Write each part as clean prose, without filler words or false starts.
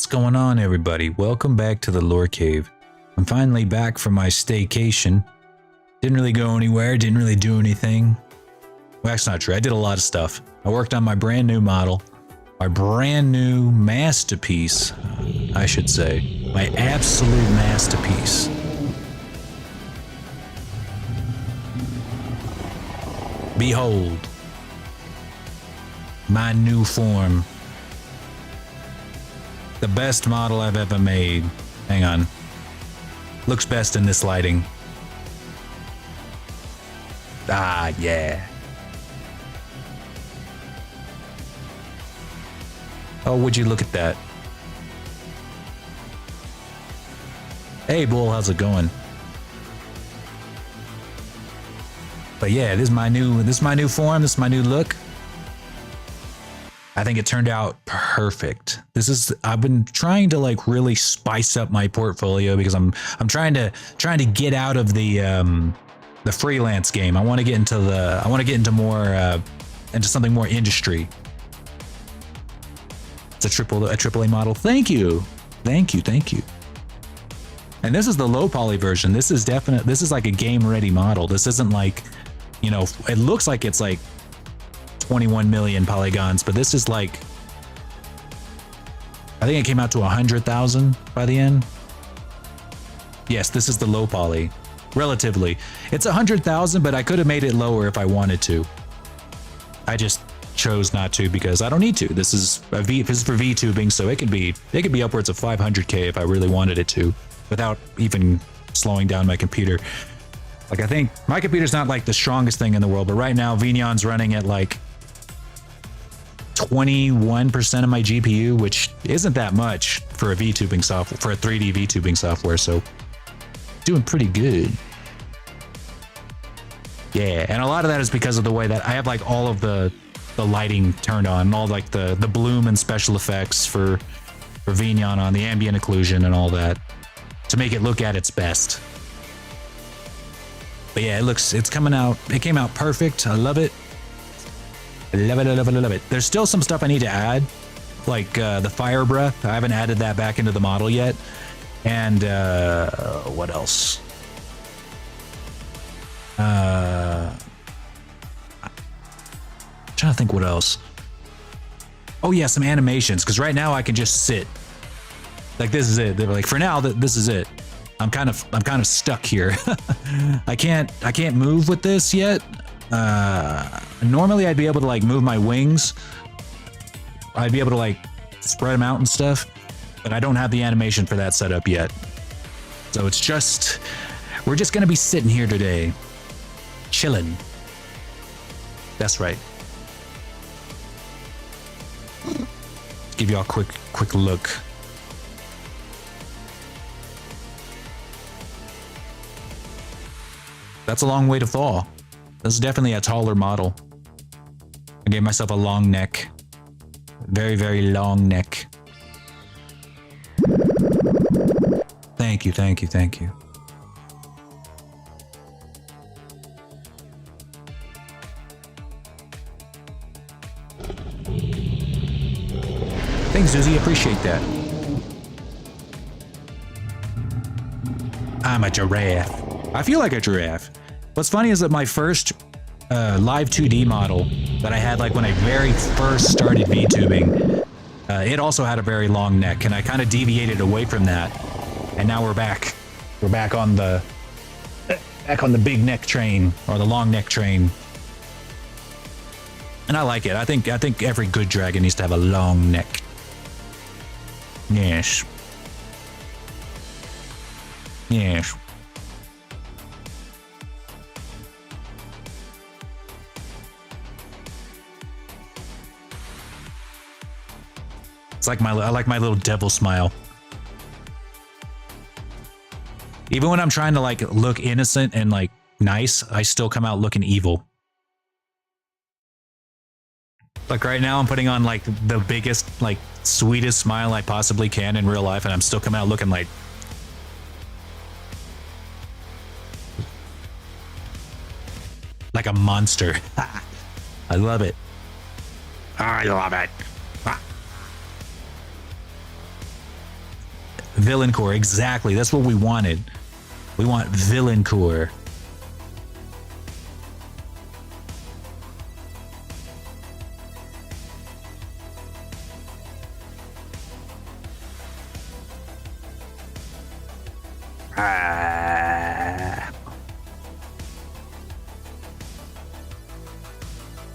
What's going on, everybody? Welcome back to the Lore Cave. I'm finally back from my staycation. Didn't really go anywhere, didn't really do anything. Well, that's not true. I did a lot of stuff. I worked on my brand new model, my brand new masterpiece, I should say. My absolute masterpiece. Behold, my new form. The best model I've ever made. Hang on. Looks best in this lighting. Ah, yeah. Oh, would you look at that? Hey, Bull, how's it going? But yeah, this is my new form, this is my new look. I think it turned out perfect. I've been trying to like really spice up my portfolio because I'm trying to get out of the freelance game. I want to get into more into something more industry. It's a AAA model. Thank you. And this is the low poly version. This is like a game ready model. This isn't like, you know, it looks like it's like 21 million polygons, but this is like, I think it came out to 100,000 by the end. Yes, this is the low poly, relatively. It's 100,000, but I could have made it lower if I wanted to. I just chose not to because I don't need to. This is for VTubing, so it could be upwards of 500K if I really wanted it to, without even slowing down my computer. Like, I think my computer's not like the strongest thing in the world, but right now VNon's running at like 21% of my GPU, which isn't that much for a VTubing software, for a 3D VTubing software, so doing pretty good. Yeah, and a lot of that is because of the way that I have like all of the lighting turned on, all like the bloom and special effects for VNon on, the ambient occlusion and all that, to make it look at its best. But yeah, it came out perfect. I love it. I love it. There's still some stuff I need to add, like the fire breath. I haven't added that back into the model yet. And what else? I'm trying to think what else. Oh yeah, some animations, because right now I can just sit. Like, this is it. They were like, for now, this is it. I'm kind of stuck here. I can't move with this yet. Normally I'd be able to like move my wings. I'd be able to like spread them out and stuff, but I don't have the animation for that set up yet. So we're just gonna be sitting here today, chilling. That's right. Let's give you all a quick look. That's a long way to fall. This is definitely a taller model. I gave myself a long neck. Very, very long neck. Thank you. Thanks, Susie. Appreciate that. I'm a giraffe. I feel like a giraffe. What's funny is that my first live 2D model that I had like when I very first started VTubing, it also had a very long neck, and I kind of deviated away from that, and now we're back. We're back on the big neck train, or the long neck train, and I like it. I think every good dragon needs to have a long neck. Yes. Yes. It's like I like my little devil smile. Even when I'm trying to like look innocent and like nice, I still come out looking evil. Like right now I'm putting on like the biggest, like sweetest smile I possibly can in real life, and I'm still coming out looking like a monster. I love it. I love it. Villain core, exactly. That's what we wanted. We want villain core.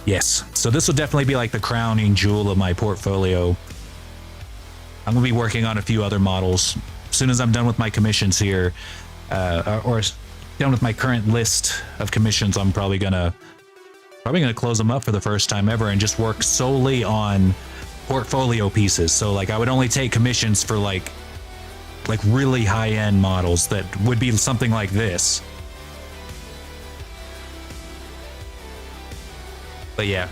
Yes, so this will definitely be like the crowning jewel of my portfolio. I'm gonna be working on a few other models as soon as I'm done with my commissions here, or done with my current list of commissions. I'm probably gonna close them up for the first time ever and just work solely on portfolio pieces. So like I would only take commissions for like really high-end models that would be something like this. But yeah,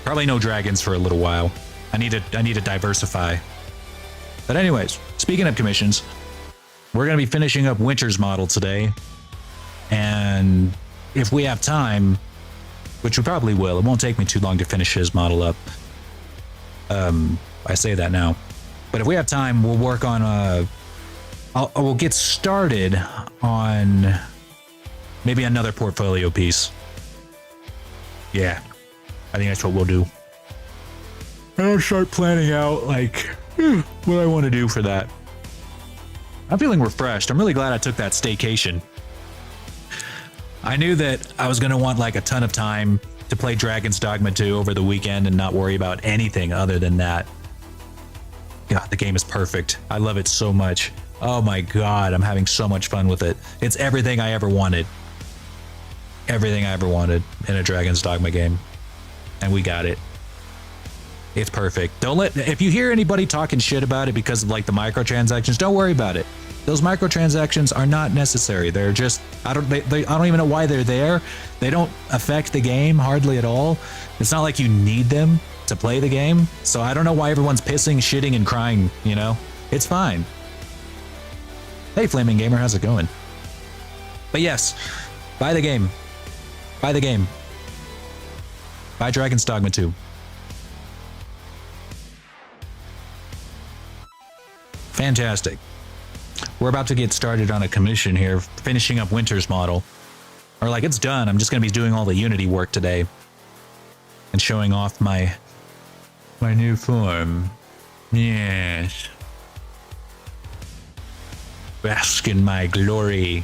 probably no dragons for a little while. I need to diversify. But anyways, speaking of commissions, we're gonna be finishing up Winter's model today, and if we have time, which we probably will, it won't take me too long to finish his model up. I say that now, but if we have time, we'll work on we'll get started on maybe another portfolio piece. Yeah, I think that's what we'll do. And I'll start planning out like what I want to do for that. I'm feeling refreshed. I'm really glad I took that staycation. I knew that I was going to want like a ton of time to play Dragon's Dogma 2 over the weekend and not worry about anything other than that. God, the game is perfect. I love it so much. Oh my God, I'm having so much fun with it. It's everything I ever wanted. Everything I ever wanted in a Dragon's Dogma game. And we got it. It's perfect. If you hear anybody talking shit about it because of like the microtransactions, don't worry about it. Those microtransactions are not necessary. They're just, I don't even know why they're there. They don't affect the game hardly at all. It's not like you need them to play the game. So I don't know why everyone's pissing, shitting, and crying, you know? It's fine. Hey, Flaming Gamer, how's it going? But yes, buy the game. Buy the game. Buy Dragon's Dogma 2. Fantastic. We're about to get started on a commission here, finishing up Winter's model. Or like, it's done. I'm just going to be doing all the Unity work today. And showing off my new form. Yes. Bask in my glory.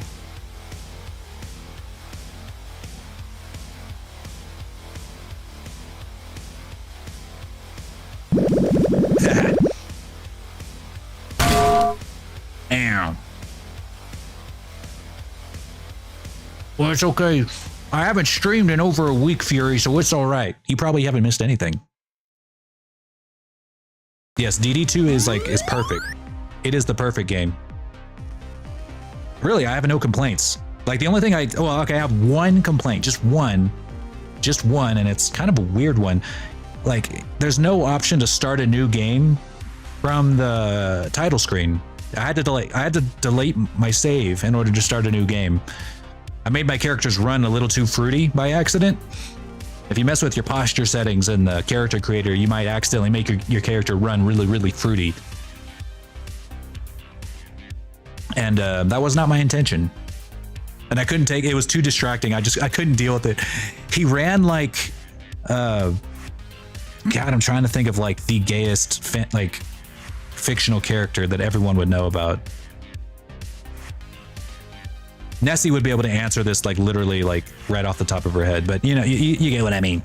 Ow. Well, it's okay. I haven't streamed in over a week, Fury, so it's all right. You probably haven't missed anything. Yes, DD2 is perfect. It is the perfect game. Really, I have no complaints. Like the only thing I have one complaint, just one, and it's kind of a weird one. Like, there's no option to start a new game from the title screen. I had to delete my save in order to start a new game. I made my characters run a little too fruity by accident. If you mess with your posture settings in the character creator, you might accidentally make your character run really, really fruity. And that was not my intention. And I couldn't take it. It was too distracting. I couldn't deal with it. He ran like, God, I'm trying to think of like the gayest, fictional character that everyone would know about. Nessie would be able to answer this like literally like right off the top of her head, but you know, you get what I mean.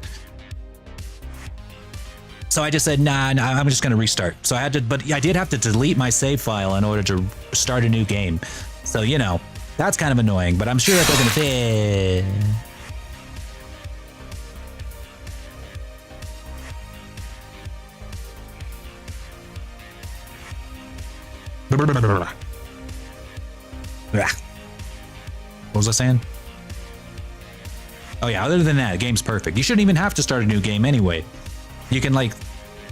So I just said, nah, I'm just gonna restart. So I did have to delete my save file in order to start a new game. So, you know, that's kind of annoying, but I'm sure that they're gonna fit. What was I saying? Oh yeah, other than that, the game's perfect. You shouldn't even have to start a new game anyway. You can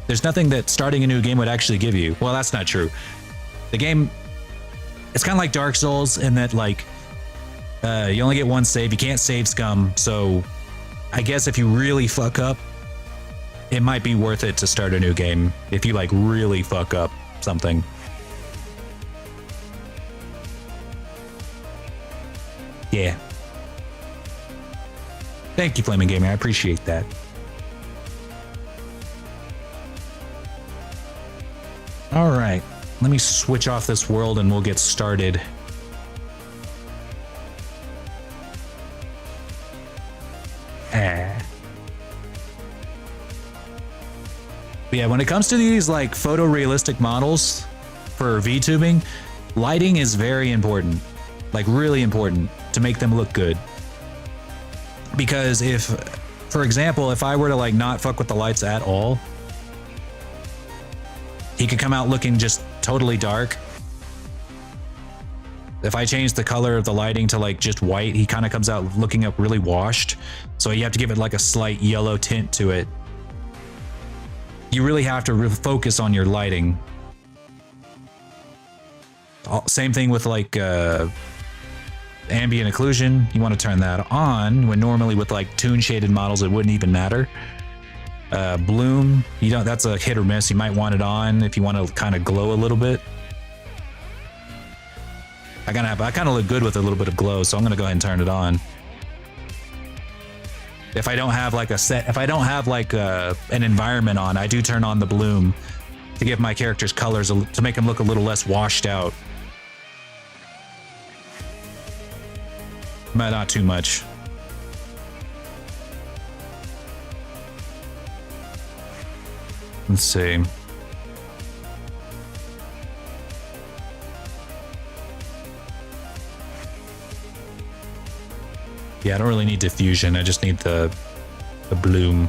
there's nothing that starting a new game would actually give you. Well, that's not true. The game, it's kind of like Dark Souls in that you only get one save. You can't save scum. So I guess if you really fuck up, it might be worth it to start a new game if you really fuck up something. Yeah. Thank you, Flaming Gamer. I appreciate that. All right. Let me switch off this world and we'll get started. Yeah, when it comes to these like photorealistic models for VTubing, lighting is very important. Like really important to make them look good. Because if, for example, if I were to like not fuck with the lights at all, he could come out looking just totally dark. If I change the color of the lighting to like just white, he kind of comes out looking up really washed. So you have to give it like a slight yellow tint to it. You really have to focus on your lighting. Same thing with like ambient occlusion. You want to turn that on when normally with like toon shaded models it wouldn't even matter. Bloom, you don't, that's a hit or miss. You might want it on if you want to kind of glow a little bit. I kind of look good with a little bit of glow, so I'm gonna go ahead and turn it on. If I don't have like an environment on, I do turn on the bloom to give my characters colors to make them look a little less washed out. But not too much. Let's see. Yeah, I don't really need diffusion. I just need the bloom.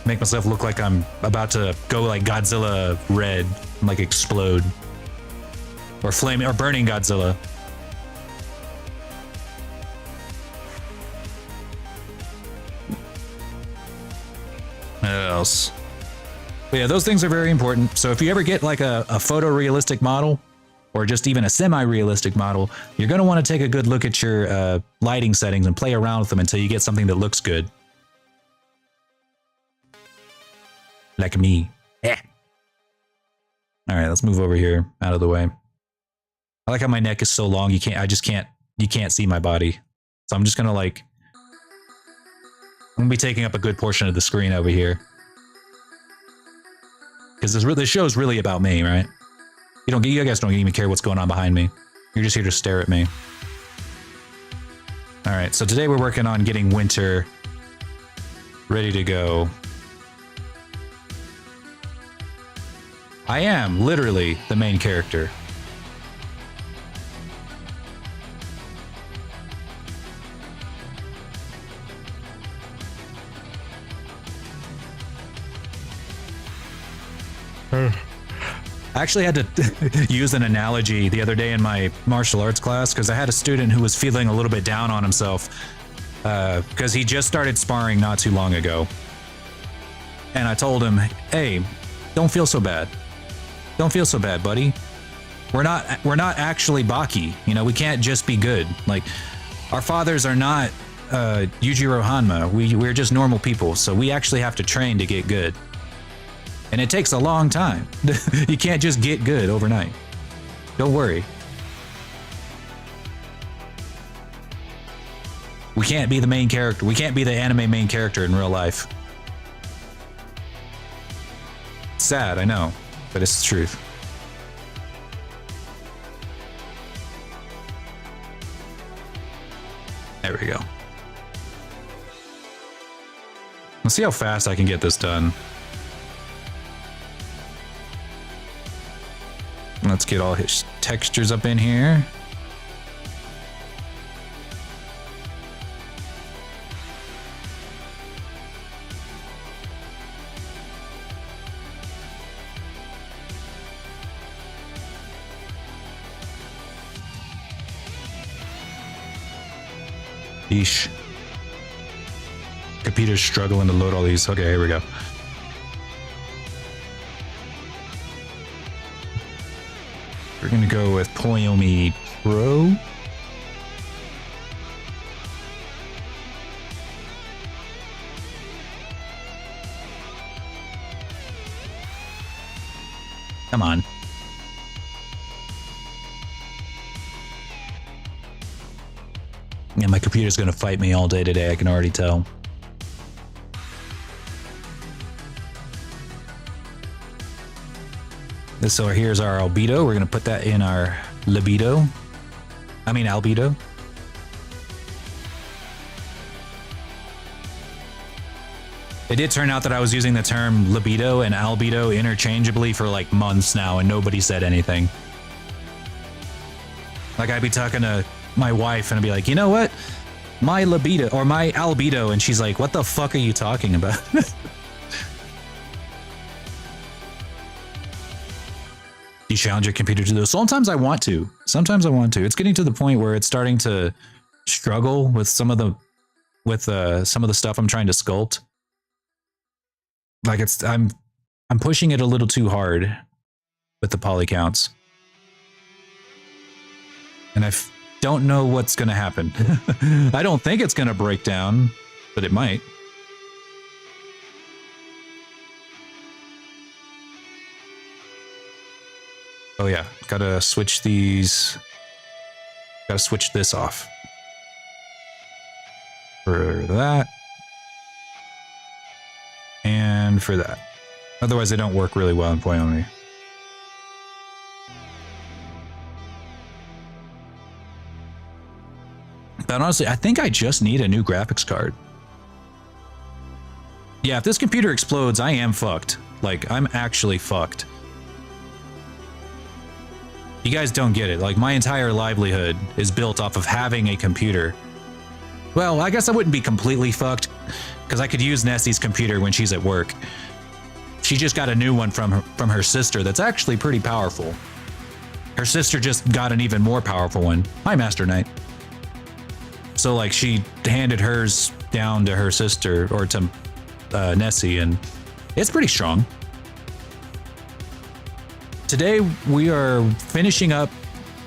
Make myself look like I'm about to go like Godzilla red and like explode. Or flaming or burning Godzilla. What else? But yeah, those things are very important. So if you ever get like a photorealistic model or just even a semi-realistic model, you're going to want to take a good look at your lighting settings and play around with them until you get something that looks good. Like me. Yeah. All right, let's move over here out of the way. I like how my neck is so long you can't see my body. So I'm just going to like, I'm going to be taking up a good portion of the screen over here. Because this show is really about me, right? You guys don't even care what's going on behind me. You're just here to stare at me. All right, so today we're working on getting winter ready to go. I am literally the main character. I actually had to use an analogy the other day in my martial arts class because I had a student who was feeling a little bit down on himself because he just started sparring not too long ago. And I told him, hey, don't feel so bad. Don't feel so bad, buddy. We're not actually Baki. You know, we can't just be good. Like, our fathers are not Yujiro Hanma. We're just normal people, so we actually have to train to get good. And it takes a long time. You can't just get good overnight. Don't worry. We can't be the main character. We can't be the anime main character in real life. It's sad, I know, but it's the truth. There we go. Let's see how fast I can get this done. Let's get all his textures up in here. Yeesh. Computer's struggling to load all these. Okay, here we go. We're gonna go with Poyomi Pro. Come on. And my computer's going to fight me all day today, I can already tell. So here's our albedo. We're going to put that in our albedo. It did turn out that I was using the term libido and albedo interchangeably for like months now, and nobody said anything. Like, I'd be talking to my wife and I'd be like, you know what? My libido or my albedo. And she's like, what the fuck are you talking about? You challenge your computer to do. Sometimes I want to. It's getting to the point where it's starting to struggle with some of the stuff I'm trying to sculpt. Like I'm pushing it a little too hard with the poly counts. And I don't know what's going to happen. I don't think it's going to break down, but it might. Oh yeah, gotta switch these. Gotta switch this off. For that. And for that. Otherwise they don't work really well in Point Omni. But honestly, I think I just need a new graphics card. Yeah, if this computer explodes, I am fucked. Like, I'm actually fucked. You guys don't get it. Like, my entire livelihood is built off of having a computer. Well, I guess I wouldn't be completely fucked, because I could use Nessie's computer when she's at work. She just got a new one from her sister that's actually pretty powerful. Her sister just got an even more powerful one. Hi, Master Knight. So, like, she handed hers down to her sister, or to Nessie, and it's pretty strong. Today, we are finishing up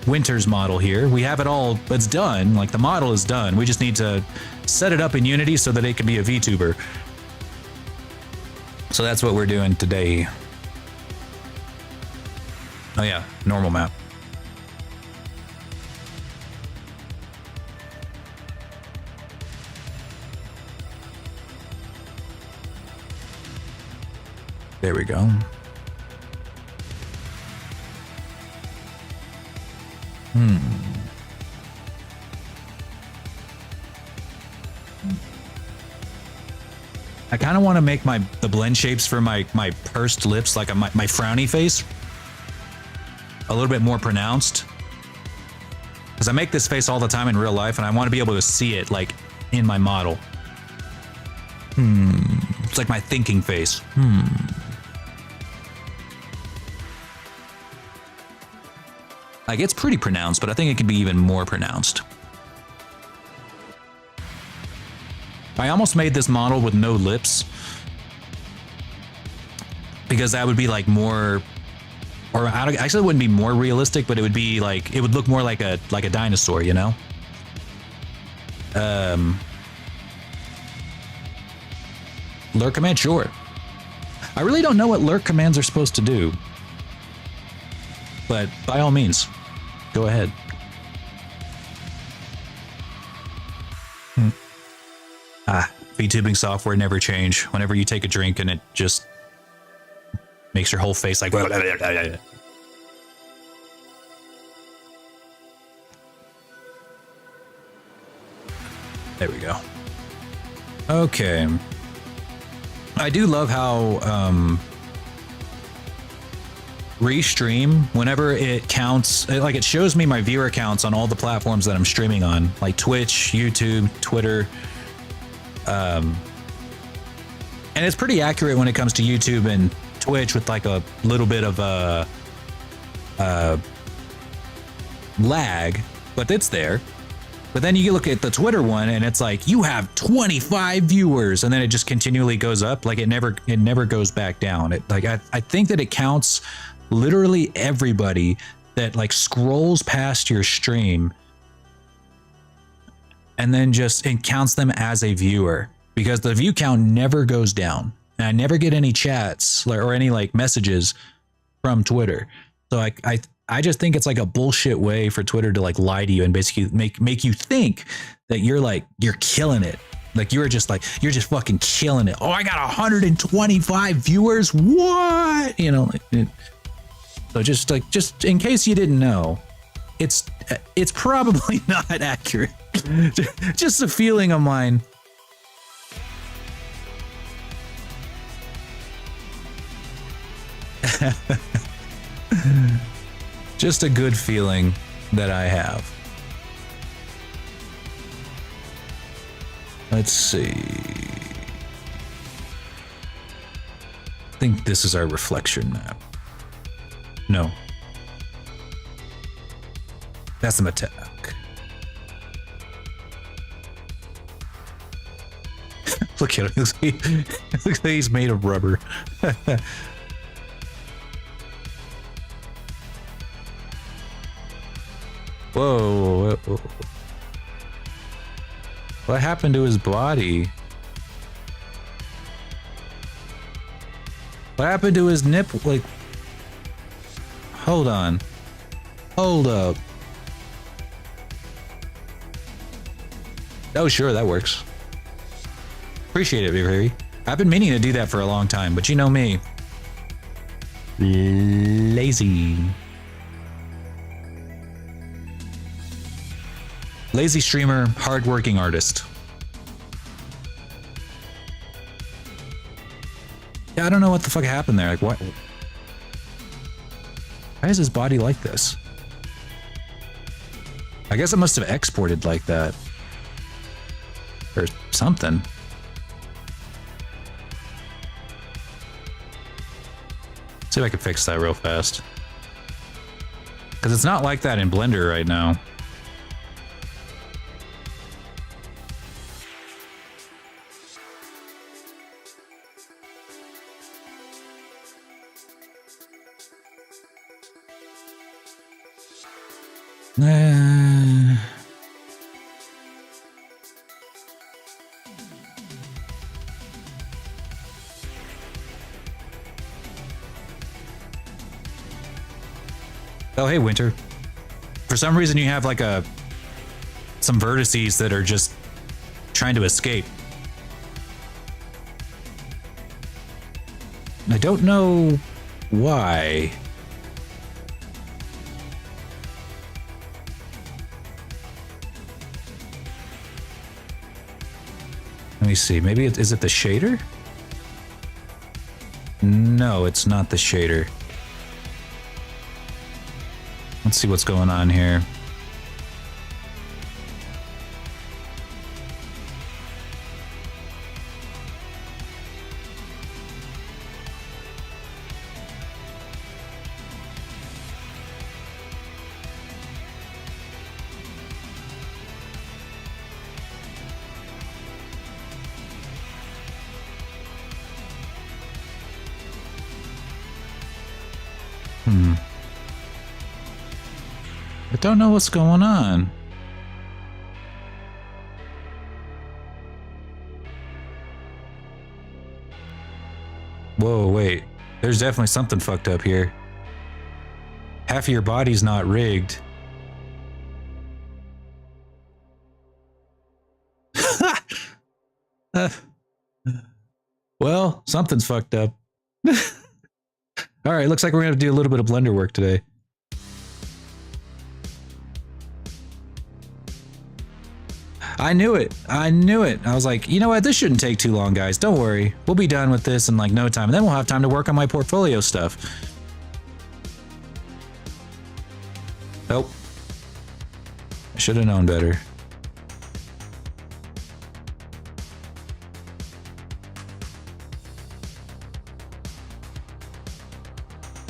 Winter's model here. We have it all, it's done, like the model is done. We just need to set it up in Unity so that it can be a VTuber. So that's what we're doing today. Oh yeah, normal map. There we go. I kind of want to make the blend shapes for my pursed lips, like my frowny face, a little bit more pronounced. Because I make this face all the time in real life, and I want to be able to see it like in my model. It's like my thinking face. Like, it's pretty pronounced, but I think it could be even more pronounced. I almost made this model with no lips, because that would be like more, or actually it wouldn't be more realistic, but it would be like, it would look more like a dinosaur, you know? Lurk command, sure. I really don't know what lurk commands are supposed to do, but by all means, go ahead. VTubing software never change. Whenever you take a drink and it just makes your whole face like... There we go. Okay. I do love how Restream, whenever it counts, like it shows me my viewer counts on all the platforms that I'm streaming on, like Twitch, YouTube, Twitter. And it's pretty accurate when it comes to YouTube and Twitch, with like a little bit of a lag, but it's there. But then you look at the Twitter one and it's like, you have 25 viewers, and then it just continually goes up. Like it never goes back down. It like I think that it counts literally everybody that like scrolls past your stream, and then it counts them as a viewer, because the view count never goes down. And I never get any chats or any like messages from Twitter. So I I just think it's like a bullshit way for Twitter to like lie to you and basically make you think that you're killing it. Like you're just fucking killing it. Oh, I got 125 viewers. What? You know, so just in case you didn't know, it's probably not accurate. Just a feeling of mine. Just a good feeling that I have. Let's see. I think this is our reflection map. No. That's the attack. Look at him. Looks like he's made of rubber. Whoa, whoa. What happened to his body? What happened to his nipple? Like, hold on. Hold up. Oh, sure, that works. Appreciate it, Big Harry. I've been meaning to do that for a long time, but you know me. Lazy. Lazy streamer, hardworking artist. Yeah, I don't know what the fuck happened there. Like, what? Why is his body like this? I guess it must have exported like that. Or something. See if I can fix that real fast. Because it's not like that in Blender right now. Oh, hey, Winter. For some reason, you have like some vertices that are just trying to escape. I don't know why. Let me see. Maybe is it the shader? No, it's not the shader. Let's see what's going on here. I don't know what's going on. Whoa, wait. There's definitely something fucked up here. Half of your body's not rigged. Well, something's fucked up. All right, looks like we're gonna have to do a little bit of Blender work today. I knew it. I knew it. I was like, you know what? This shouldn't take too long, guys. Don't worry. We'll be done with this in like no time. And then we'll have time to work on my portfolio stuff. Nope. I should have known better.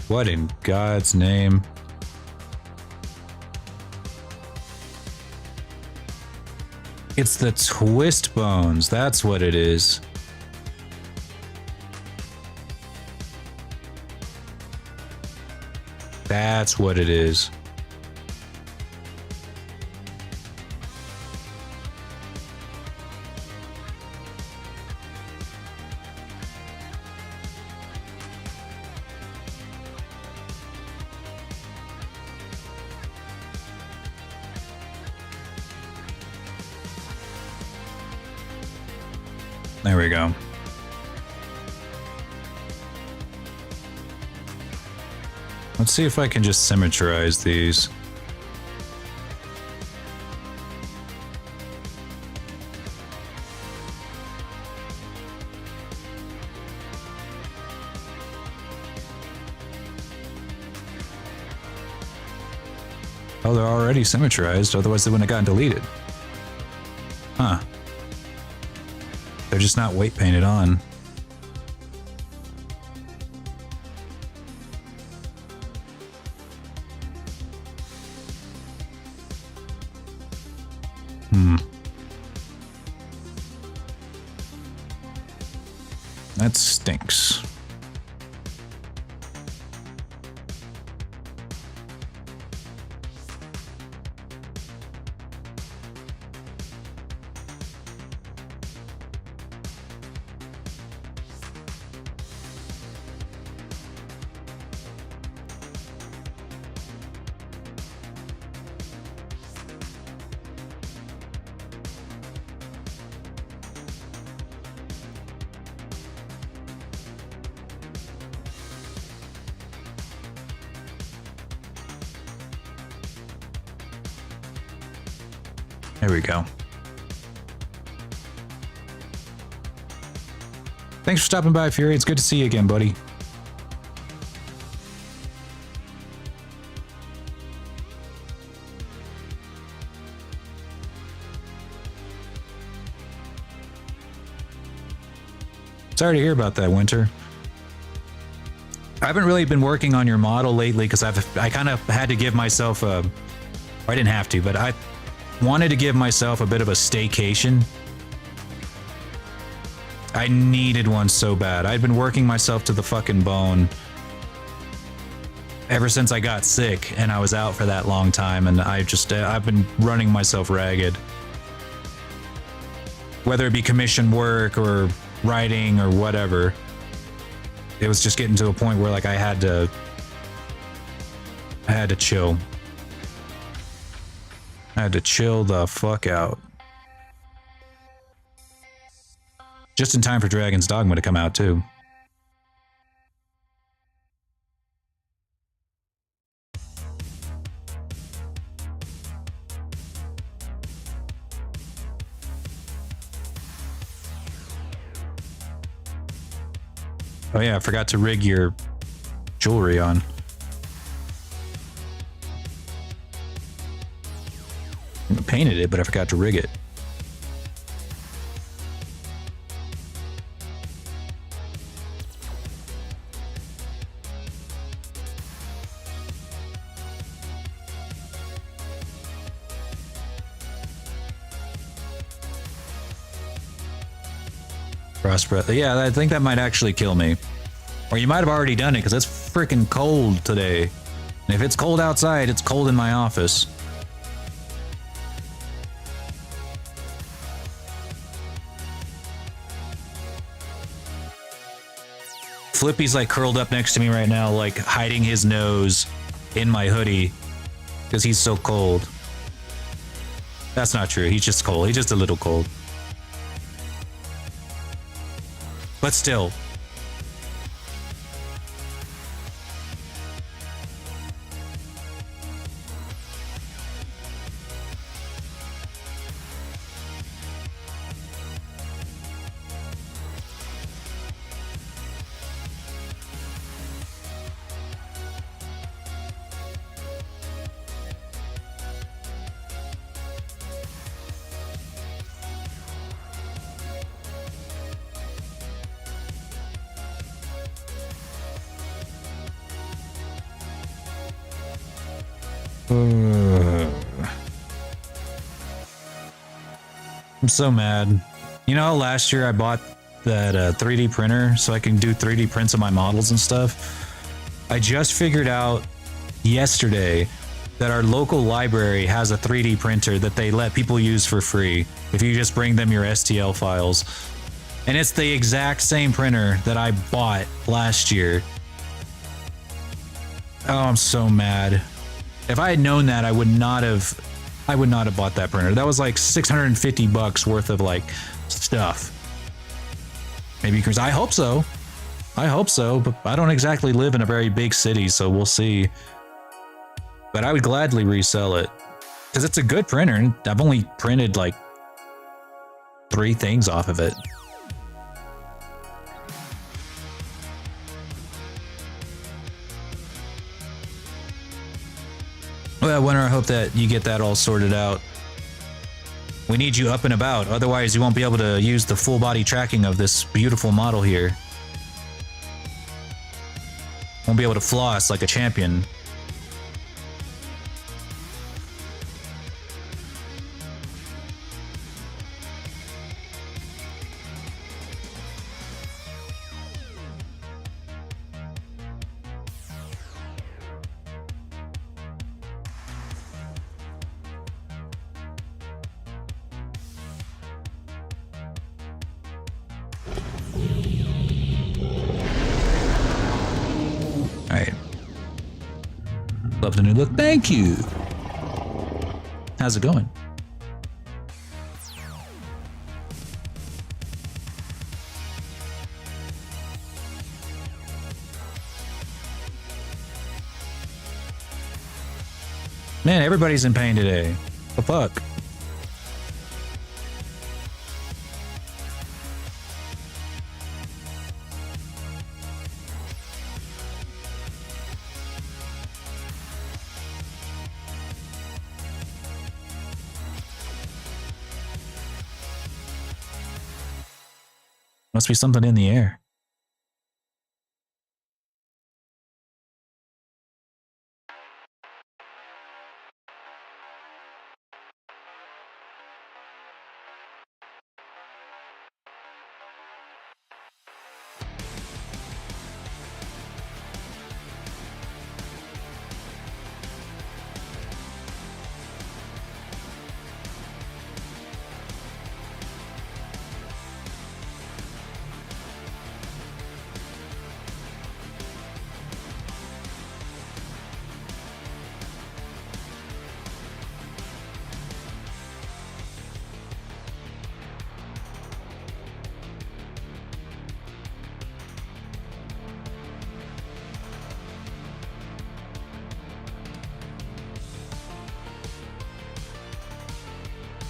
What in God's name? It's the twist bones. That's what it is. That's what it is. There we go. Let's see if I can just symmetrize these. Oh, they're already symmetrized, otherwise they wouldn't have gotten deleted. Huh. They're just not weight painted on. That stinks. There we go. Thanks for stopping by, Fury. It's good to see you again, buddy. Sorry to hear about that, Winter. I haven't really been working on your model lately because I kind of had to give myself a... I didn't have to, but I wanted to give myself a bit of a staycation. I needed one so bad. I'd been working myself to the fucking bone ever since I got sick and I was out for that long time, and I've been running myself ragged. Whether it be commission work or writing or whatever. It was just getting to a point where like I had to chill. I had to chill the fuck out. Just in time for Dragon's Dogma to come out, too. Oh yeah, I forgot to rig your jewelry on. I painted it, but I forgot to rig it. Frostbreath. Yeah, I think that might actually kill me. Or you might have already done it because it's freaking cold today. And if it's cold outside, it's cold in my office. Flippy's like curled up next to me right now, like hiding his nose in my hoodie because he's so cold. That's not true. He's just cold. He's just a little cold. But still. I'm so mad. You know, last year I bought that 3D printer so I can do 3D prints of my models and stuff. I just figured out yesterday that our local library has a 3D printer that they let people use for free if you just bring them your STL files. And it's the exact same printer that I bought last year. Oh, I'm so mad. If I had known that, I would not have bought that printer. That was like $650 worth of like stuff. Maybe you can. I hope so. I hope so, but I don't exactly live in a very big city, so we'll see. But I would gladly resell it because it's a good printer. I've only printed like 3 things off of it. Well, Winter, I hope that you get that all sorted out. We need you up and about, otherwise you won't be able to use the full body tracking of this beautiful model here. Won't be able to floss like a champion. Love the new look. Thank you. How's it going? Man, everybody's in pain today. The fuck? Must be something in the air.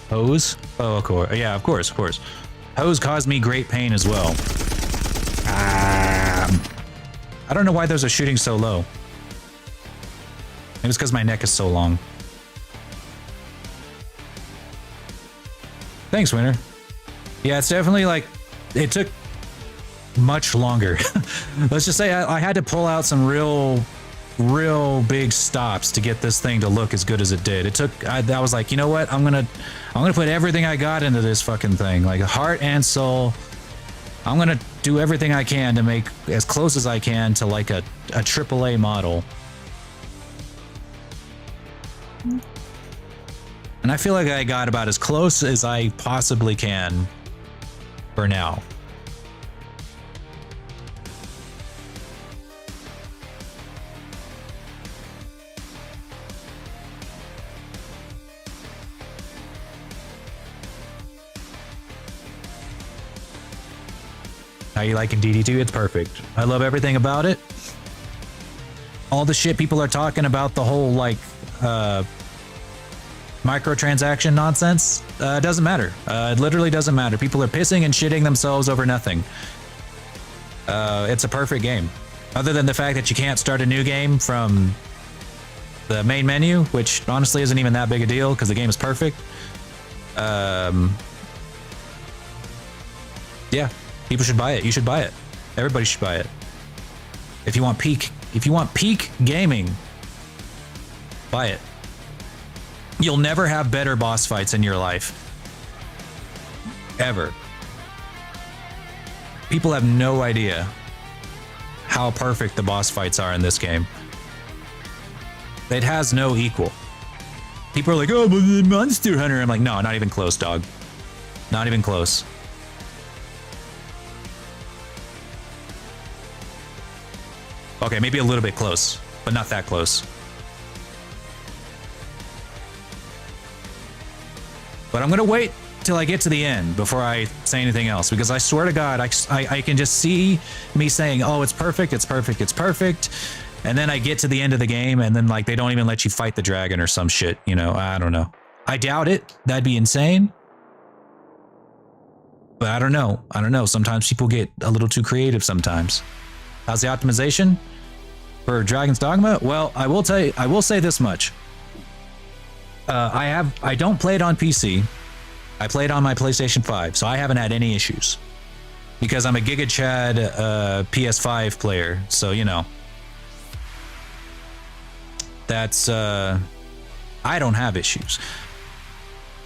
Hose? Oh, of course. Yeah, of course, of course. Hose caused me great pain as well. I don't know why those are shooting so low. Maybe it's because my neck is so long. Thanks, Winter. Yeah, it's definitely like, it took much longer. Let's just say I had to pull out some real big stops to get this thing to look as good as it did. It took, I was like, you know what? I'm gonna put everything I got into this fucking thing, like heart and soul. I'm gonna do everything I can to make as close as I can to like a AAA model. And I feel like I got about as close as I possibly can for now. How you liking DD2? It's perfect. I love everything about it. All the shit people are talking about, the whole like microtransaction nonsense, doesn't matter. It literally doesn't matter. People are pissing and shitting themselves over nothing. It's a perfect game. Other than the fact that you can't start a new game from the main menu, which honestly isn't even that big a deal because the game is perfect. Yeah. People should buy it. You should buy it. Everybody should buy it. If you want peak gaming, buy it. You'll never have better boss fights in your life. Ever. People have no idea how perfect the boss fights are in this game. It has no equal. People are like, oh, but the Monster Hunter. I'm like, no, not even close, dog. Not even close. Okay, maybe a little bit close, but not that close. But I'm gonna wait till I get to the end before I say anything else, because I swear to God, I can just see me saying, oh, it's perfect, it's perfect, it's perfect. And then I get to the end of the game and then like they don't even let you fight the dragon or some shit, you know, I don't know. I doubt it. That'd be insane. But I don't know. I don't know. Sometimes people get a little too creative sometimes. How's the optimization for Dragon's Dogma? Well, I will tell you, I will say this much. I don't play it on PC. I played on my PlayStation 5, so I haven't had any issues. Because I'm a GigaChad PS5 player, so you know. That's I don't have issues.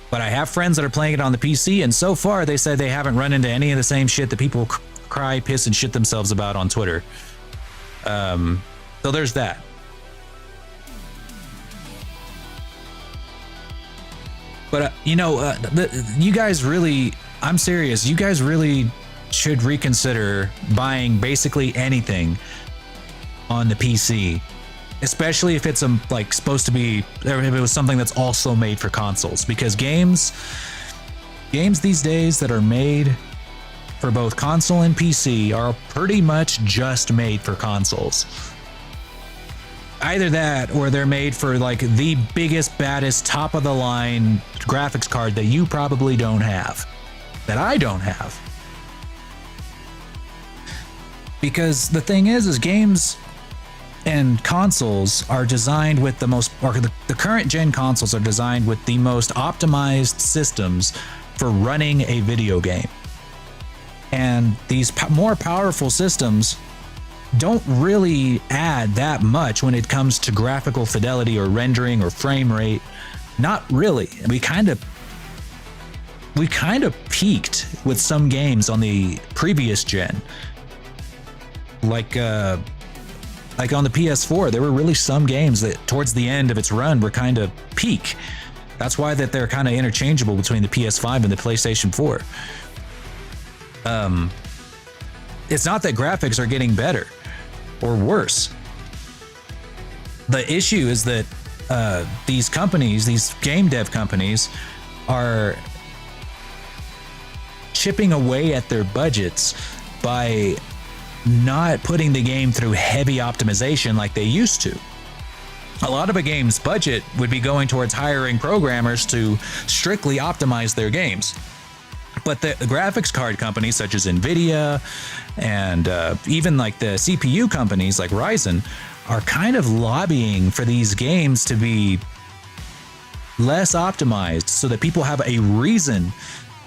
But I have friends that are playing it on the PC, and so far they said they haven't run into any of the same shit that people cry, piss, and shit themselves about on Twitter. So there's that. But you know, you guys really, I'm serious, you guys really should reconsider buying basically anything on the PC. Especially if it's like supposed to be, or if it was something that's also made for consoles, because games these days that are made for both console and PC are pretty much just made for consoles. Either that, or they're made for like the biggest, baddest, top of the line graphics card that you probably don't have, that I don't have. Because the thing is games and consoles are designed with the most, or the current gen consoles are designed with the most optimized systems for running a video game. And these more powerful systems don't really add that much when it comes to graphical fidelity or rendering or frame rate. Not really. We kind of peaked with some games on the previous gen. Like on the PS4, there were really some games that towards the end of its run were kind of peak. That's why that they're kind of interchangeable between the PS5 and the PlayStation 4. It's not that graphics are getting better or worse. The issue is that these companies, these game dev companies, are chipping away at their budgets by not putting the game through heavy optimization like they used to. A lot of a game's budget would be going towards hiring programmers to strictly optimize their games. But the graphics card companies such as Nvidia and even like the CPU companies like Ryzen are kind of lobbying for these games to be less optimized so that people have a reason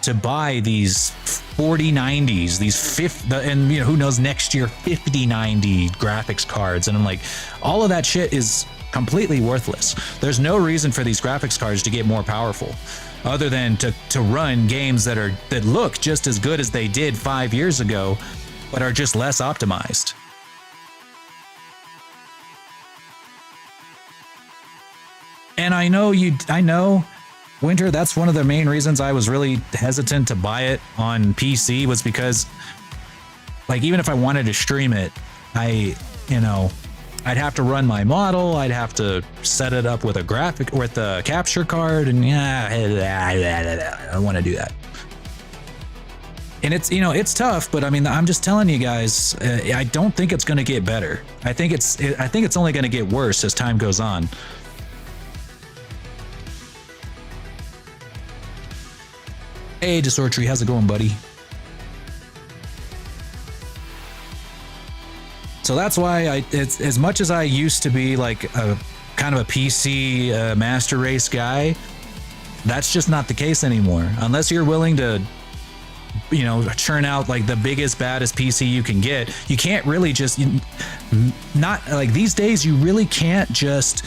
to buy these 4090s, these and you know, who knows, next year 5090 graphics cards. And I'm like, all of that shit is completely worthless. There's no reason for these graphics cards to get more powerful other than to run games that look just as good as they did 5 years ago, but are just less optimized. And I know, Winter, that's one of the main reasons I was really hesitant to buy it on PC, was because, like, even if I wanted to stream it, I'd have to run my model, I'd have to set it up with a graphic, with a capture card, and I don't want to do that. And it's tough, but I mean, I'm just telling you guys, I don't think it's going to get better. I think it's only going to get worse as time goes on. Hey, Disortree, how's it going, buddy? So that's why it's as much as I used to be like a kind of a PC master race guy, that's just not the case anymore. Unless you're willing to, churn out like the biggest, baddest PC you can get, you can't really just, not like these days, you really can't just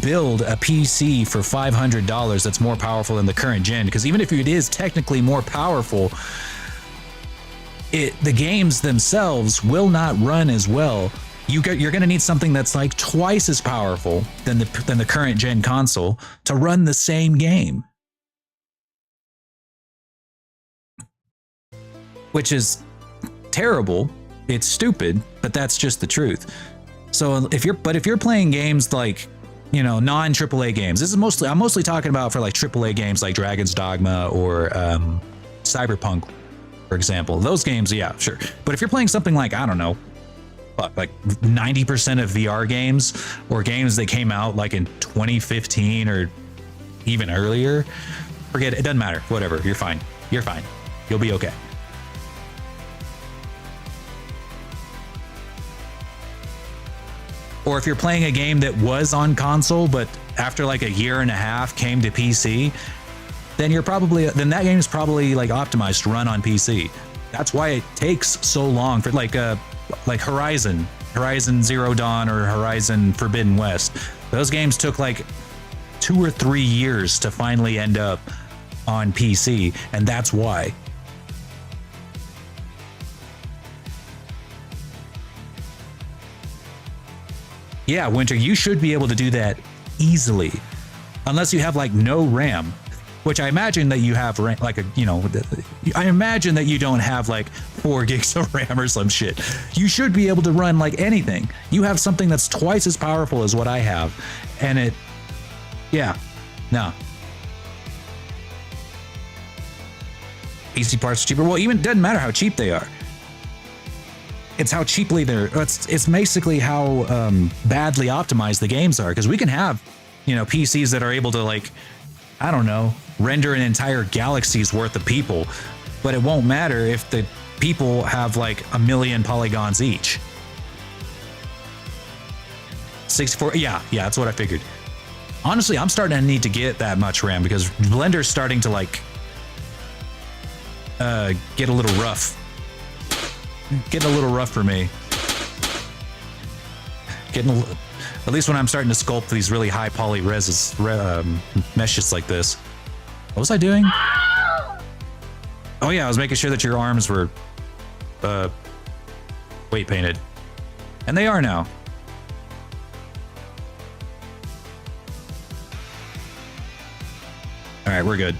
build a PC for $500 that's more powerful than the current gen, because even if it is technically more powerful, the games themselves will not run as well. You're going to need something that's like twice as powerful than the current gen console to run the same game, which is terrible. It's stupid, but that's just the truth. So if you're playing games like you know, non AAA games. This is mostly, I'm mostly talking about for like AAA games like Dragon's Dogma or Cyberpunk, for example. Those games, yeah, sure. But if you're playing something like, I don't know, like 90% of VR games or games that came out like in 2015 or even earlier, forget it. It doesn't matter. Whatever. You're fine. You're fine. You'll be okay. Or if you're playing a game that was on console, but after like a year and a half came to PC, then that game is probably like optimized to run on PC. That's why it takes so long for like Horizon Zero Dawn or Horizon Forbidden West. Those games took like 2 or 3 years to finally end up on PC, and that's why. Yeah, Winter, you should be able to do that easily, unless you have like no RAM, which I imagine that you have like a, you know, I imagine that you don't have like 4 gigs of RAM or some shit. You should be able to run like anything. You have something that's twice as powerful as what I have, and it, yeah, no. PC parts are cheaper. Well, even doesn't matter how cheap they are. It's how cheaply they're. It's basically how badly optimized the games are. Because we can have, you know, PCs that are able to like, I don't know, render an entire galaxy's worth of people, but it won't matter if the people have like 1 million polygons each. 64. Yeah, that's what I figured. Honestly, I'm starting to need to get that much RAM because Blender's starting to like get a little rough. Getting a little rough for me. At least when I'm starting to sculpt these really high poly meshes like this. What was I doing? Oh yeah, I was making sure that your arms were weight painted. And they are now. All right, we're good.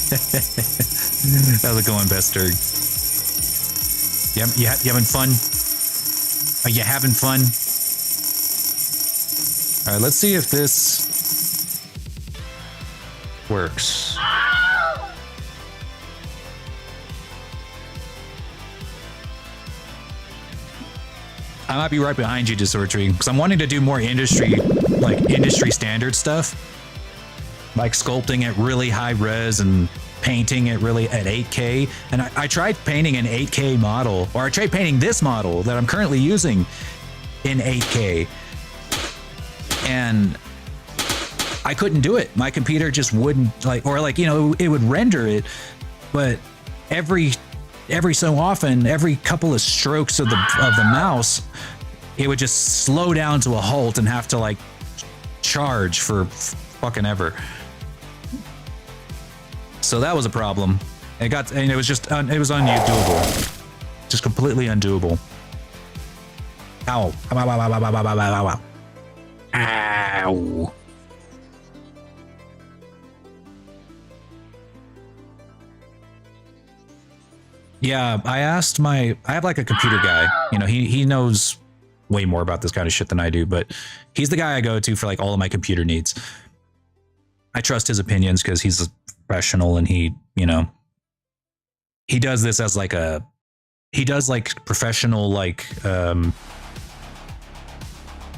How's it going, Besturg? You having fun? Are you having fun? All right, let's see if this works. I might be right behind you, Disortree, because I'm wanting to do more industry standard stuff. Like sculpting at really high res and painting it really at 8K. And I tried painting an 8K model, or I tried painting this model that I'm currently using in 8K. And I couldn't do it. My computer just wouldn't it would render it, but every so often, every couple of strokes of the mouse, it would just slow down to a halt and have to like charge for fucking ever. So that was a problem. It was undoable. Just completely undoable. Ow. Ow. Ow. Yeah, I have like a computer guy, you know, he knows way more about this kind of shit than I do, but he's the guy I go to for like all of my computer needs. I trust his opinions because he's a professional and he does this as like professional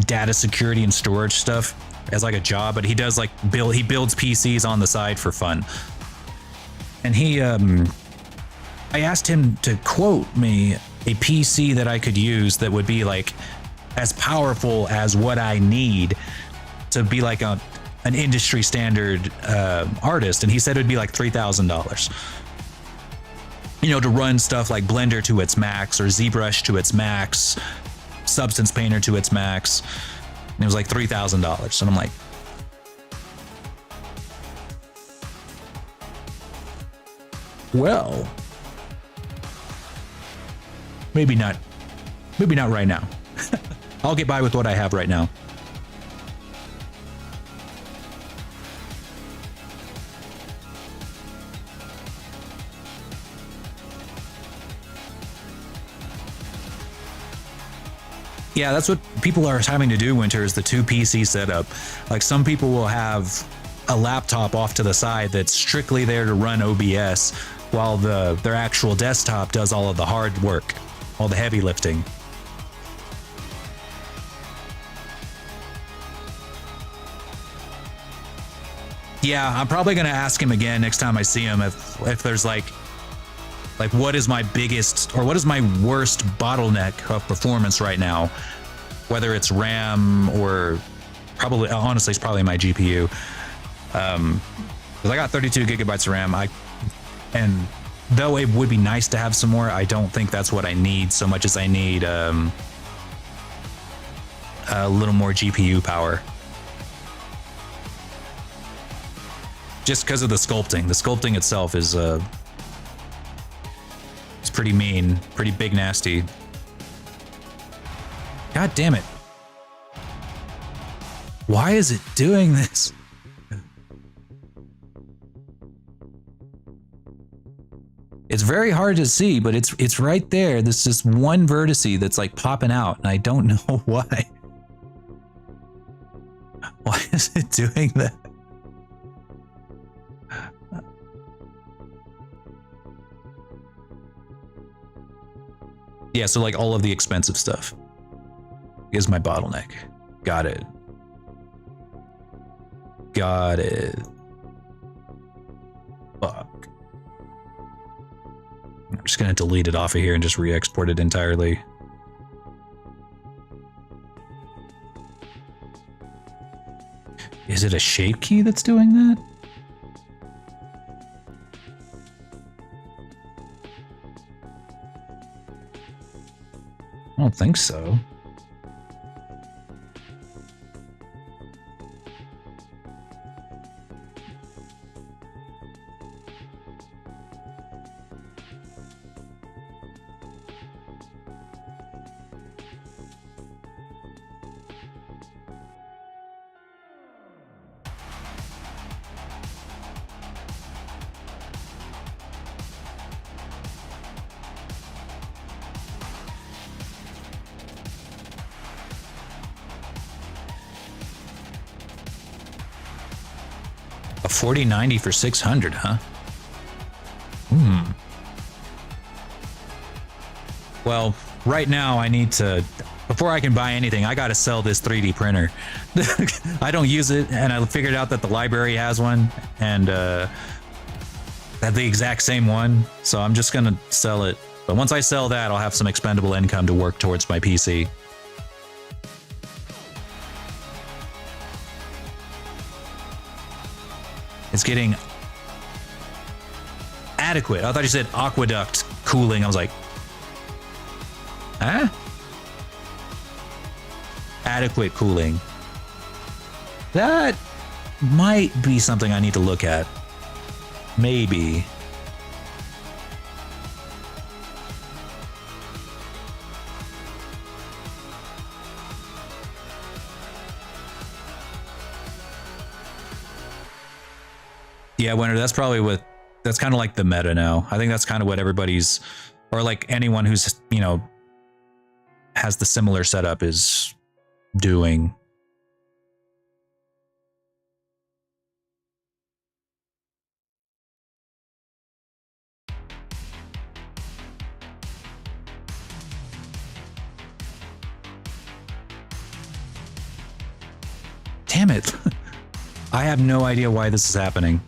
data security and storage stuff as like a job, but he does like he builds PCs on the side for fun. And I asked him to quote me a PC that I could use that would be like as powerful as what I need to be like an industry standard artist, and he said it would be like $3,000. You know, to run stuff like Blender to its max or ZBrush to its max, Substance Painter to its max, and it was like $3,000. And I'm like, well, maybe not right now. I'll get by with what I have right now. Yeah, that's what people are having to do, Winter, is the 2 PC setup. Like some people will have a laptop off to the side that's strictly there to run OBS while their actual desktop does all of the hard work, all the heavy lifting. Yeah, I'm probably gonna ask him again next time I see him if there's like what is my biggest or what is my worst bottleneck of performance right now, whether it's RAM or probably honestly it's probably my GPU. Because I got 32 gigabytes of RAM. And though it would be nice to have some more, I don't think that's what I need so much as I need a little more GPU power. Just because of the sculpting. The sculpting itself is it's pretty mean, pretty big nasty. God damn it. Why is it doing this? It's very hard to see, but it's right there. There's just one vertice that's like popping out, and I don't know why. Why is it doing that? Yeah, so like all of the expensive stuff is my bottleneck. Got it. Got it. Fuck. I'm just gonna delete it off of here and just re-export it entirely. Is it a shape key that's doing that? I don't think so. A 4090 for 600, huh? Well, right now I need to, before I can buy anything, I gotta sell this 3D printer. I don't use it, and I figured out that the library has one, and have the exact same one, so I'm just gonna sell it. But once I sell that, I'll have some expendable income to work towards my PC. It's getting adequate. I thought you said aqueduct cooling. I was like, huh? Adequate cooling. That might be something I need to look at. Maybe. Yeah, Winter, that's probably what, that's kind of like the meta now. I think that's kind of what everybody's, or like anyone who's, you know, has the similar setup is doing. Damn it. I have no idea why this is happening.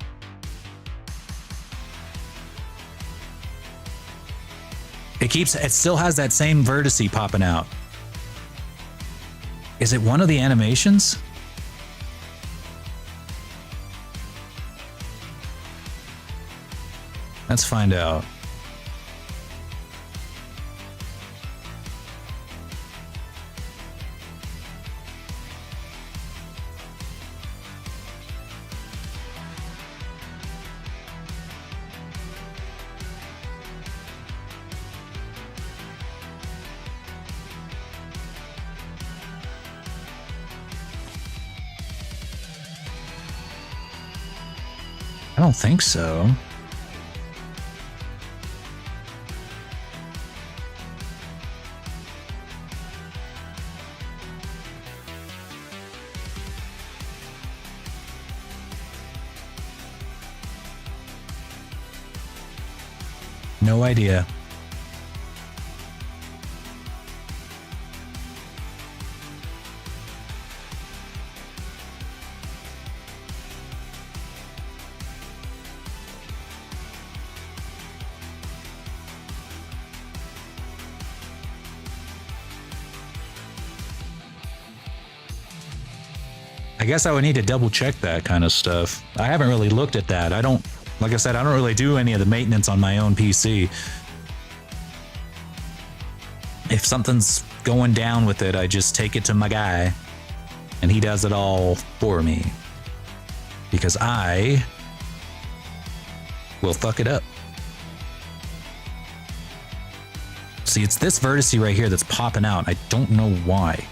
It still has that same vertice popping out. Is it one of the animations? Let's find out. I don't think so. No idea. I guess I would need to double check that kind of stuff. I haven't really looked at that. I don't, like I said, I don't really do any of the maintenance on my own PC. If something's going down with it, I just take it to my guy and he does it all for me. Because I will fuck it up. See, it's this vertice right here that's popping out. I don't know why.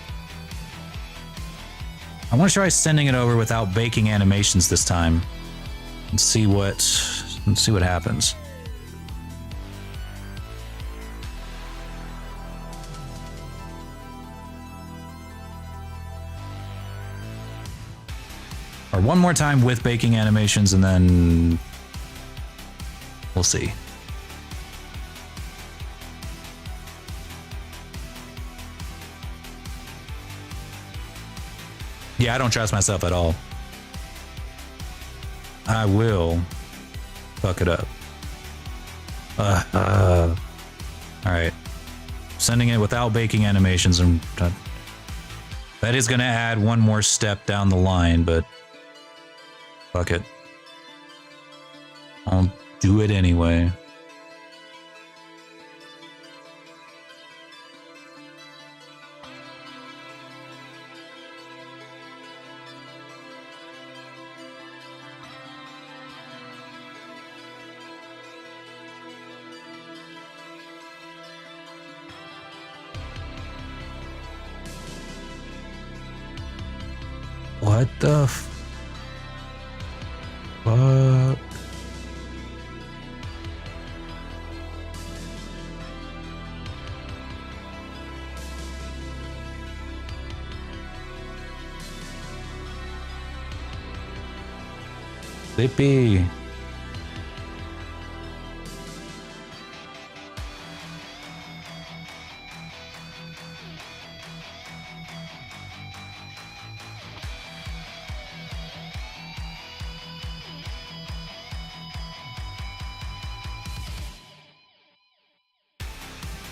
I want to try sending it over without baking animations this time and see what happens. Or one more time with baking animations and then we'll see. Yeah, I don't trust myself at all. I will fuck it up. All right. Sending it without baking animations. And that is going to add one more step down the line, but fuck it. I'll do it anyway. What the fuck? Sleepy.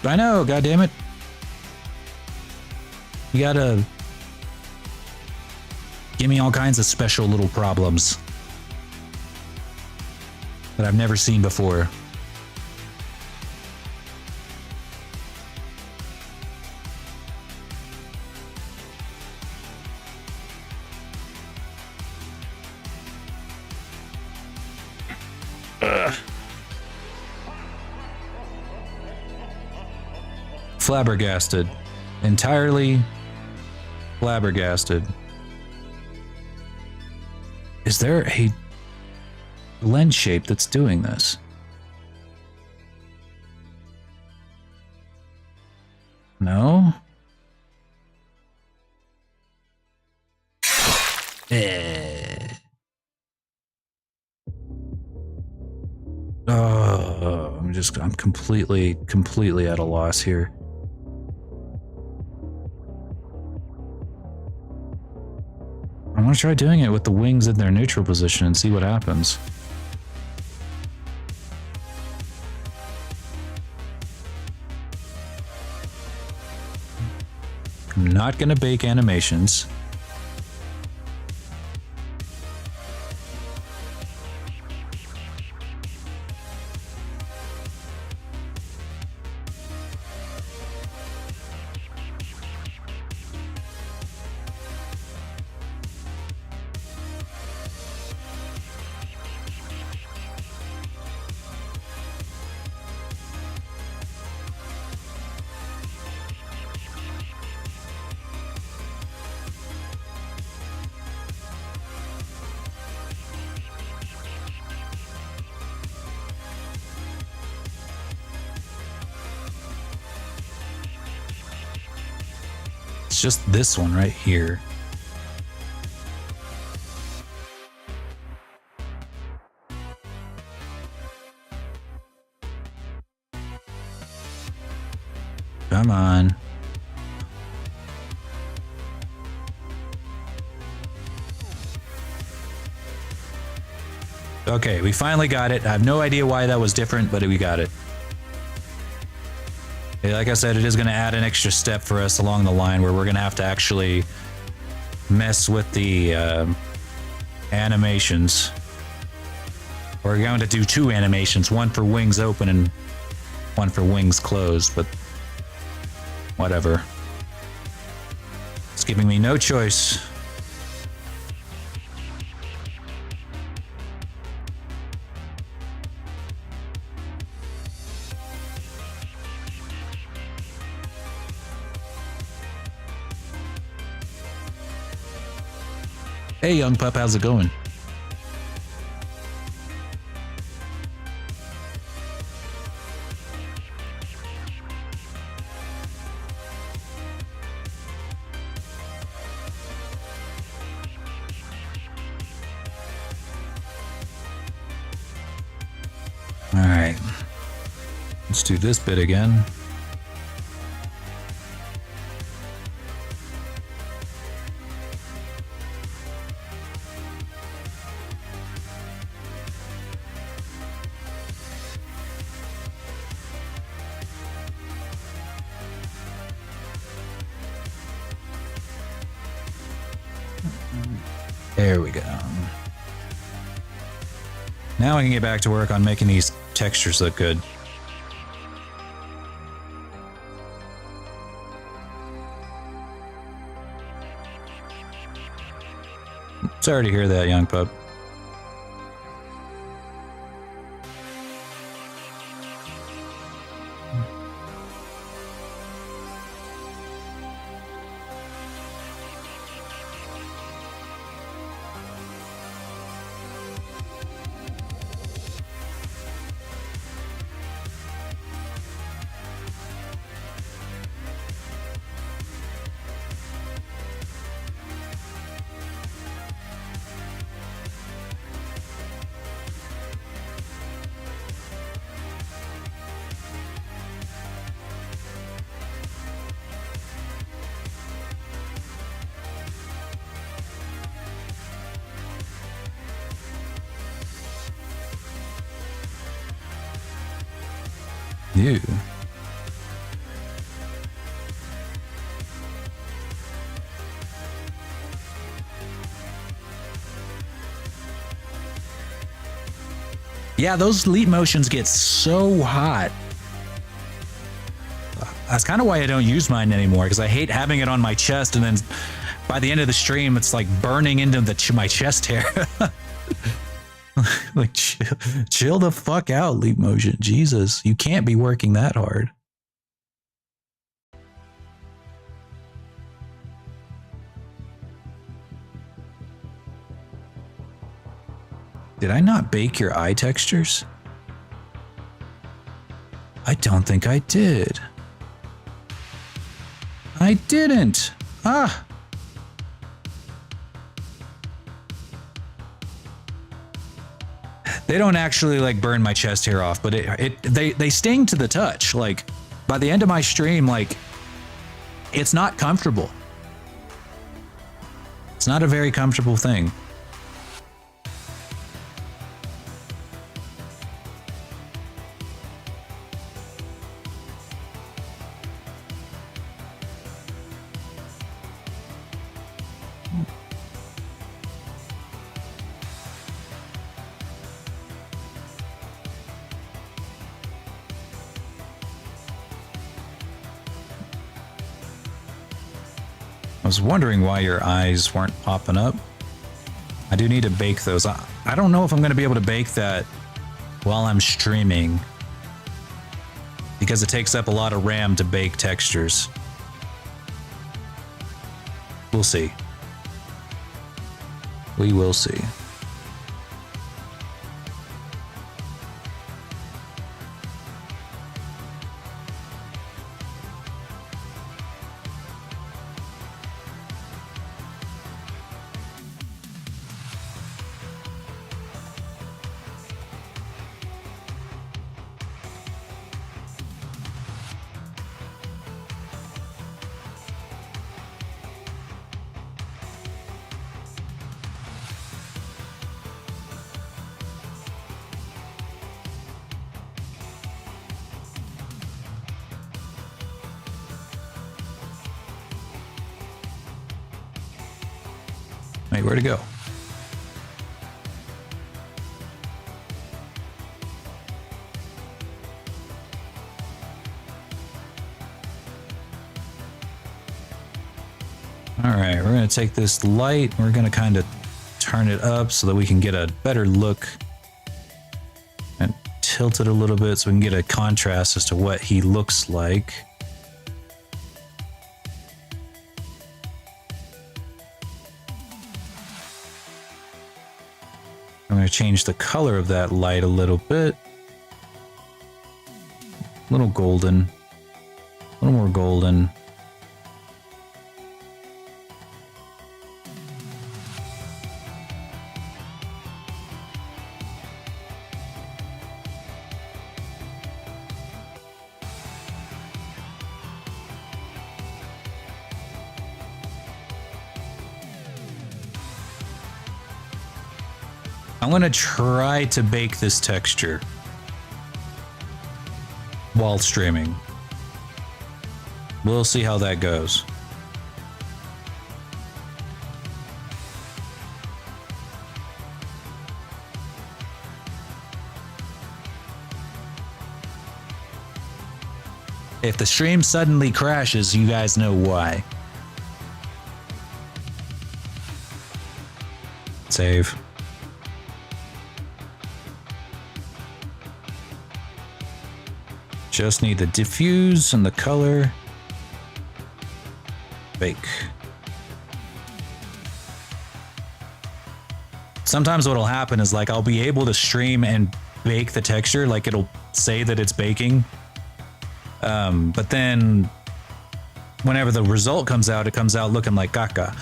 I know, goddammit. You gotta give me all kinds of special little problems that I've never seen before. Flabbergasted. Entirely flabbergasted. Is there a lens shape that's doing this? No? Oh, I'm completely at a loss here. I want to try doing it with the wings in their neutral position and see what happens. I'm not going to bake animations. It's just this one right here. Come on. Okay, we finally got it. I have no idea why that was different, but we got it. Like I said, it is going to add an extra step for us along the line where we're going to have to actually mess with the animations. We're going to do 2 animations, one for wings open and one for wings closed, but whatever. It's giving me no choice. Hey, young pup, how's it going? All right, let's do this bit again. There we go. Now I can get back to work on making these textures look good. Sorry to hear that, young pup. Ew. Yeah, those leap motions get so hot. That's kind of why I don't use mine anymore, because I hate having it on my chest, and then by the end of the stream, it's like burning into my chest hair. Like, chill the fuck out, leap motion. Jesus, you can't be working that hard. Did I not bake your eye textures? I don't think I did. I didn't. Ah. They don't actually like burn my chest hair off, but they sting to the touch. Like by the end of my stream, like it's not comfortable. It's not a very comfortable thing. I was wondering why your eyes weren't popping up. I do need to bake those. I don't know if I'm going to be able to bake that while I'm streaming, because it takes up a lot of RAM to bake textures. We'll see. We will see. Wait, where'd it go? All right, we're gonna take this light. We're gonna kind of turn it up so that we can get a better look and tilt it a little bit so we can get a contrast as to what he looks like. I'm going to change the color of that light a little bit. A little golden. A little more golden. I'm going to try to bake this texture while streaming. We'll see how that goes. If the stream suddenly crashes, you guys know why. Save. Just need the diffuse and the color. Bake. Sometimes what'll happen is like I'll be able to stream and bake the texture, like it'll say that it's baking. But then whenever the result comes out, it comes out looking like caca.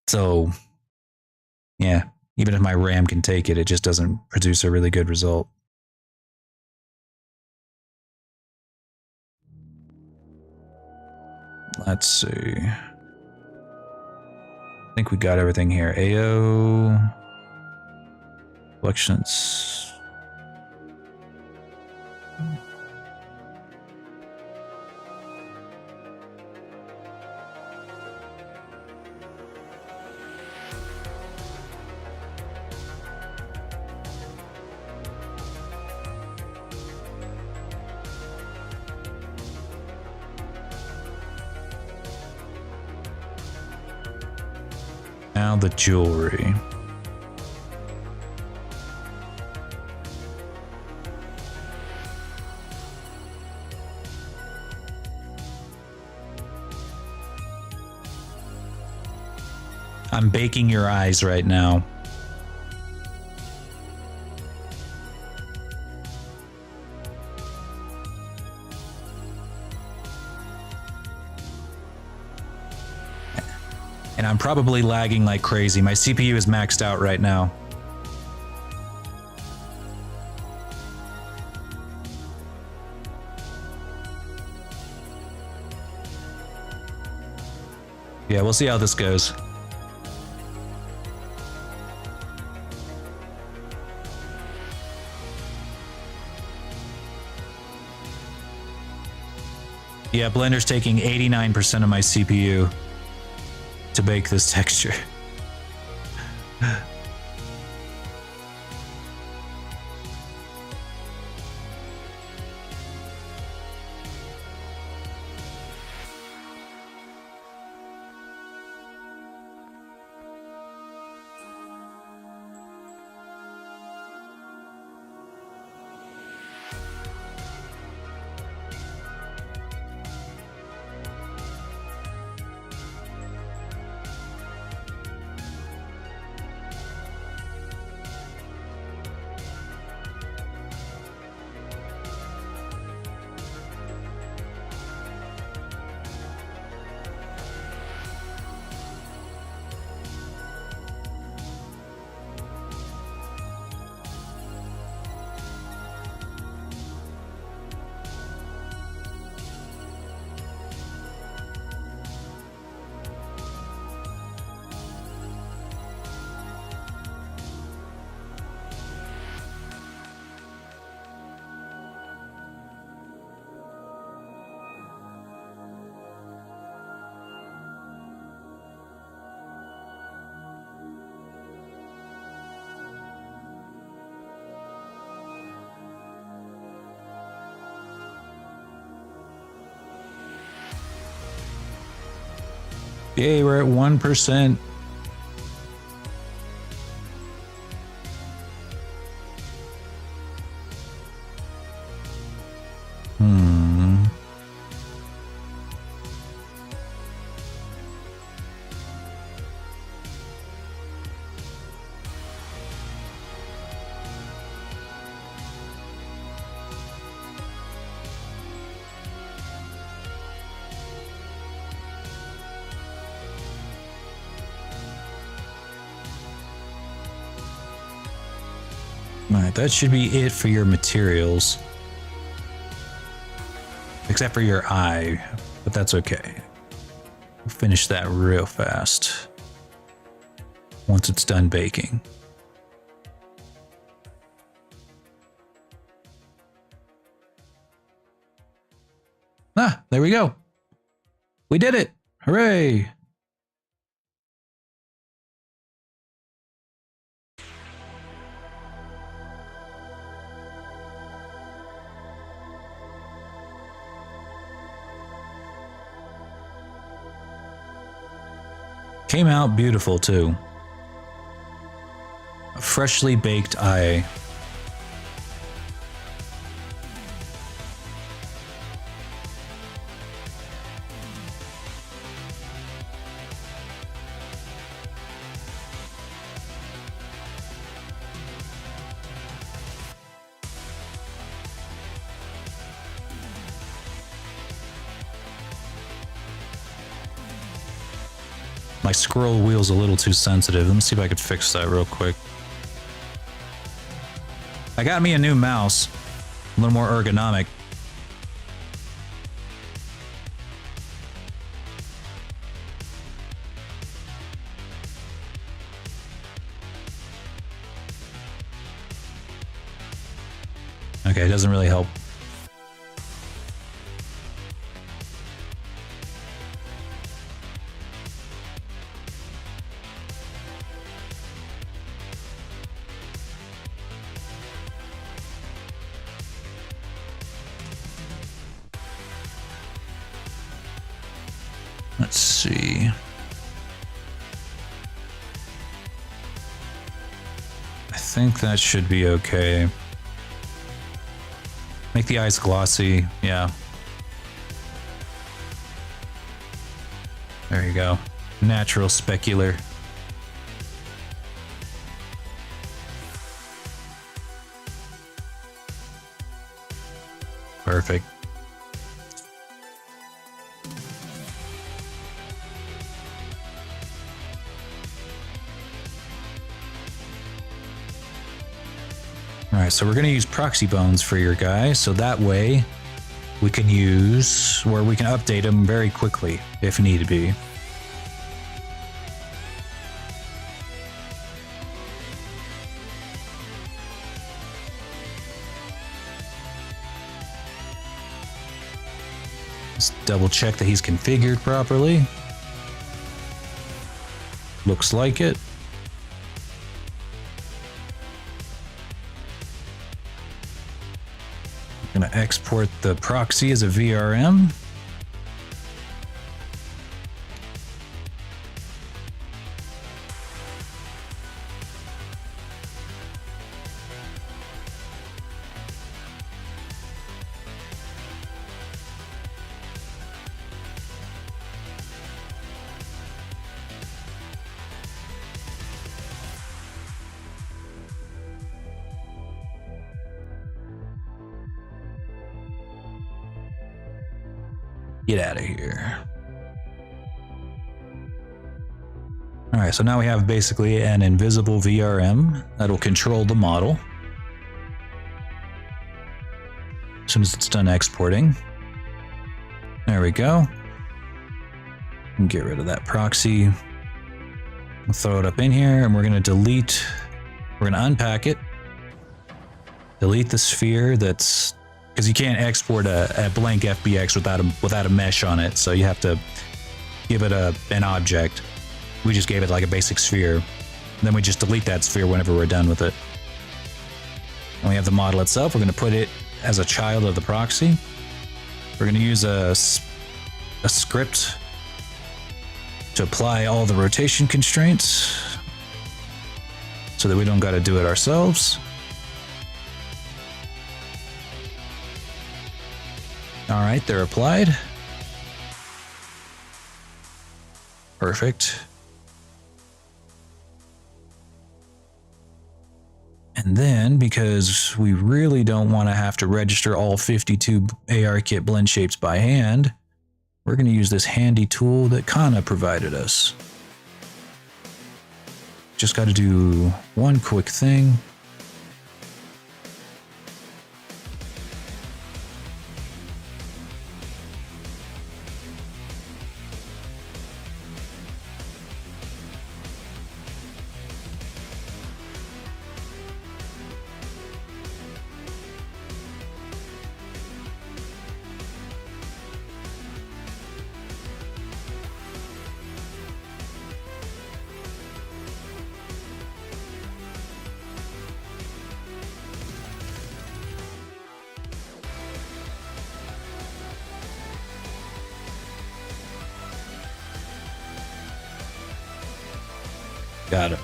So, yeah. Even if my RAM can take it, it just doesn't produce a really good result. Let's see. I think we got everything here. AO. Collections. Now the jewelry. I'm baking your eyes right now. And I'm probably lagging like crazy. My CPU is maxed out right now. Yeah, we'll see how this goes. Yeah, Blender's taking 89% of my CPU to bake this texture. Okay, we're at 1%. Alright, that should be it for your materials. Except for your eye, but that's okay. We'll finish that real fast once it's done baking. Ah, there we go. We did it. Hooray. Came out beautiful too. A freshly baked eye. My scroll wheel's a little too sensitive. Let me see if I could fix that real quick. I got me a new mouse. A little more ergonomic. Okay, it doesn't really help. Let's see. I think that should be okay. Make the eyes glossy, yeah. There you go. Natural specular. Perfect. Alright, so we're going to use proxy bones for your guy, so that way we can use, where we can update them very quickly if need be. Just double check that he's configured properly. Looks like it. Gonna export the proxy as a VRM. Get out of here. All right, so now we have basically an invisible VRM that'll control the model as soon as it's done exporting. There we go. Get rid of that proxy. We'll throw it up in here, and we're going to delete, we're going to unpack it. Delete the sphere that's, because you can't export a blank FBX without a mesh on it, so you have to give it an object. We just gave it like a basic sphere. Then we just delete that sphere whenever we're done with it. And we have the model itself. We're going to put it as a child of the proxy. We're going to use a script to apply all the rotation constraints so that we don't got to do it ourselves. All right, they're applied. Perfect. And then, because we really don't want to have to register all 52 VRChat blend shapes by hand, we're going to use this handy tool that Kana provided us. Just got to do one quick thing. Got it.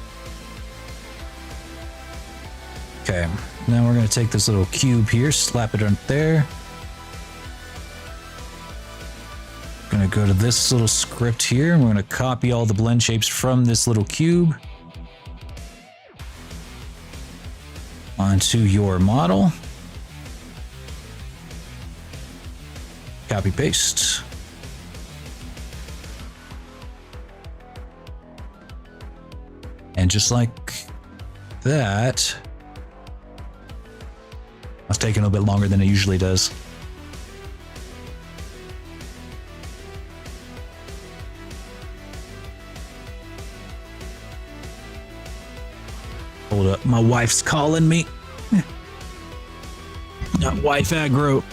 Okay, now we're going to take this little cube here, slap it on there. Going to go to this little script here, and we're going to copy all the blend shapes from this little cube onto your model. Copy paste. And just like that, it's taking a little bit longer than it usually does. Hold up, my wife's calling me. Not wife aggro.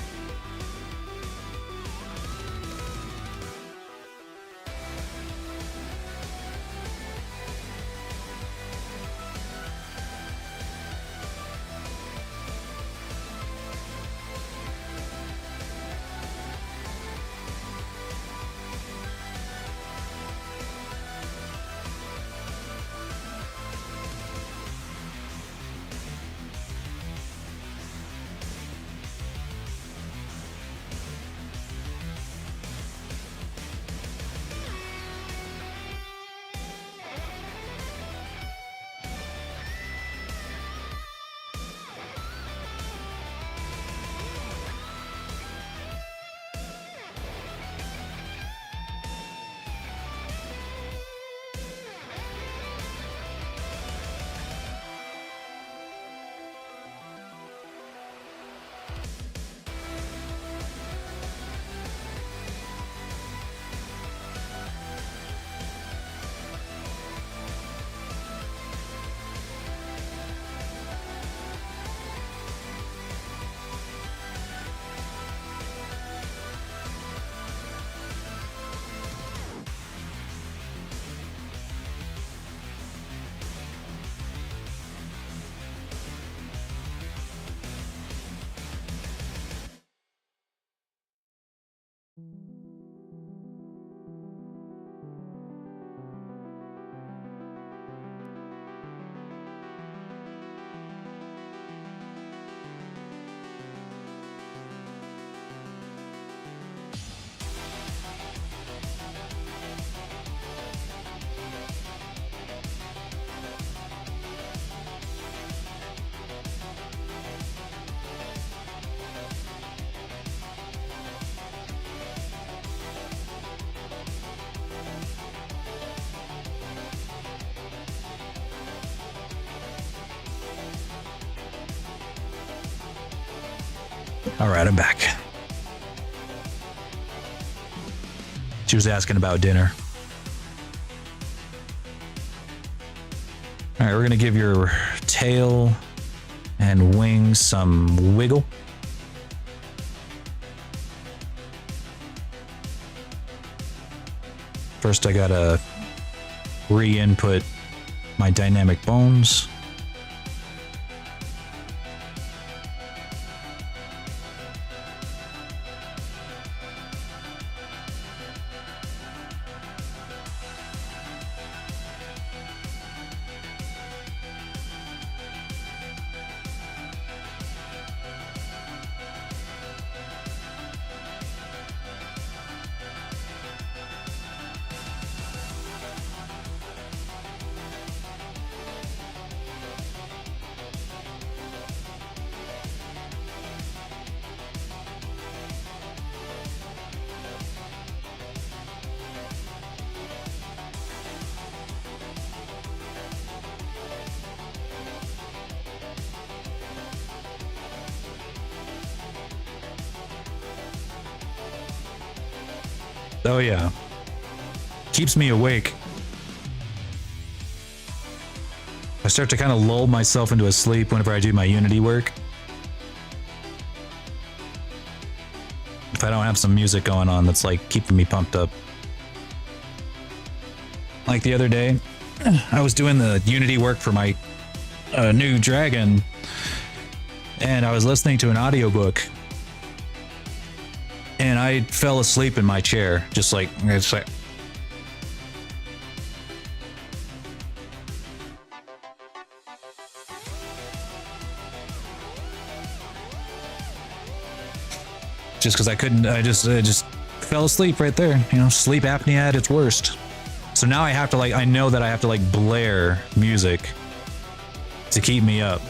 All right, I'm back. She was asking about dinner. All right, we're gonna give your tail and wings some wiggle. First, I gotta re-input my dynamic bones. Oh yeah. Keeps me awake. I start to kind of lull myself into a sleep whenever I do my Unity work. If I don't have some music going on that's like keeping me pumped up. Like the other day, I was doing the Unity work for my new dragon, and I was listening to an audiobook, and I fell asleep in my chair, just like, it's like, just because I couldn't, I just fell asleep right there. You know, sleep apnea at its worst. So now I have to I know that I have to blare music to keep me up.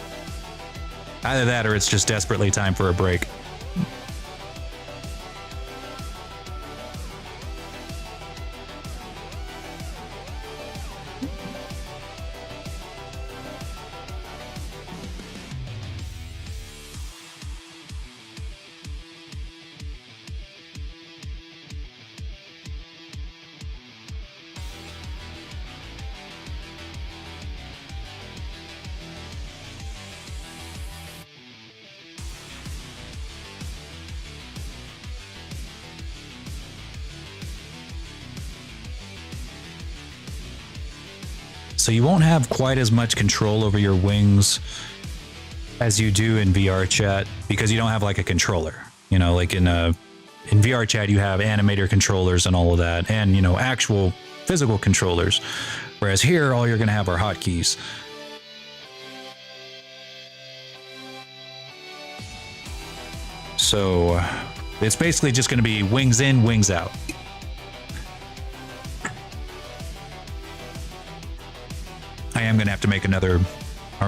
Either that or it's just desperately time for a break. So you won't have quite as much control over your wings as you do in VRChat because you don't have like a controller. You know, like in VRChat you have animator controllers and all of that, and you know, actual physical controllers. Whereas here, all you're gonna have are hotkeys. So it's basically just gonna be wings in, wings out. I am gonna have to make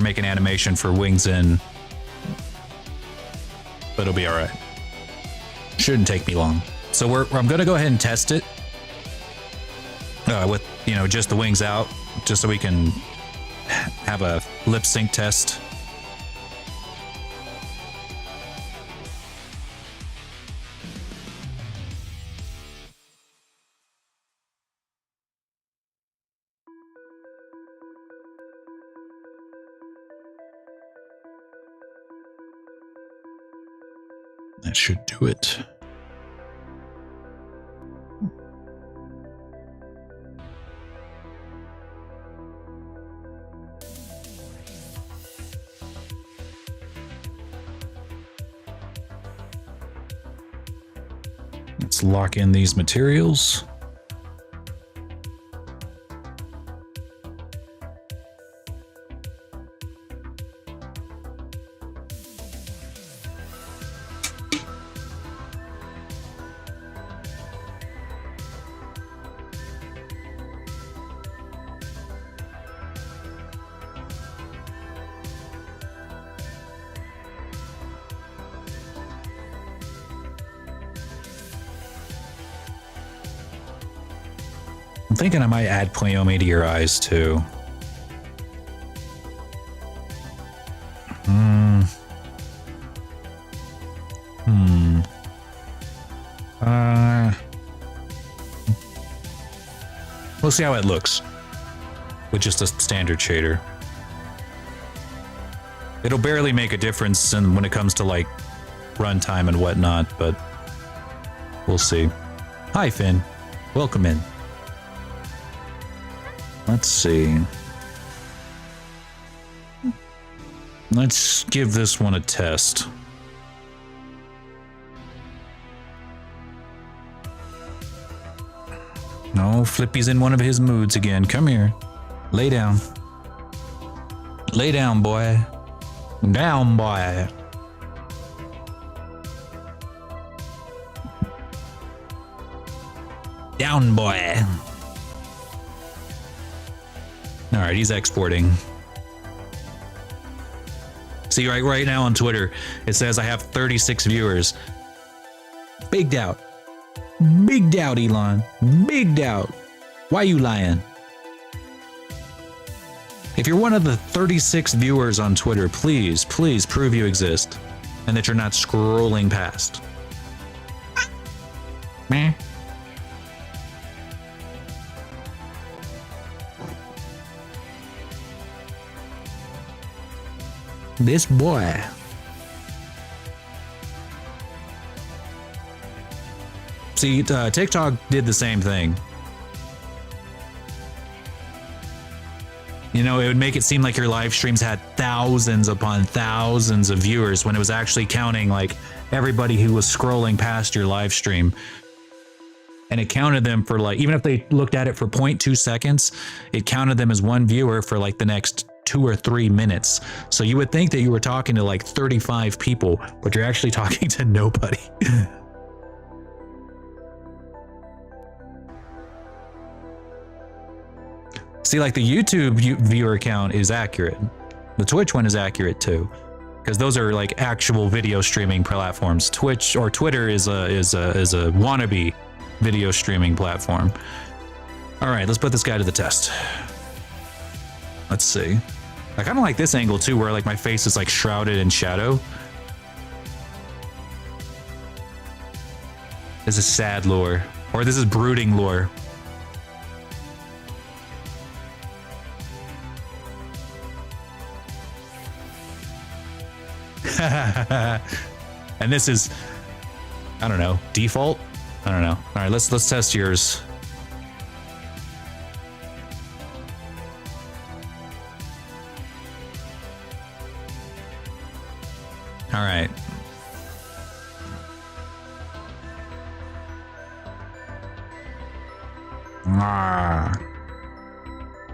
make an animation for wings in, but it'll be all right. Shouldn't take me long. So I'm gonna go ahead and test it with, you know, just the wings out, just so we can have a lip sync test. That should do it. Let's lock in these materials. I'm thinking I might add Playome to your eyes too. We'll see how it looks with just a standard shader. It'll barely make a difference when it comes to like runtime and whatnot, but we'll see. Hi, Finn. Welcome in. Let's see. Let's give this one a test. No, Flippy's in one of his moods again. Come here. Lay down. Lay down, boy. Down, boy. Down, boy. All right, he's exporting. See, right now on Twitter, it says I have 36 viewers. Big doubt. Big doubt, Elon. Big doubt. Why you lying? If you're one of the 36 viewers on Twitter, please prove you exist and that you're not scrolling past. Meh. this boy. See, TikTok did the same thing. You know, it would make it seem like your live streams had thousands upon thousands of viewers when it was actually counting like everybody who was scrolling past your live stream. And it counted them for like, even if they looked at it for 0.2 seconds, it counted them as one viewer for like the next 2 or 3 minutes. So you would think that you were talking to like 35 people, but you're actually talking to nobody. See, like the YouTube viewer count is accurate. The Twitch one is accurate too, because those are like actual video streaming platforms. Twitch or Twitter is a wannabe video streaming platform. All right, let's put this guy to the test. Let's see. I kind of like this angle too, where like my face is like shrouded in shadow. This is sad lore, or this is brooding lore. And this is, I don't know, default? I don't know. All right, let's test yours. All right.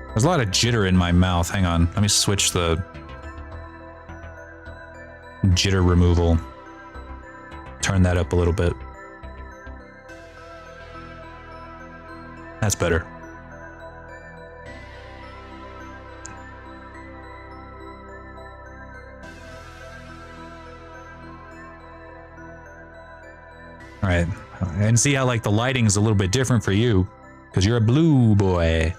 There's a lot of jitter in my mouth. Hang on. Let me switch the jitter removal. Turn that up a little bit. That's better. All right, and see how like the lighting is a little bit different for you because you're a blue boy.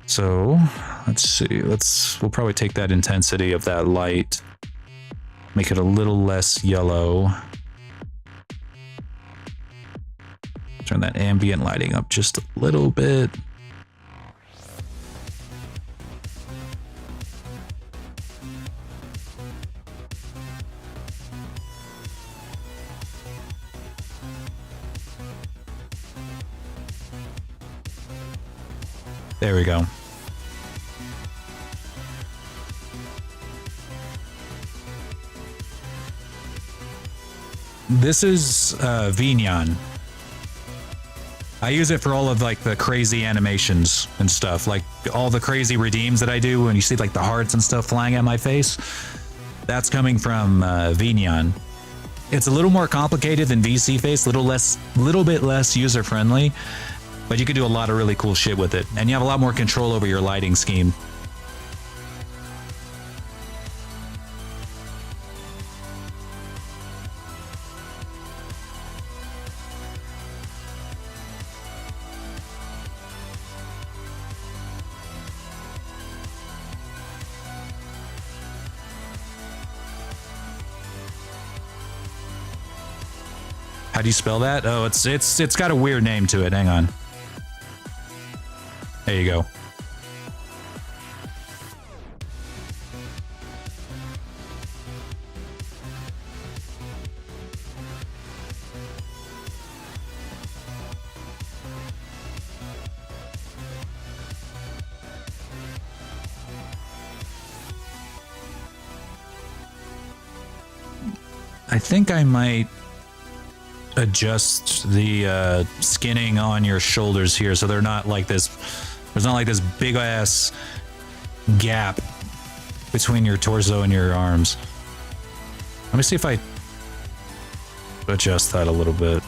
So let's see, we'll probably take that intensity of that light, make it a little less yellow. Turn that ambient lighting up just a little bit. There we go. This is VRChat. I use it for all of like the crazy animations and stuff, like all the crazy redeems that I do when you see like the hearts and stuff flying at my face. That's coming from VRChat. It's a little more complicated than VC Face, little bit less user friendly, but you can do a lot of really cool shit with it, and you have a lot more control over your lighting scheme. How do you spell that? Oh, it's got a weird name to it. Hang on. There you go. I think I might adjust the skinning on your shoulders here so they're not like this. There's not like this big ass gap between your torso and your arms. Let me see if I adjust that a little bit.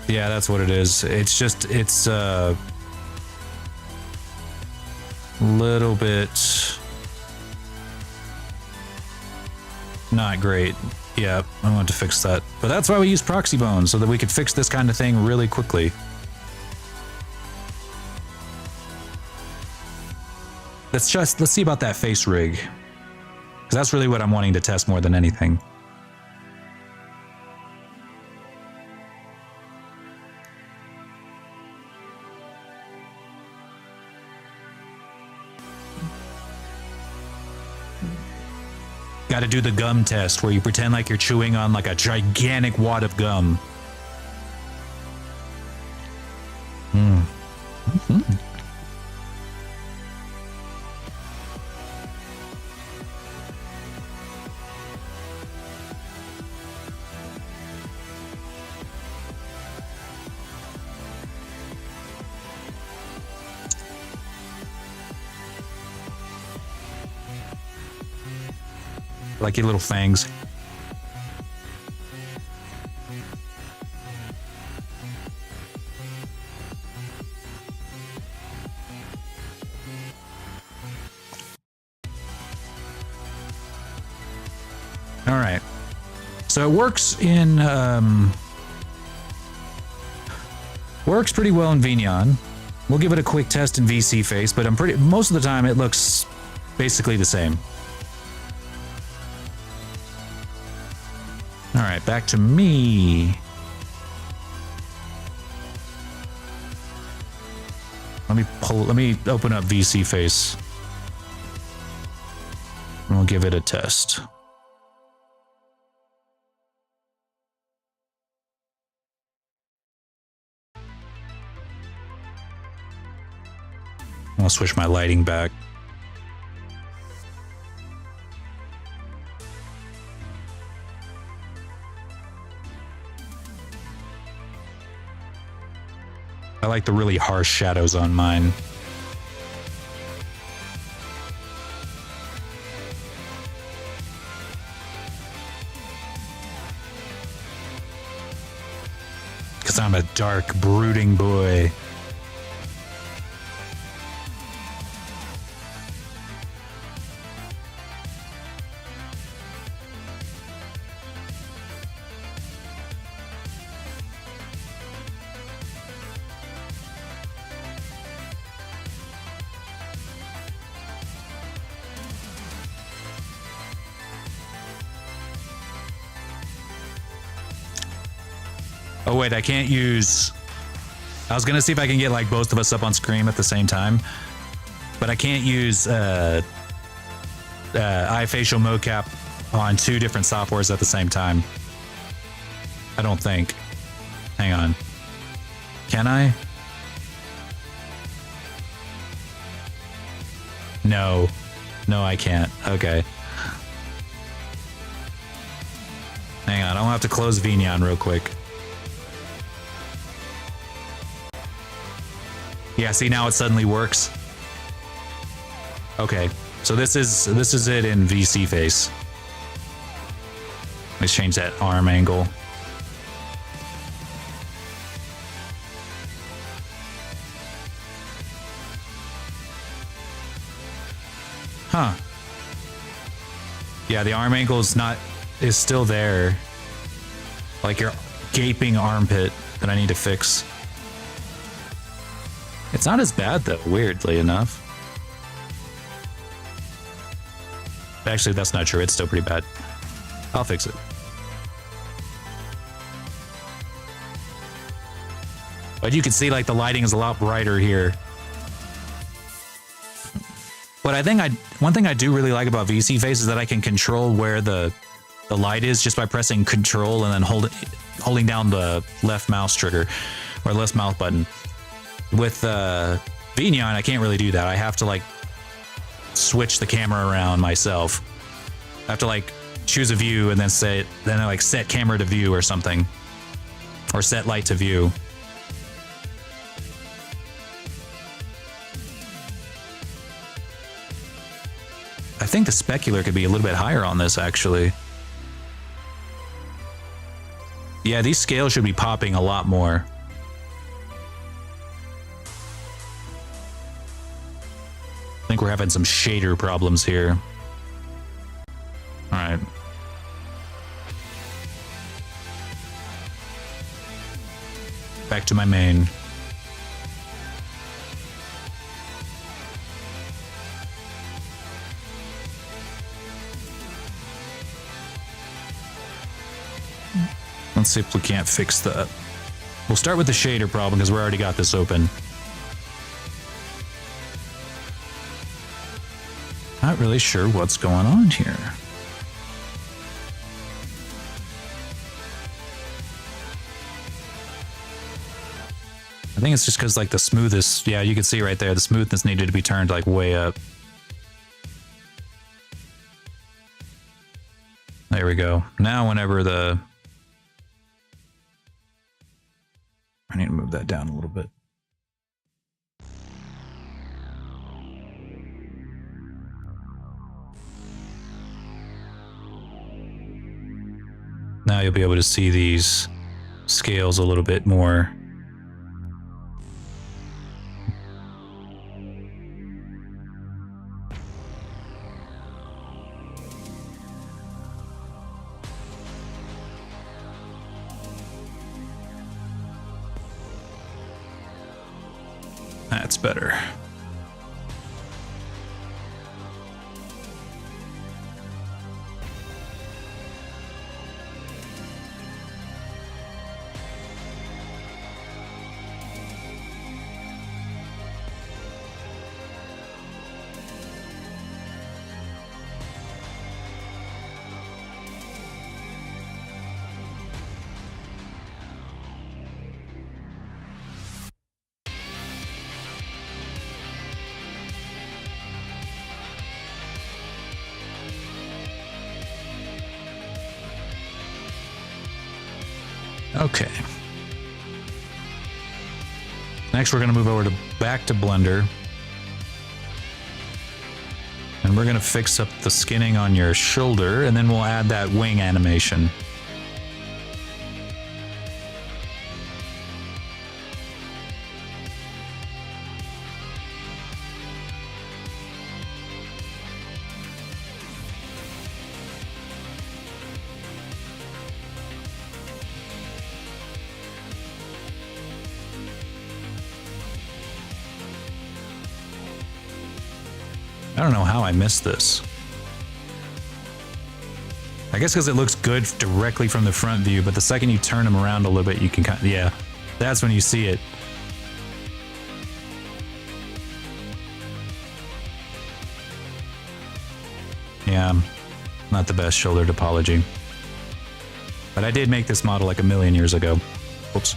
Yeah, that's what it is. It's just, it's a little bit not great. Yeah, I want to fix that. But that's why we use proxy bones, so that we could fix this kind of thing really quickly. Let's see about that face rig. Because that's really what I'm wanting to test more than anything. Got to do the gum test where you pretend like you're chewing on like a gigantic wad of gum. Like your little fangs. All right. So it works in works pretty well in VRChat. We'll give it a quick test in VC Face, but most of the time it looks basically the same. All right, back to me. Let me open up VC Face. And we'll give it a test. I'll switch my lighting back. I like the really harsh shadows on mine. Because I'm a dark, brooding boy. Oh wait, I can't use... I was gonna see if I can get like both of us up on screen at the same time, but I can't use eye facial mocap on two different softwares at the same time. I don't think. Hang on. Can I? No. No, I can't. Okay. Hang on, I'll have to close VRChat real quick. Yeah, see, now it suddenly works. Okay, so this is it in VC Face. Let's change that arm angle. Huh. Yeah, the arm angle is still there. Like your gaping armpit that I need to fix. It's not as bad though, weirdly enough. Actually, that's not true. It's still pretty bad. I'll fix it. But you can see like the lighting is a lot brighter here. But I think one thing I do really like about VC Face is that I can control where the light is just by pressing Control and then holding down the left mouse trigger or left mouse button. With VRChat, I can't really do that. I have to like switch the camera around myself. I have to like choose a view and then I like set camera to view or something, or set light to view. I think the specular could be a little bit higher on this actually. Yeah, these scales should be popping a lot more. I think we're having some shader problems here. All right. Back to my main. Let's see if we can't fix that. We'll start with the shader problem because we already got this open. Not really sure what's going on here. I think it's just because like the smoothest, yeah, you can see right there, the smoothness needed to be turned like way up. There we go. Now whenever I need to move that down a little bit. Now you'll be able to see these scales a little bit more. That's better. Okay. Next, we're going to move over to back to Blender. And we're going to fix up the skinning on your shoulder, and then we'll add that wing animation. I don't know how I missed this. I guess because it looks good directly from the front view, but the second you turn them around a little bit, you can kind of, yeah, that's when you see it. Yeah, not the best shoulder topology. But I did make this model like a million years ago. Oops.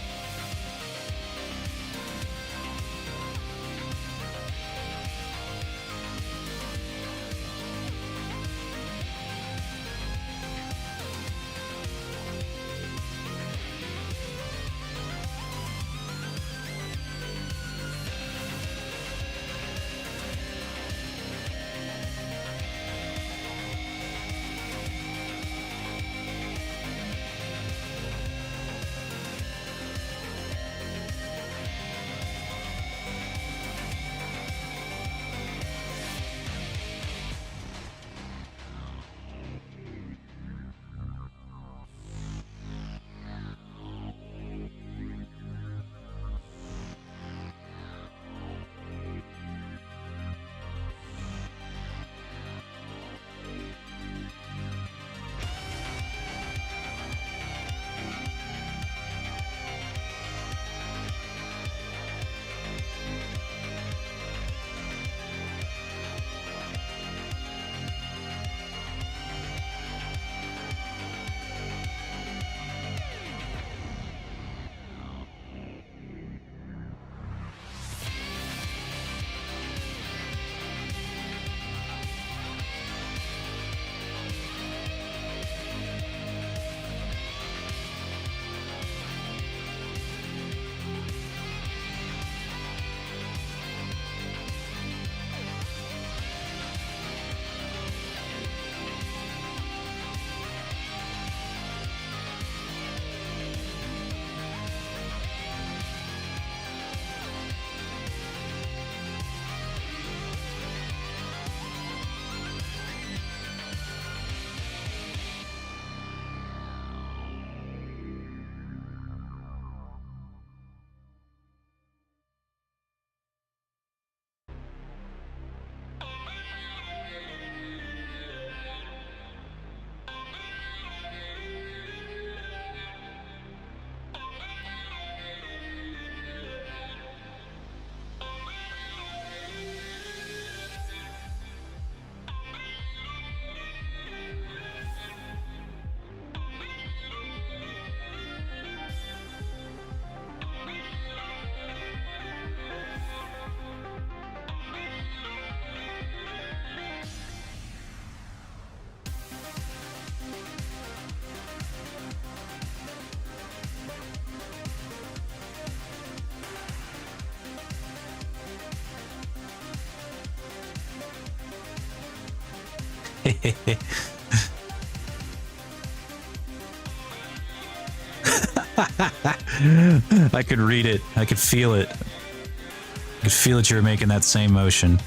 I could read it. I could feel it. I could feel that you were making that same motion.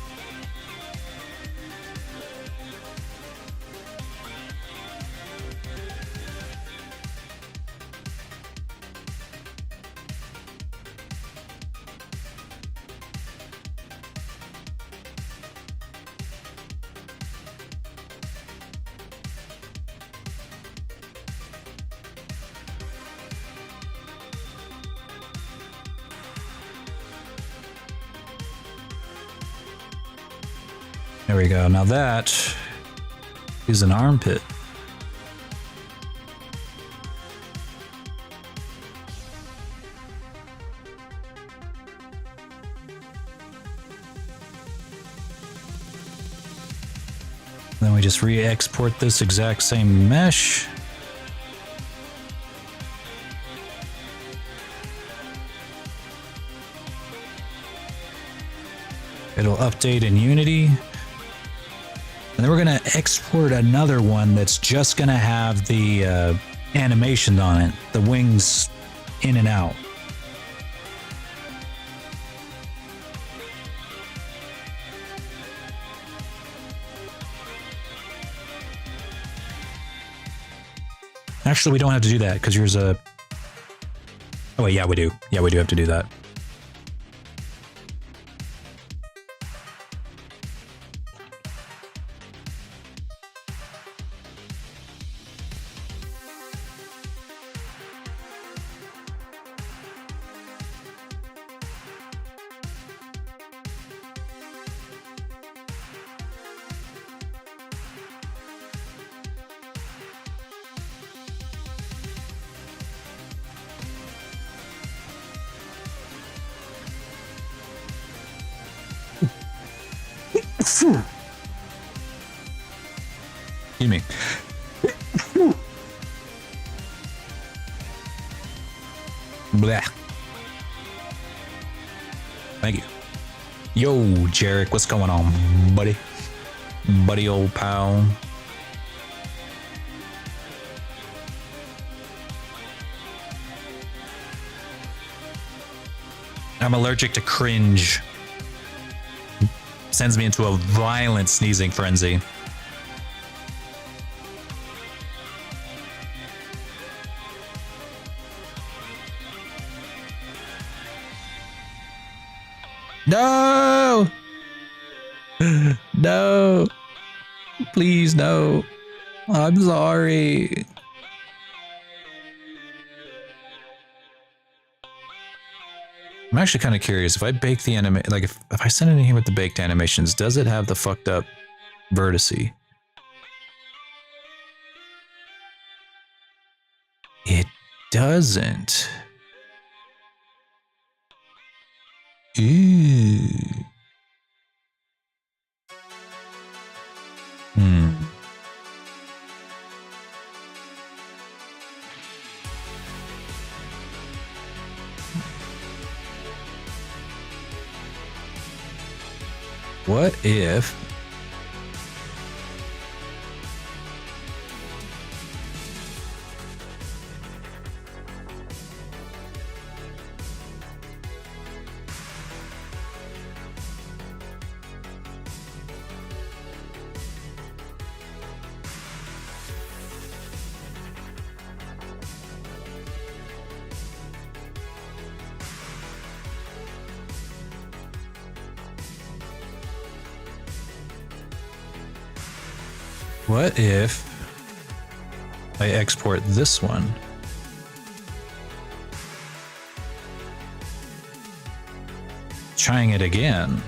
There we go. Now that is an armpit. Then we just re-export this exact same mesh. It'll update in Unity. And then we're going to export another one that's just going to have the animation on it, the wings in and out. Actually, we don't have to do that because yours a... Oh, wait, yeah, we do. Yeah, we do have to do that. Excuse me. Blah. Thank you. Yo, Jarek, what's going on, buddy? Buddy, old pal. I'm allergic to cringe. Sends me into a violent sneezing frenzy. No! No! Please, no. I'm sorry. I'm actually kind of curious if I bake the like if I send it in here with the baked animations, does it have the fucked up vertice? It doesn't. Ooh. What if I export this one? Trying it again.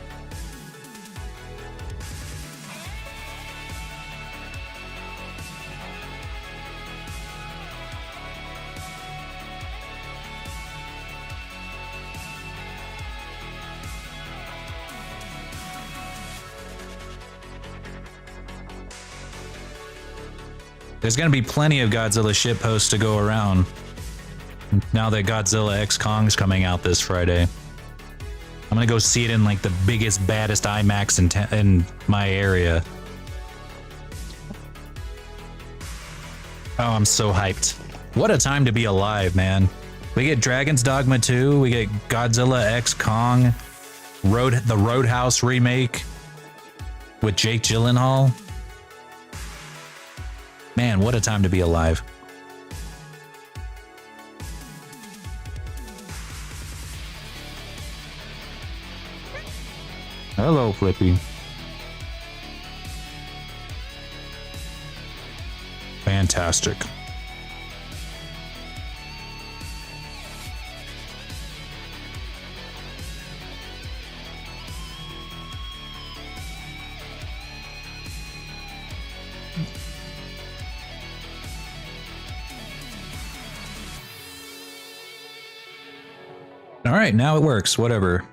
There's going to be plenty of Godzilla shitposts to go around now that Godzilla X Kong's coming out this Friday. I'm going to go see it in like the biggest, baddest IMAX in my area. Oh, I'm so hyped. What a time to be alive, man. We get Dragon's Dogma 2, we get Godzilla X Kong, the Roadhouse remake with Jake Gyllenhaal. Man, what a time to be alive. Hello, Flippy. Fantastic. All right, now it works, whatever.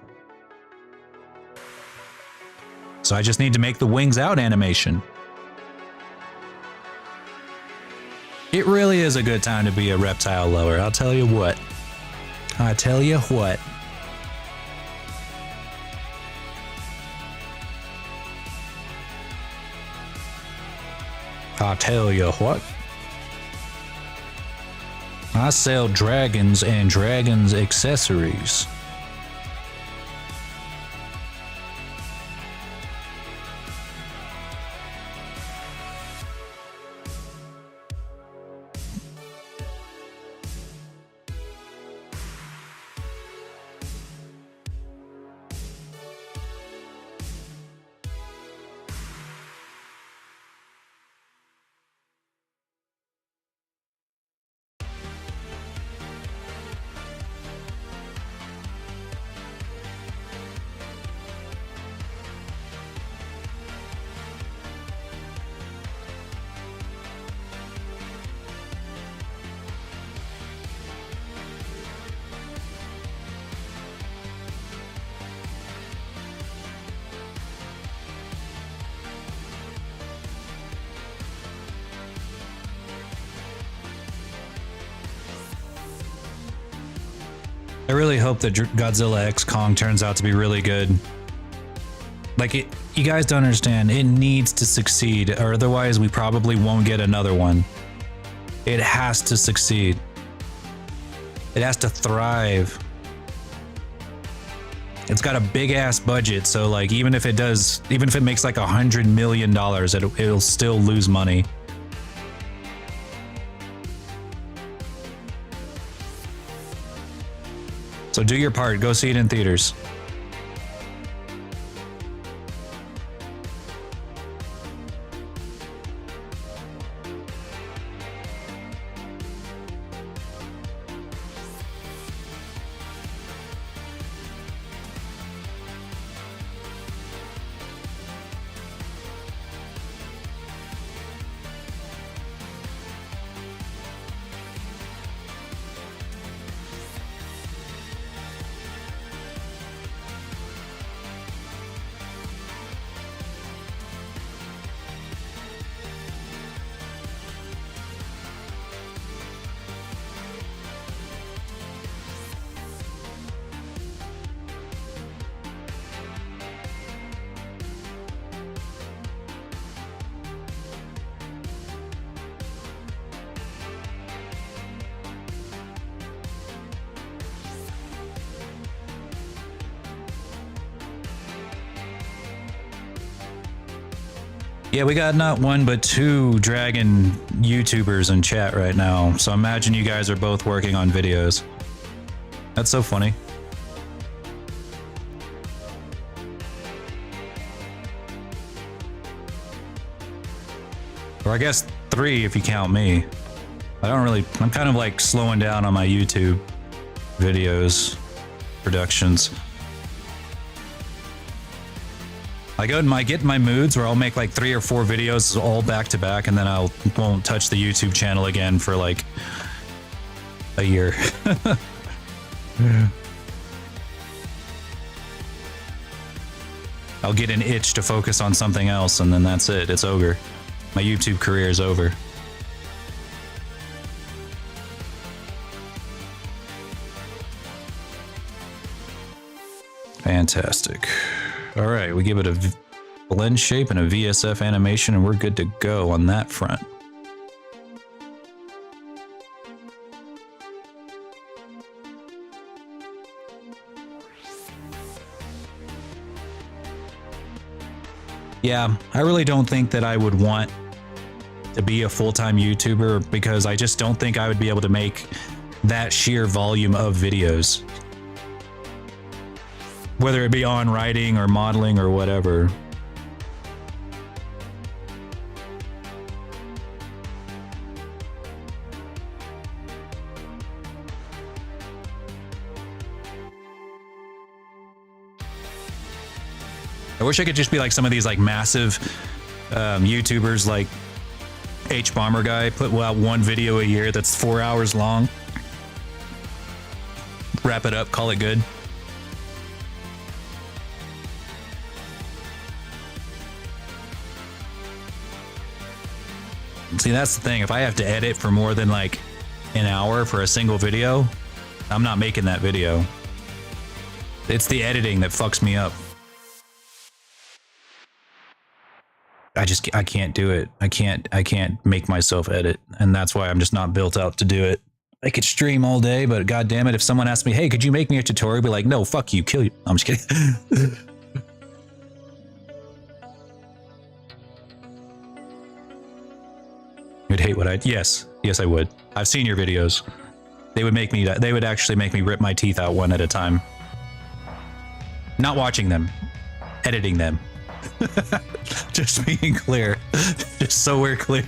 So I just need to make the wings out animation. It really is a good time to be a reptile lover, I'll tell you what. I tell you what. I tell you what. I sell dragons and dragons accessories. I really hope that Godzilla X Kong turns out to be really good. Like, you guys don't understand, it needs to succeed, or otherwise we probably won't get another one. It has to succeed. It has to thrive. It's got a big ass budget, so like even if it makes like $100 million, it'll still lose money. So do your part, go see it in theaters. Yeah, we got not one but two dragon YouTubers in chat right now, so imagine you guys are both working on videos. That's so funny. Or I guess 3 if you count me. I'm kind of like slowing down on my YouTube videos, productions. I get in my moods where I'll make like 3 or 4 videos all back to back, and then won't touch the YouTube channel again for like a year. I'll get an itch to focus on something else, and then that's it. It's over. My YouTube career is over. Fantastic. All right, we give it a blend shape and a VSF animation, and we're good to go on that front. Yeah, I really don't think that I would want to be a full-time YouTuber because I just don't think I would be able to make that sheer volume of videos. Whether it be on writing or modeling or whatever. I wish I could just be like some of these like massive YouTubers like H Bomber guy, put out one video a year that's 4 hours long. Wrap it up, call it good. See, that's the thing. If I have to edit for more than like an hour for a single video, I'm not making that video. It's the editing that fucks me up. I can't do it. I can't make myself edit. And that's why I'm just not built out to do it. I could stream all day, but god damn it, if someone asked me, hey, could you make me a tutorial? I'd be like, no, fuck you, kill you. I'm just kidding. You'd hate what yes, I would. I've seen your videos. They would actually make me rip my teeth out one at a time. Not watching them, editing them. Just being clear. Just so we're clear.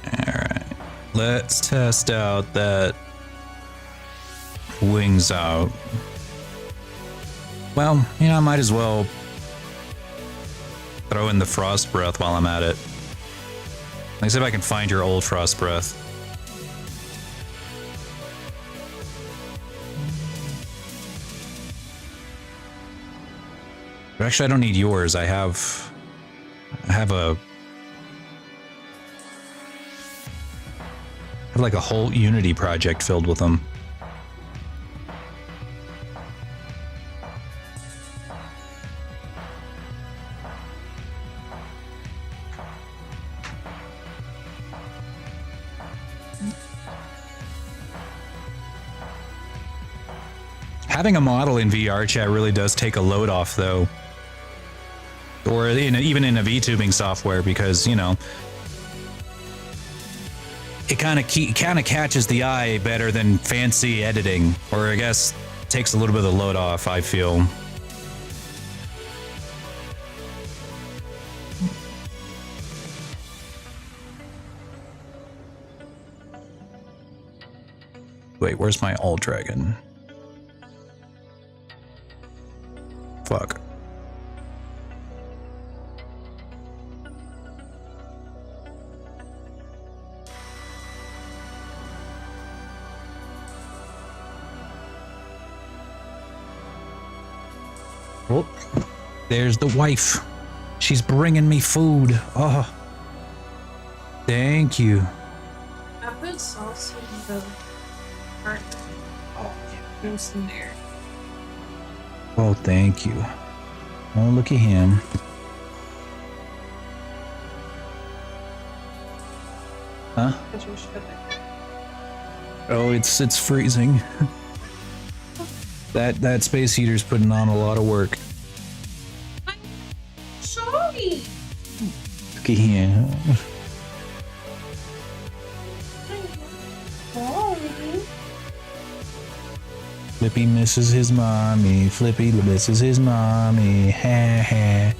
Alright. Let's test out that wings out. Well, you know, I might as well throw in the frost breath while I'm at it. Let's see if I can find your old frost breath. But actually, I don't need yours. I have like a whole Unity project filled with them. Having a model in VRChat really does take a load off, though. Or even in a VTubing software, because, you know, it kind of catches the eye better than fancy editing, or I guess takes a little bit of the load off, I feel. Wait, where's my All Dragon? Fuck. Oh, there's the wife. She's bringing me food. Oh, thank you. I put sauce in the cart. Oh, yeah, it's in there. Oh, thank you. Oh, look at him. Huh? Oh, it's freezing. That space heater's putting on a lot of work. I'm sorry. Look at him. Flippy misses his mommy. Flippy misses his mommy. Ha ha.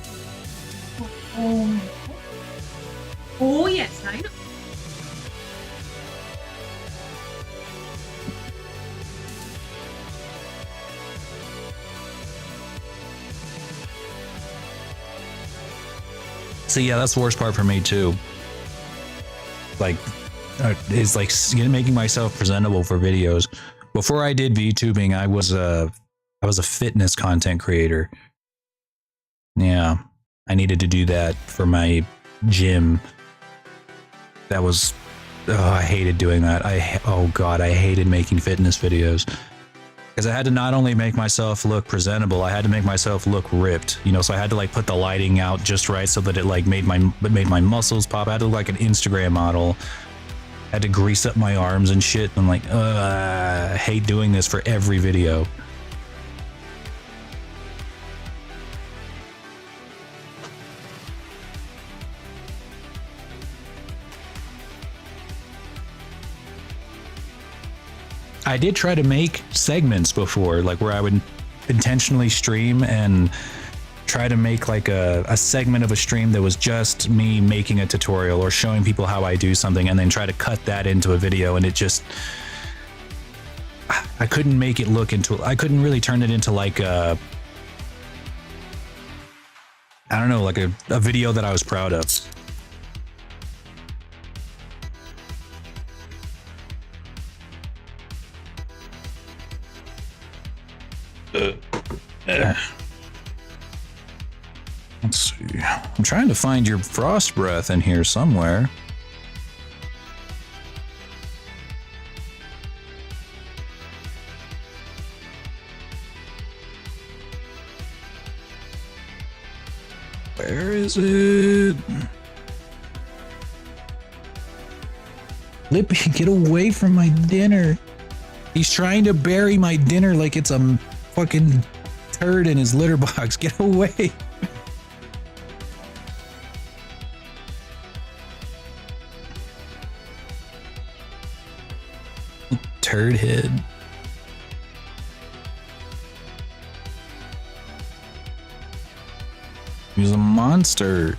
Oh yes, I know. So yeah, that's the worst part for me too. Like, is like making myself presentable for videos. Before I did VTubing, I was a fitness content creator. Yeah, I needed to do that for my gym. That was, oh, I hated doing that. Oh god, I hated making fitness videos. Because I had to not only make myself look presentable, I had to make myself look ripped, you know. So I had to like put the lighting out just right so that it like made my muscles pop. I had to look like an Instagram model. I had to grease up my arms and shit. I'm like, I hate doing this for every video. I did try to make segments before, like where I would intentionally stream and try to make like a segment of a stream that was just me making a tutorial or showing people how I do something, and then try to cut that into a video. And it just, I couldn't make it look into, I couldn't really turn it into like a, I don't know, like a video that I was proud of. Let's see. I'm trying to find your frost breath in here somewhere. Where is it? Lippy, get away from my dinner. He's trying to bury my dinner like it's a fucking turd in his litter box. Get away. Turd head. He's a monster.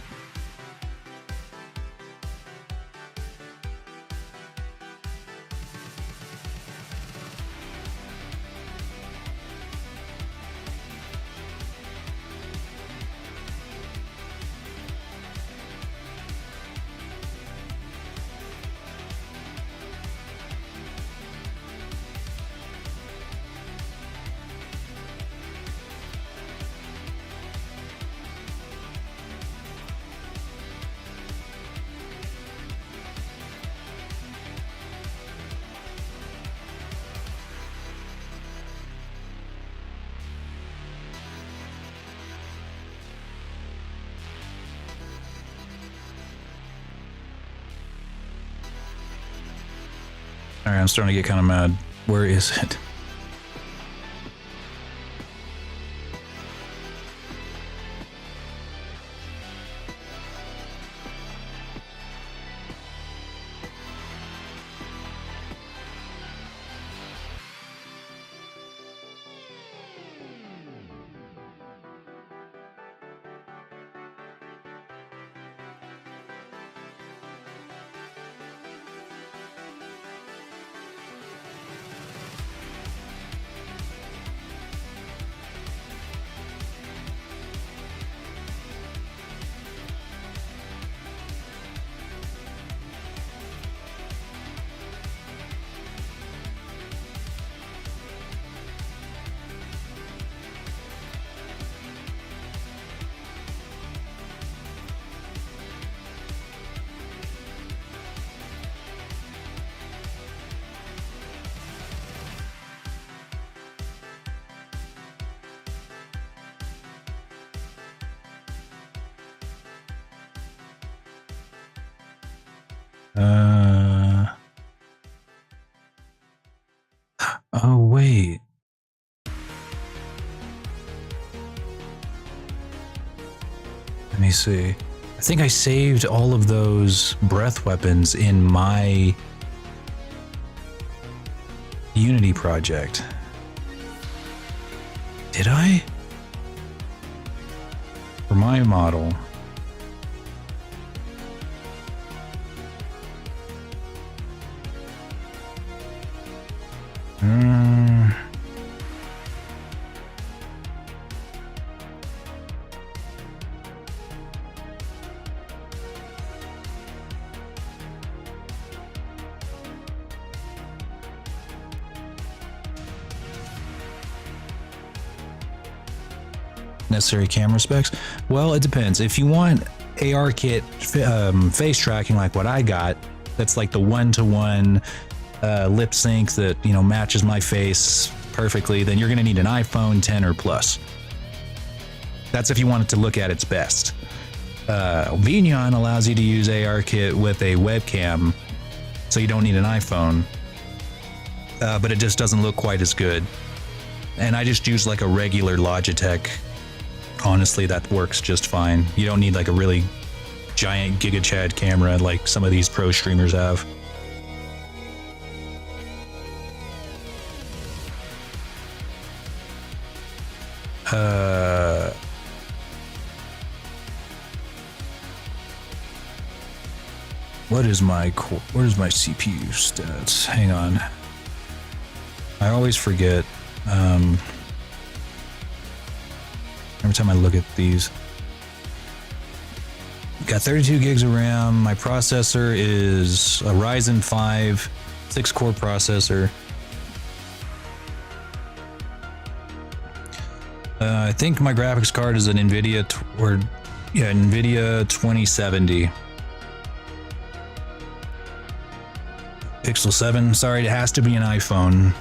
All right, I'm starting to get kind of mad. Where is it? Oh, wait. Let me see. I think I saved all of those breath weapons in my Unity project. Did I? For my model. Necessary camera specs? Well, it depends. If you want ARKit face tracking like what I got, that's like the one-to-one lip sync that, you know, matches my face perfectly, then you're going to need an iPhone 10 or plus. That's if you want it to look at its best. VRChat allows you to use ARKit with a webcam, so you don't need an iPhone, but it just doesn't look quite as good. And I just use like a regular Logitech. Honestly, that works just fine. You don't need like a really giant GigaChad camera like some of these pro streamers have. What is my CPU stats? Hang on. I always forget. Every time I look at these. Got 32 gigs of RAM. My processor is a Ryzen 5 6-core processor. I think my graphics card is an NVIDIA NVIDIA 2070. Pixel 7. Sorry, it has to be an iPhone.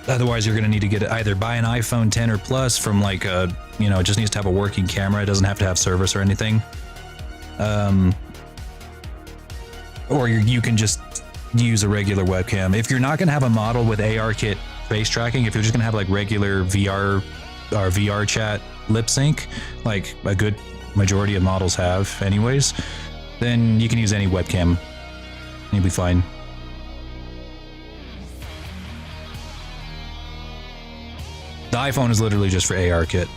Otherwise, you're going to need to get it either buy an iPhone 10 or plus from like a, it just needs to have a working camera. It doesn't have to have service or anything. Or you can just use a regular webcam. If you're not going to have a model with ARKit face tracking, if you're just going to have like regular VR or VRChat lip sync, like a good majority of models have anyways, then you can use any webcam. You'll be fine. The iPhone is literally just for ARKit.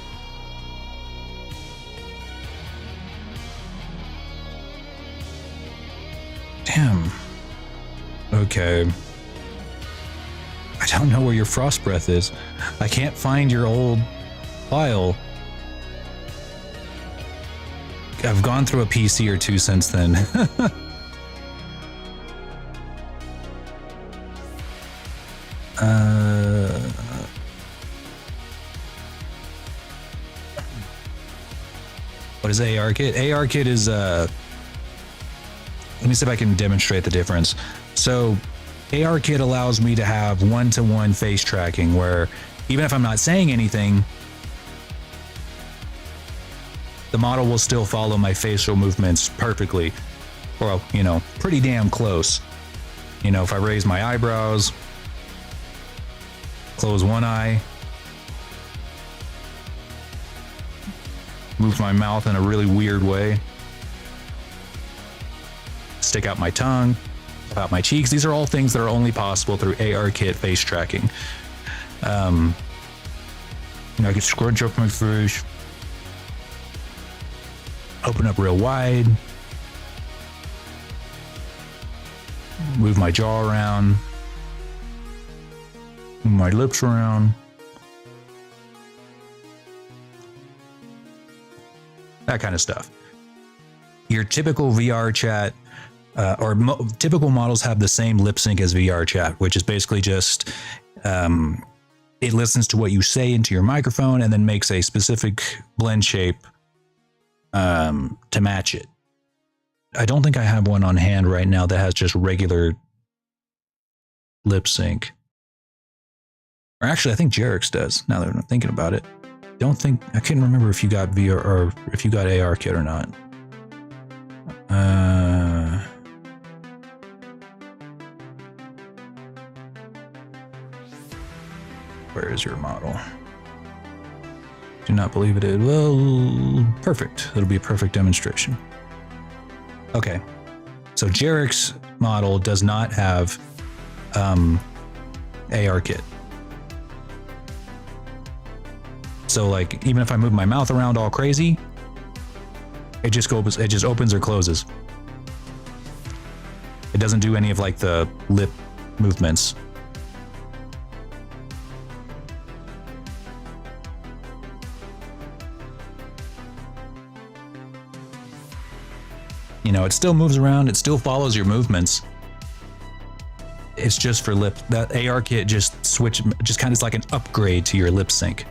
Damn. Okay. I don't know where your frost breath is. I can't find your old file. I've gone through a PC or two since then. What is ARKit? ARKit is let me see if I can demonstrate the difference. So ARKit allows me to have one-to-one face tracking where even if I'm not saying anything, the model will still follow my facial movements perfectly. Or, pretty damn close. If I raise my eyebrows, close one eye, move my mouth in a really weird way, stick out my tongue, puff out my cheeks. These are all things that are only possible through ARKit face tracking. I can scrunch up my face, open up real wide, move my jaw around, move my lips around. That kind of stuff. Your typical VRChat typical models have the same lip sync as VRChat, which is basically just it listens to what you say into your microphone and then makes a specific blend shape to match it. I don't think I have one on hand right now that has just regular lip sync. Or actually, I think Jerix does, now that I'm thinking about it. I couldn't remember if you got VR or if you got ARKit or not. Where is your model? Do not believe it is. Well, perfect. It'll be a perfect demonstration. Okay. So Jerix model does not have ARKit. So like, even if I move my mouth around all crazy, it just opens or closes. It doesn't do any of like the lip movements. It still moves around, it still follows your movements. It's just for lip. That ARKit just kind of like an upgrade to your lip sync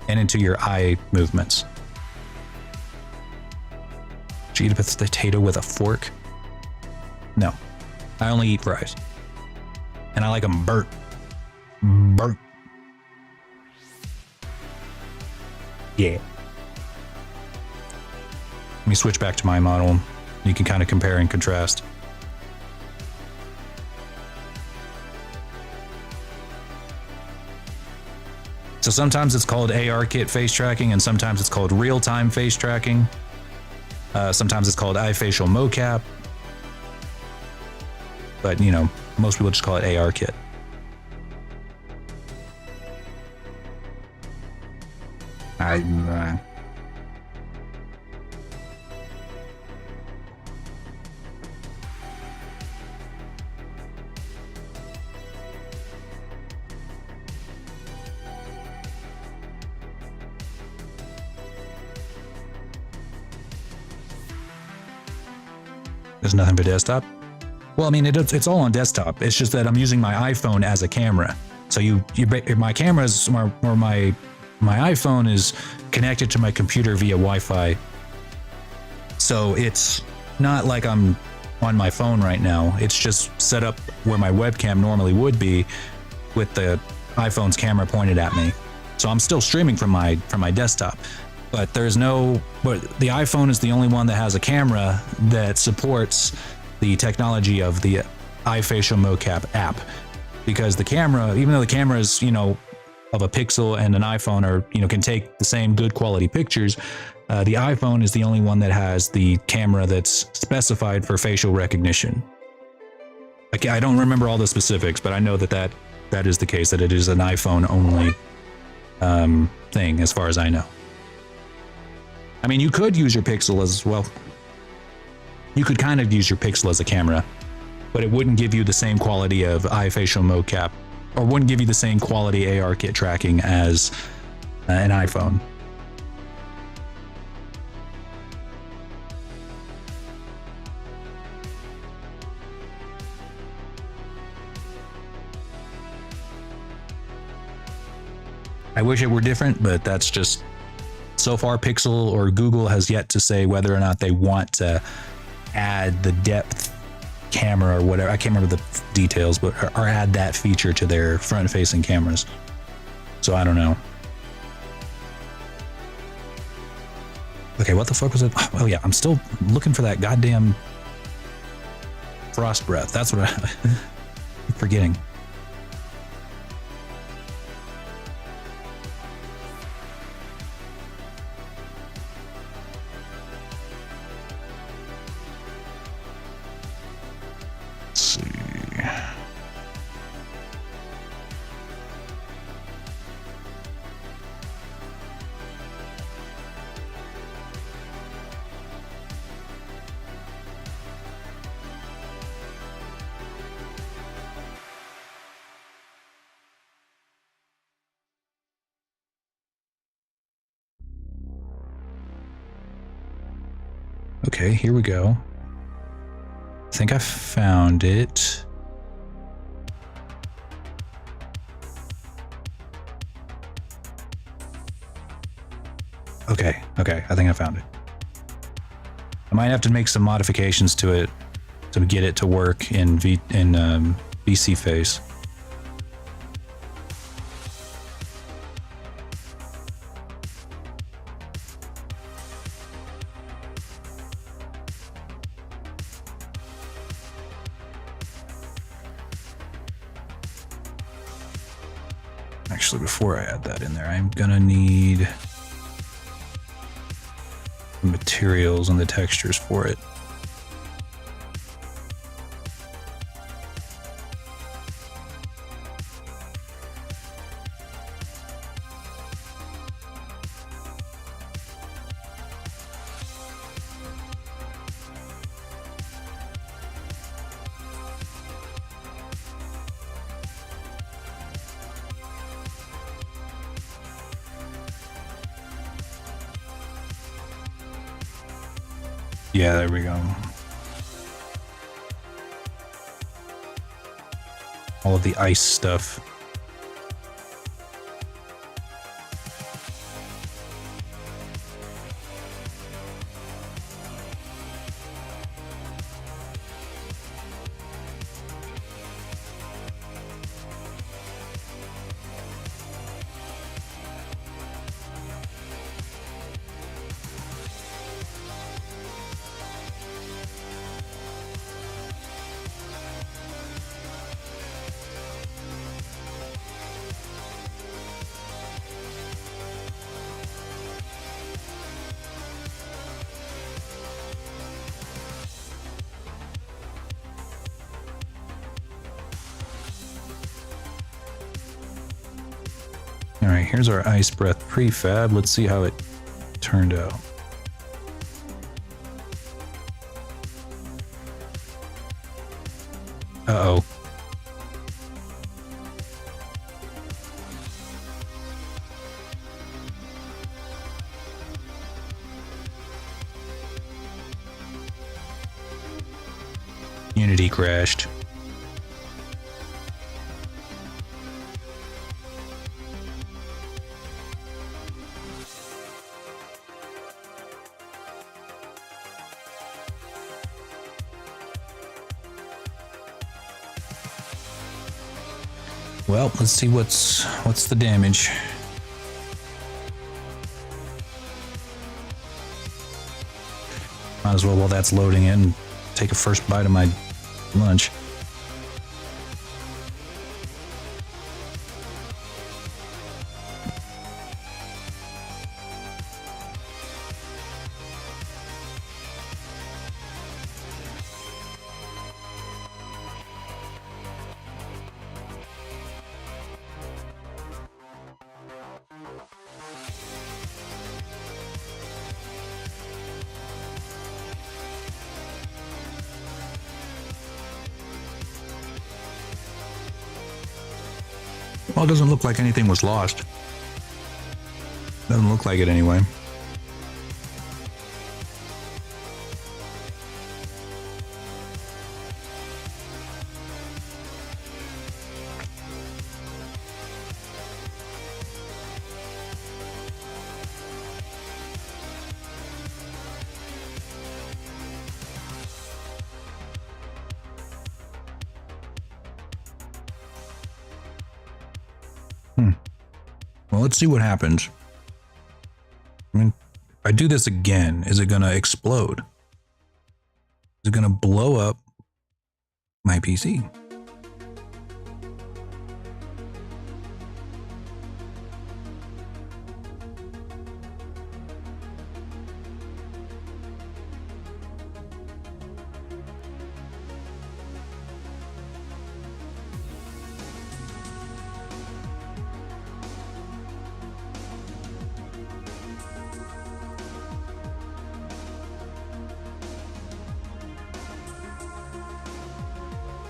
and into your eye movements. Did you eat a potato with a fork? No. I only eat fries. And I like them burnt. Burnt. Yeah. Let me switch back to my model. You can kind of compare and contrast. So sometimes it's called VRChat face tracking, and sometimes it's called real-time face tracking. Sometimes it's called iFacial mocap. But, you know, most people just call it VRChat. There's nothing for desktop. Well, I mean, it's all on desktop. It's just that I'm using my iPhone as a camera. So my camera's or my iPhone is connected to my computer via Wi-Fi. So it's not like I'm on my phone right now. It's just set up where my webcam normally would be, with the iPhone's camera pointed at me. So I'm still streaming from my desktop. But the iPhone is the only one that has a camera that supports the technology of the iFacial mocap app, because the camera, even though the camera is, you know, of a Pixel and an iPhone are, you know, can take the same good quality pictures, the iPhone is the only one that has the camera that's specified for facial recognition. I don't remember all the specifics, but I know that is the case, that it is an iPhone only thing, as far as I know. I mean, you could use your Pixel as well. You could kind of use your Pixel as a camera, but it wouldn't give you the same quality of iFacial mocap, or wouldn't give you the same quality VRChat tracking as an iPhone. I wish it were different, but that's just, so far Pixel or Google has yet to say whether or not they want to add the depth camera or whatever. I can't remember the details, but or add that feature to their front-facing cameras. So I don't know. Okay, what the fuck was it? Oh yeah, I'm still looking for that goddamn frost breath. That's what I'm forgetting. Okay, here we go. I think I found it. Okay, I think I found it. I might have to make some modifications to it to get it to work in VC Face. Actually, before I add that in there, I'm gonna need the materials and the textures for it. Yeah, there we go. All of the ice stuff. All right, here's our ice breath prefab. Let's see how it turned out. Uh-oh. Unity crashed. Well, let's see what's the damage. Might as well, while that's loading in, take a first bite of my lunch. Well, it doesn't look like anything was lost. Doesn't look like it anyway. Well, let's see what happens. I mean, if I do this again, is it going to explode? Is it going to blow up my PC?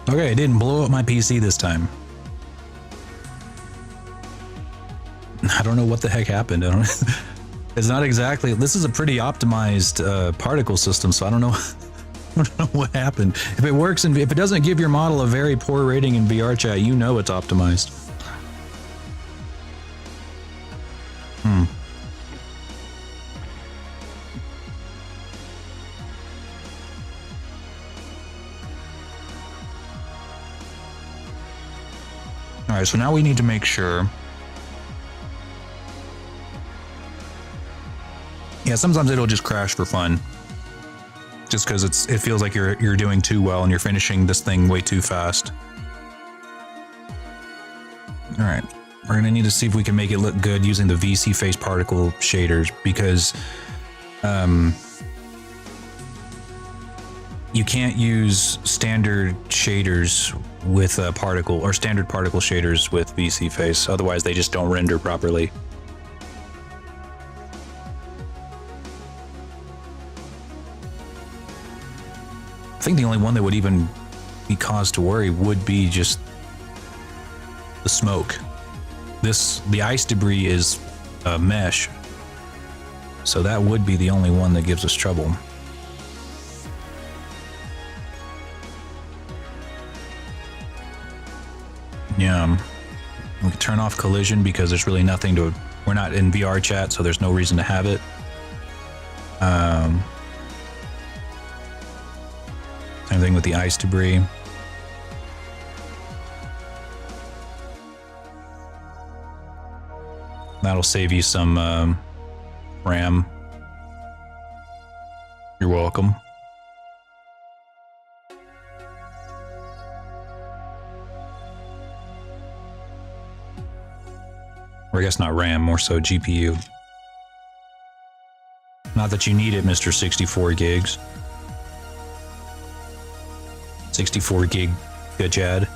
Okay, it didn't blow up my PC this time. I don't know what the heck happened. I don't. It's not exactly. This is a pretty optimized particle system, so I don't know. I don't know what happened. If it works and if it doesn't give your model a very poor rating in VRChat, you know it's optimized. All right, so now we need to make sure. Yeah, sometimes it'll just crash for fun, just because it feels like you're doing too well and you're finishing this thing way too fast. All right, we're gonna need to see if we can make it look good using the VC face particle shaders, because you can't use standard shaders with a particle, or standard particle shaders with VC face. Otherwise, they just don't render properly. I think the only one that would even be cause to worry would be just the smoke. The ice debris is a mesh, so that would be the only one that gives us trouble. Yeah, we can turn off collision because there's really nothing to. We're not in VRChat, so there's no reason to have it. Same thing with the ice debris. That'll save you some RAM. You're welcome. Or I guess not RAM, more so GPU. Not that you need it, Mr. 64 gigs. 64 gig Gajad.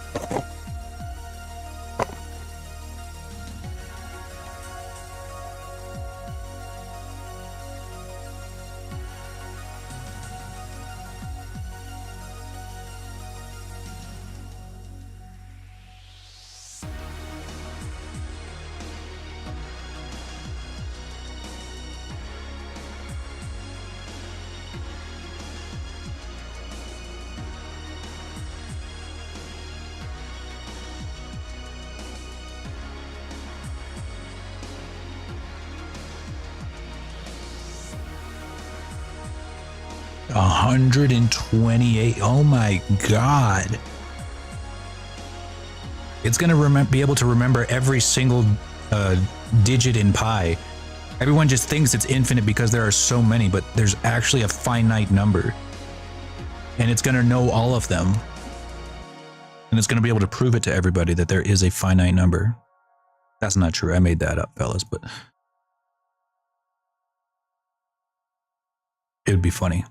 128. Oh my God. It's going to be able to remember every single digit in pi. Everyone just thinks it's infinite because there are so many, but there's actually a finite number. And it's going to know all of them. And it's going to be able to prove it to everybody that there is a finite number. That's not true. I made that up, fellas, but it would be funny.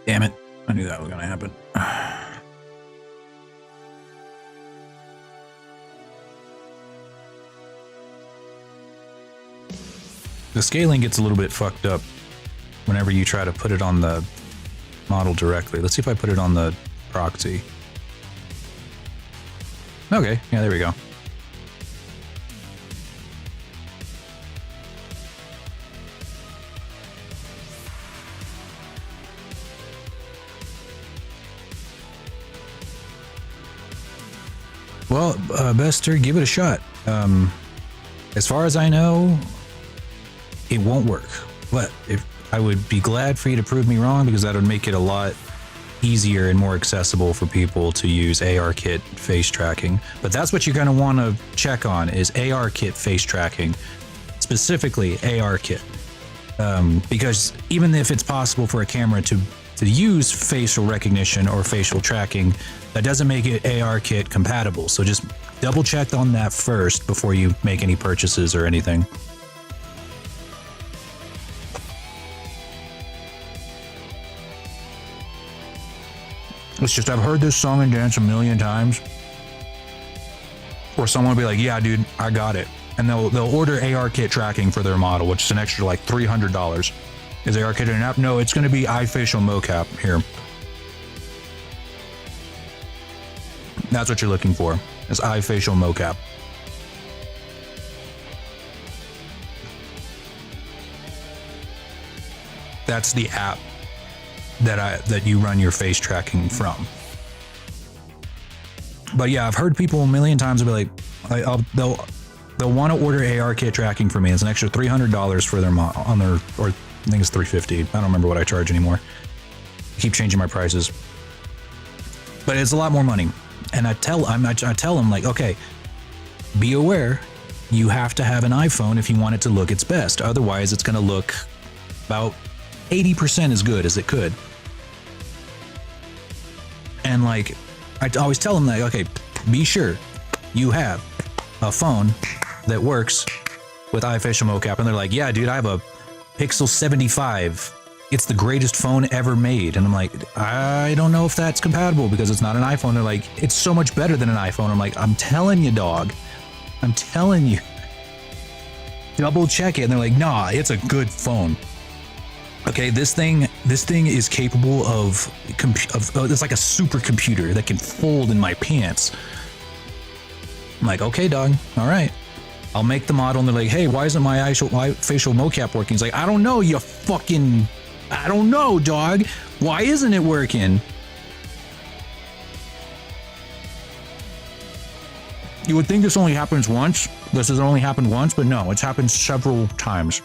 Damn it. I knew that was going to happen. The scaling gets a little bit fucked up whenever you try to put it on the model directly. Let's see if I put it on the proxy. Okay, yeah, there we go. Well, Bester, give it a shot. As far as I know, it won't work. But if I would be glad for you to prove me wrong, because that would make it a lot easier and more accessible for people to use ARKit face tracking. But that's what you're going to want to check on is ARKit face tracking, specifically ARKit. Because even if it's possible for a camera to use facial recognition or facial tracking, that doesn't make it ARKit compatible. So just double check on that first before you make any purchases or anything. It's just, I've heard this song and dance a million times. Or someone will be like, yeah, dude, I got it. And they'll order ARKit tracking for their model, which is an extra like $300. Is ARKit an app? No, it's going to be iFacial mocap here. That's what you're looking for, is iFacial mocap. That's the app that you run your face tracking from. But yeah, I've heard people a million times be like, they'll want to order ARKit tracking for me. It's an extra $300 for their on their, or I think it's $350. I don't remember what I charge anymore. I keep changing my prices, but it's a lot more money. And I tell them like, okay, be aware, you have to have an iPhone if you want it to look its best. Otherwise, it's going to look about 80% as good as it could. And like, I always tell them that, okay, be sure you have a phone that works with iFacial mocap. And they're like, yeah, dude, I have a Pixel 75. It's the greatest phone ever made. And I'm like, I don't know if that's compatible because it's not an iPhone. They're like, it's so much better than an iPhone. I'm like, I'm telling you, dog. I'm telling you. Double check it. And they're like, nah, it's a good phone. Okay, this thing is capable of it's like a supercomputer that can fold in my pants. I'm like, okay, dog, all right. I'll make the model, and they're like, hey, why isn't my facial mocap working? He's like, I don't know, I don't know, dog. Why isn't it working? You would think this only happens once. This has only happened once, but no, it's happened several times.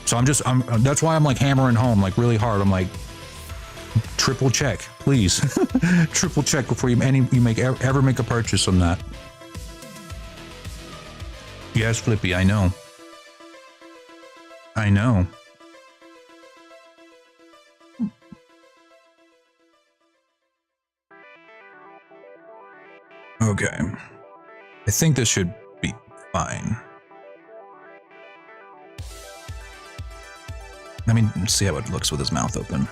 So that's why I'm like hammering home like really hard. I'm like, triple check, please. Triple check before you ever make a purchase on that. Yes, Flippy, I know. I know. Okay. I think this should be fine. Let me see how it looks with his mouth open.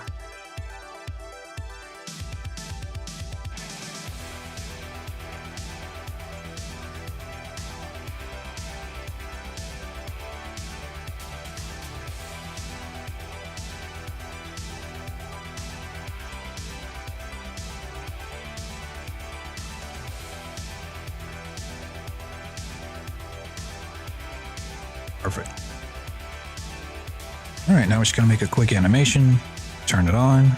Perfect. All right, now we're just gonna make a quick animation, turn it on.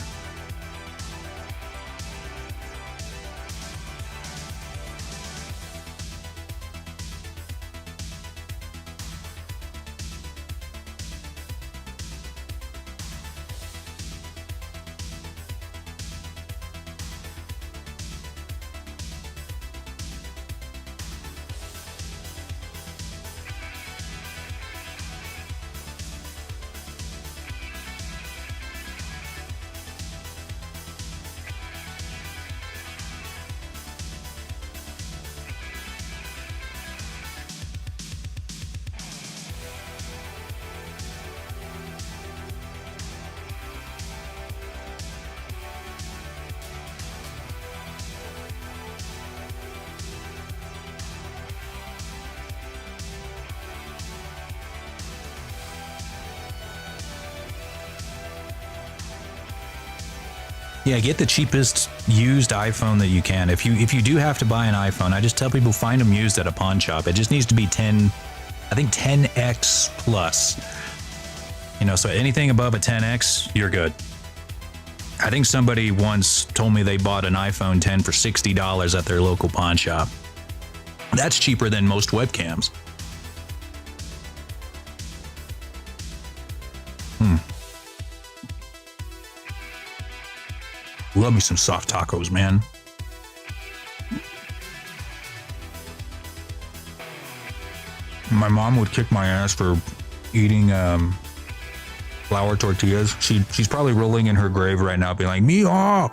Yeah, get the cheapest used iPhone that you can. If you do have to buy an iPhone, I just tell people find them used at a pawn shop. It just needs to be 10, I think 10X plus. You know, so anything above a 10X, you're good. I think somebody once told me they bought an iPhone 10 for $60 at their local pawn shop. That's cheaper than most webcams. Love me some soft tacos, man. My mom would kick my ass for eating flour tortillas. She's probably rolling in her grave right now, being like, "Mijo,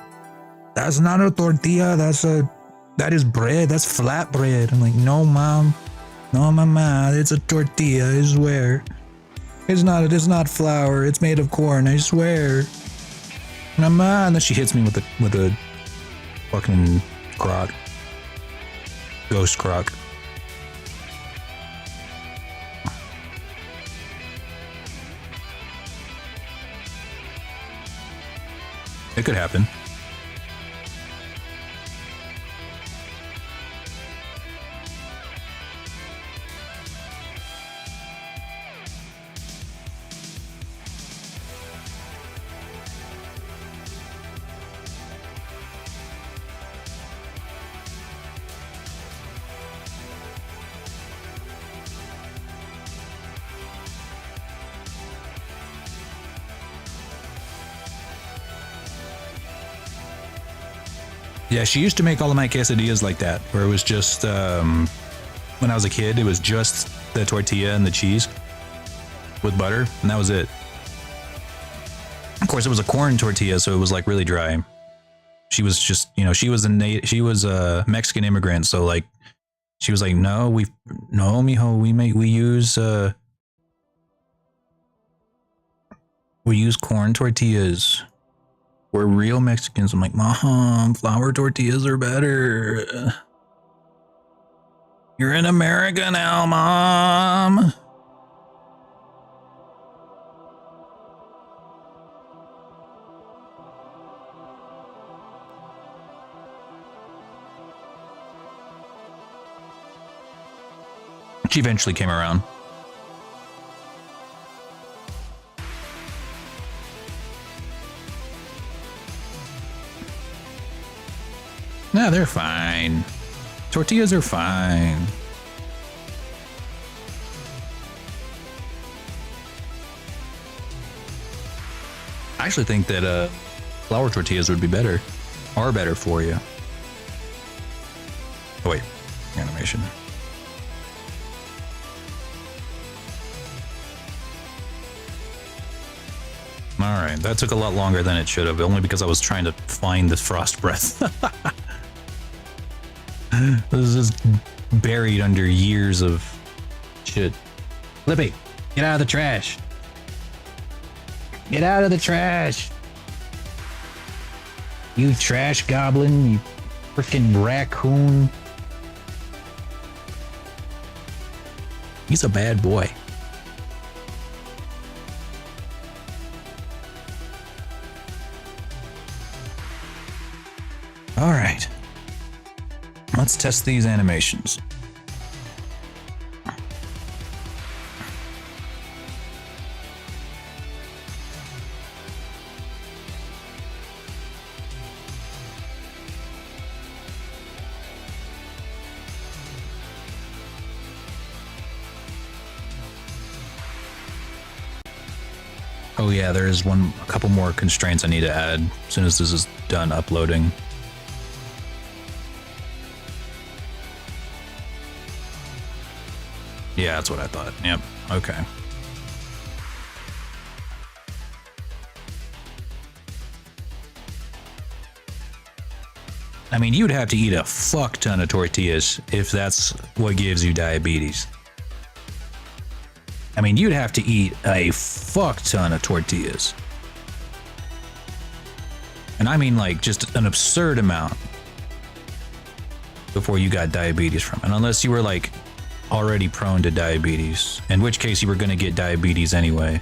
that's not a tortilla. That is bread. That's flat bread." I'm like, "No, mom, no, mama, it's a tortilla. I swear. It's not flour. It's made of corn. I swear." Mama, and then she hits me with a fucking crock, ghost crock. It could happen. Yeah, she used to make all of my quesadillas like that, where it was just, when I was a kid, it was just the tortilla and the cheese with butter, and that was it. Of course, it was a corn tortilla, so it was like really dry. She was just, you know, she was a Mexican immigrant, so like, she was like, no, mijo, we use corn tortillas. We're real Mexicans. I'm like, Mom, flour tortillas are better. You're in America now, Mom. She eventually came around. No, they're fine. Tortillas are fine. I actually think that flour tortillas would be better. Are better for you. Oh wait, animation. Alright, that took a lot longer than it should have, only because I was trying to find the frost breath. This is buried under years of shit. Flippy, get out of the trash. Get out of the trash. You trash goblin, you freaking raccoon. He's a bad boy. All right. Let's test these animations. Oh yeah, there is a couple more constraints I need to add as soon as this is done uploading. Yeah, that's what I thought. Yep. Okay. I mean, you'd have to eat a fuck ton of tortillas if that's what gives you diabetes. I mean, you'd have to eat a fuck ton of tortillas. And I mean like just an absurd amount before you got diabetes from it. Unless you were like already prone to diabetes, in which case you were going to get diabetes anyway.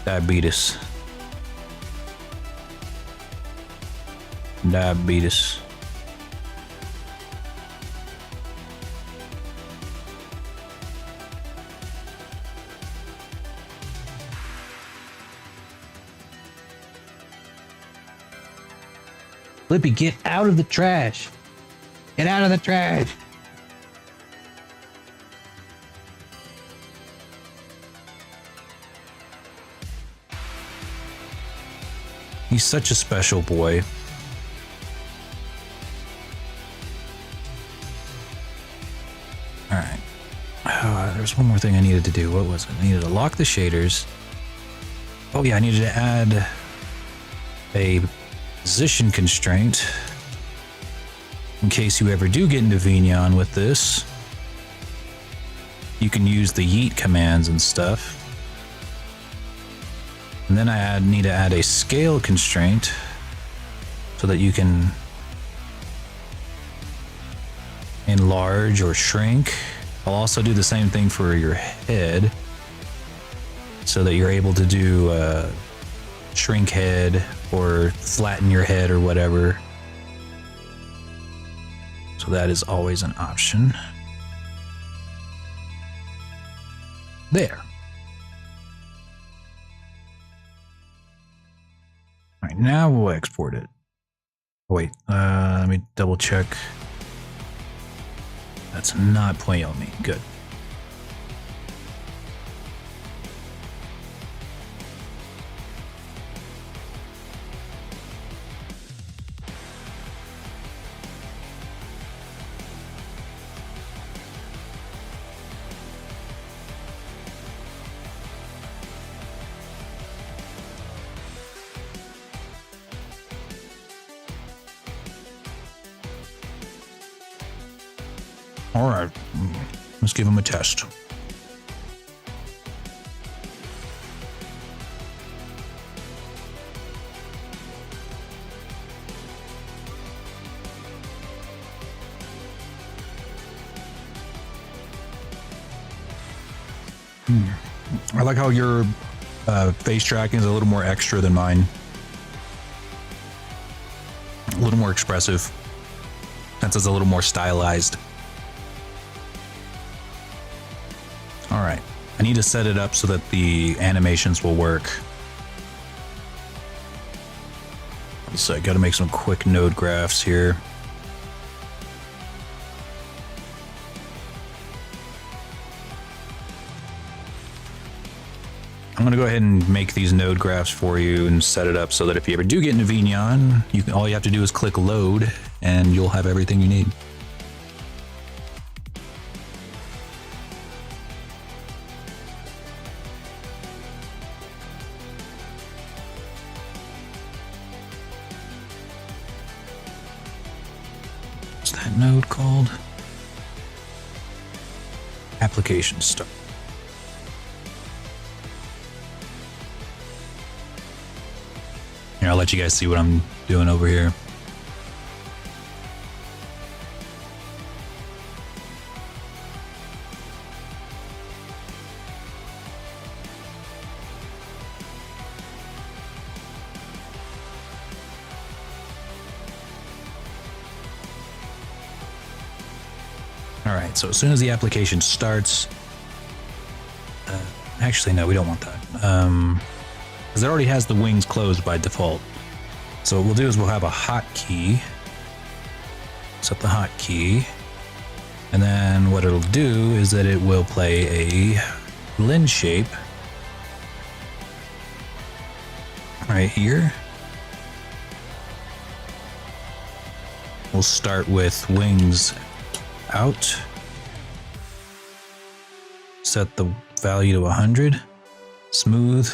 Diabetes. Diabetes. Flippy, get out of the trash. Get out of the trash. He's such a special boy. All right. There's one more thing I needed to do. What was it? I needed to lock the shaders. Oh yeah, I needed to add a position constraint in case you ever do get into Vignon with this. You can use the yeet commands and stuff. And then I need to add a scale constraint so that you can enlarge or shrink. I'll also do the same thing for your head so that you're able to do shrink head or flatten your head or whatever. So that is always an option. There. All right, now we'll export it. Oh, wait, let me double check. That's not Poyomi. Good. All right, let's give him a test. I like how your face tracking is a little more extra than mine. A little more expressive. Since it's a little more stylized. All right, I need to set it up so that the animations will work. So I got to make some quick node graphs here. I'm going to go ahead and make these node graphs for you and set it up so that if you ever do get into Vignon, all you have to do is click load and you'll have everything you need. What's that node called? Application start. Here, I'll let you guys see what I'm doing over here. All right, so as soon as the application starts, actually, no, we don't want that. Because it already has the wings closed by default. So what we'll do is we'll have a hotkey. Set the hotkey. And then what it'll do is that it will play a blend shape right here. We'll start with wings out. Set the value to 100. Smooth.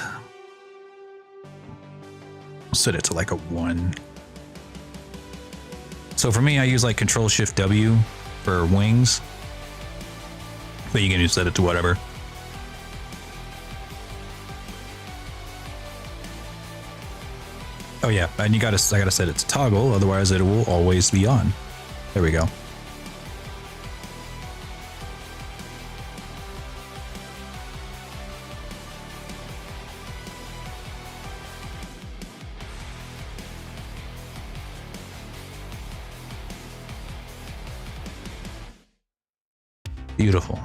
Set it to like a 1. So for me, I use like Control-Shift-W for wings, but you can just set it to whatever. Oh yeah, and I gotta set it to toggle, otherwise it will always be on. There we go. Beautiful.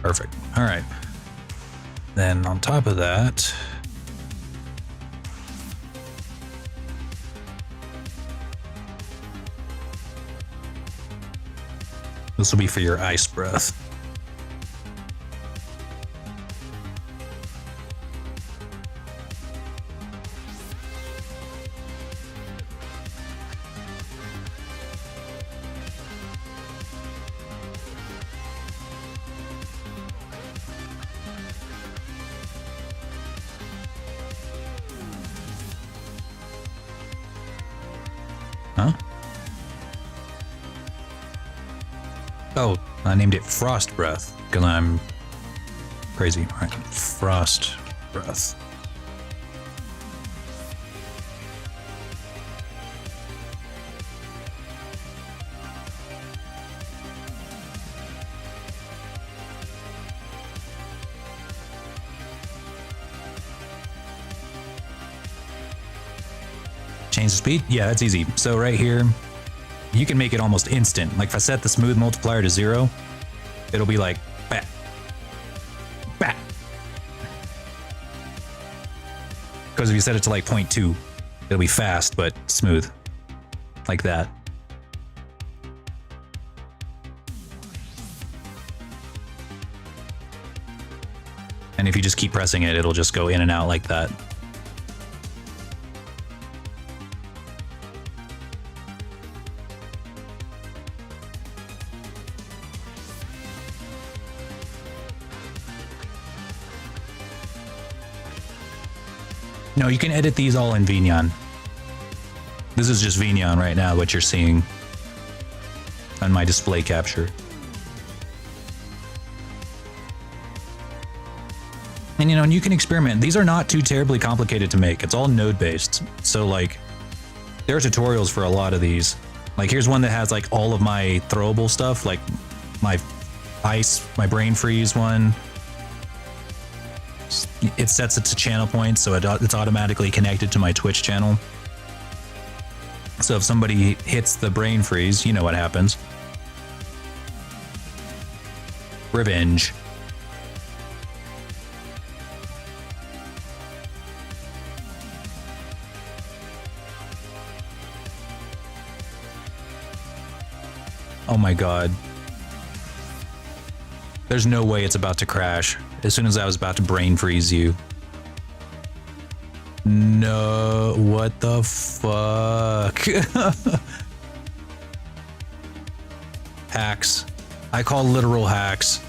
Perfect. All right. Then on top of that, this will be for your ice breath. Huh? Oh, I named it Frost Breath because I'm crazy. All right, Frost Breath. Change the speed? Yeah, that's easy. So right here, you can make it almost instant. Like if I set the smooth multiplier to 0, it'll be like, bat, bat. Because if you set it to like 0.2, it'll be fast, but smooth. Like that. And if you just keep pressing it, it'll just go in and out like that. No, you can edit these all in VRChat. This is just VRChat right now, what you're seeing on my display capture. And you know, and you can experiment. These are not too terribly complicated to make. It's all node based. So like, there are tutorials for a lot of these. Like here's one that has like all of my throwable stuff, like my ice, my brain freeze one. It sets it to channel points, so it's automatically connected to my Twitch channel. So if somebody hits the brain freeze, you know what happens. Revenge. Oh my god. There's no way it's about to crash. As soon as I was about to brain freeze you. No, what the fuck? Hacks. I call literal hacks.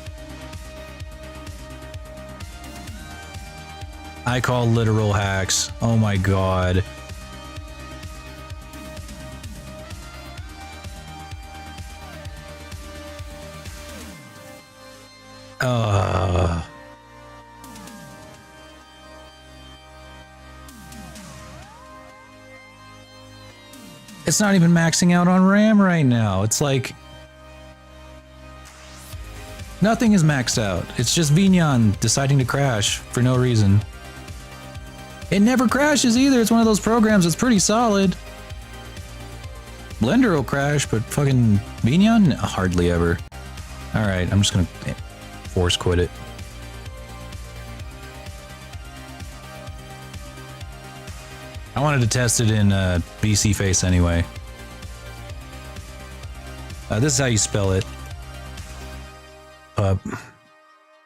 I call literal hacks. Oh my god. It's not even maxing out on RAM right now. It's like nothing is maxed out. It's just VRChat deciding to crash for no reason. It never crashes either. It's one of those programs that's pretty solid. Blender will crash, but fucking VRChat? Hardly ever. All right, I'm just gonna force quit it. I wanted to test it in BC Face anyway. This is how you spell it.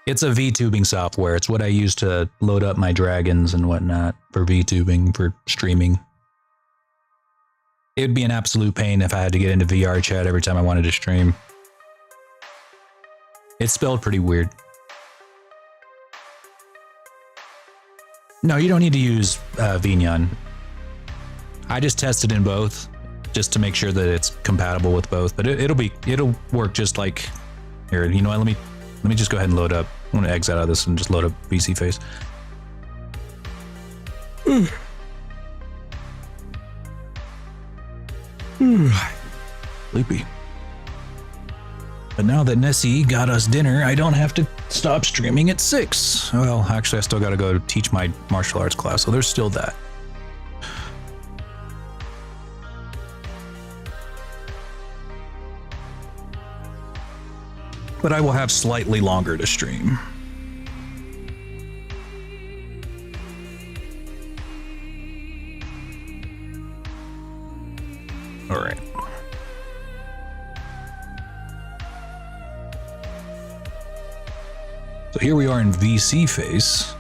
It's a VTubing software. It's what I use to load up my dragons and whatnot for VTubing, for streaming. It would be an absolute pain if I had to get into VRChat every time I wanted to stream. It's spelled pretty weird. No, you don't need to use VRChat. I just tested in both just to make sure that it's compatible with both, but it'll work just like here. You know what? Let me just go ahead and load up. I'm gonna exit out of this and just load up VC Face. Sleepy. But now that Nessie got us dinner, I don't have to stop streaming at 6. Well, actually, I still got to go teach my martial arts class, so there's still that. but I will have slightly longer to stream. All right. So here we are in VC face.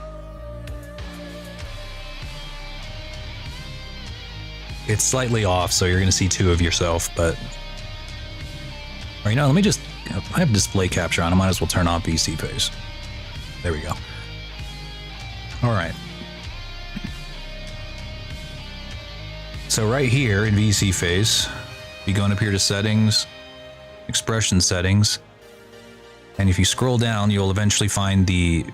It's slightly off, so you're going to see two of yourself, but... Or, you know, let me just... I have display capture on. I might as well turn off VC face. There we go. All right. So right here in VC face, you go up here to settings, expression settings, and if you scroll down, you'll eventually find the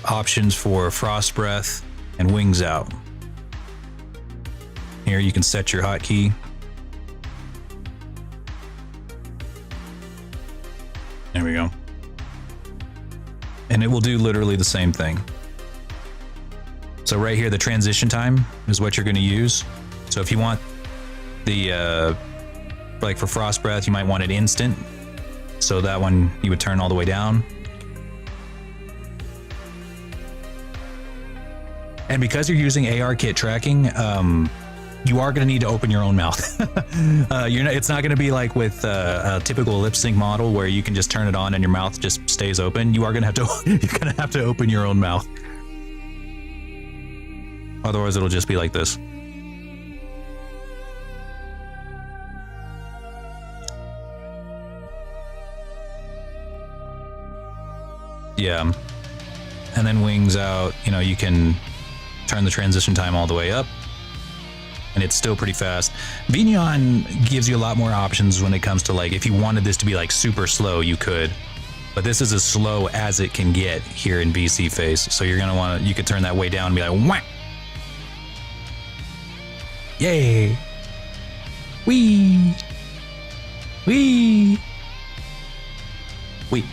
options for frost breath and wings out. Here you can set your hotkey. There we go. And it will do literally the same thing. So right here, the transition time is what you're going to use. So if you want the, like for frost breath, you might want it instant. So that one you would turn all the way down. And because you're using VRChat tracking, you are going to need to open your own mouth. It's not going to be like with a typical lip sync model where you can just turn it on and your mouth just stays open. You are going to have to you're going to have to open your own mouth. Otherwise, it'll just be like this. Yeah. And then wings out, you know, you can turn the transition time all the way up. And it's still pretty fast. VNeon gives you a lot more options when it comes to like, if you wanted this to be like super slow, you could. But this is as slow as it can get here in VC face. So you're gonna want to, you could turn that way down and be like, whack. Yay. Wee. Wee. Wee.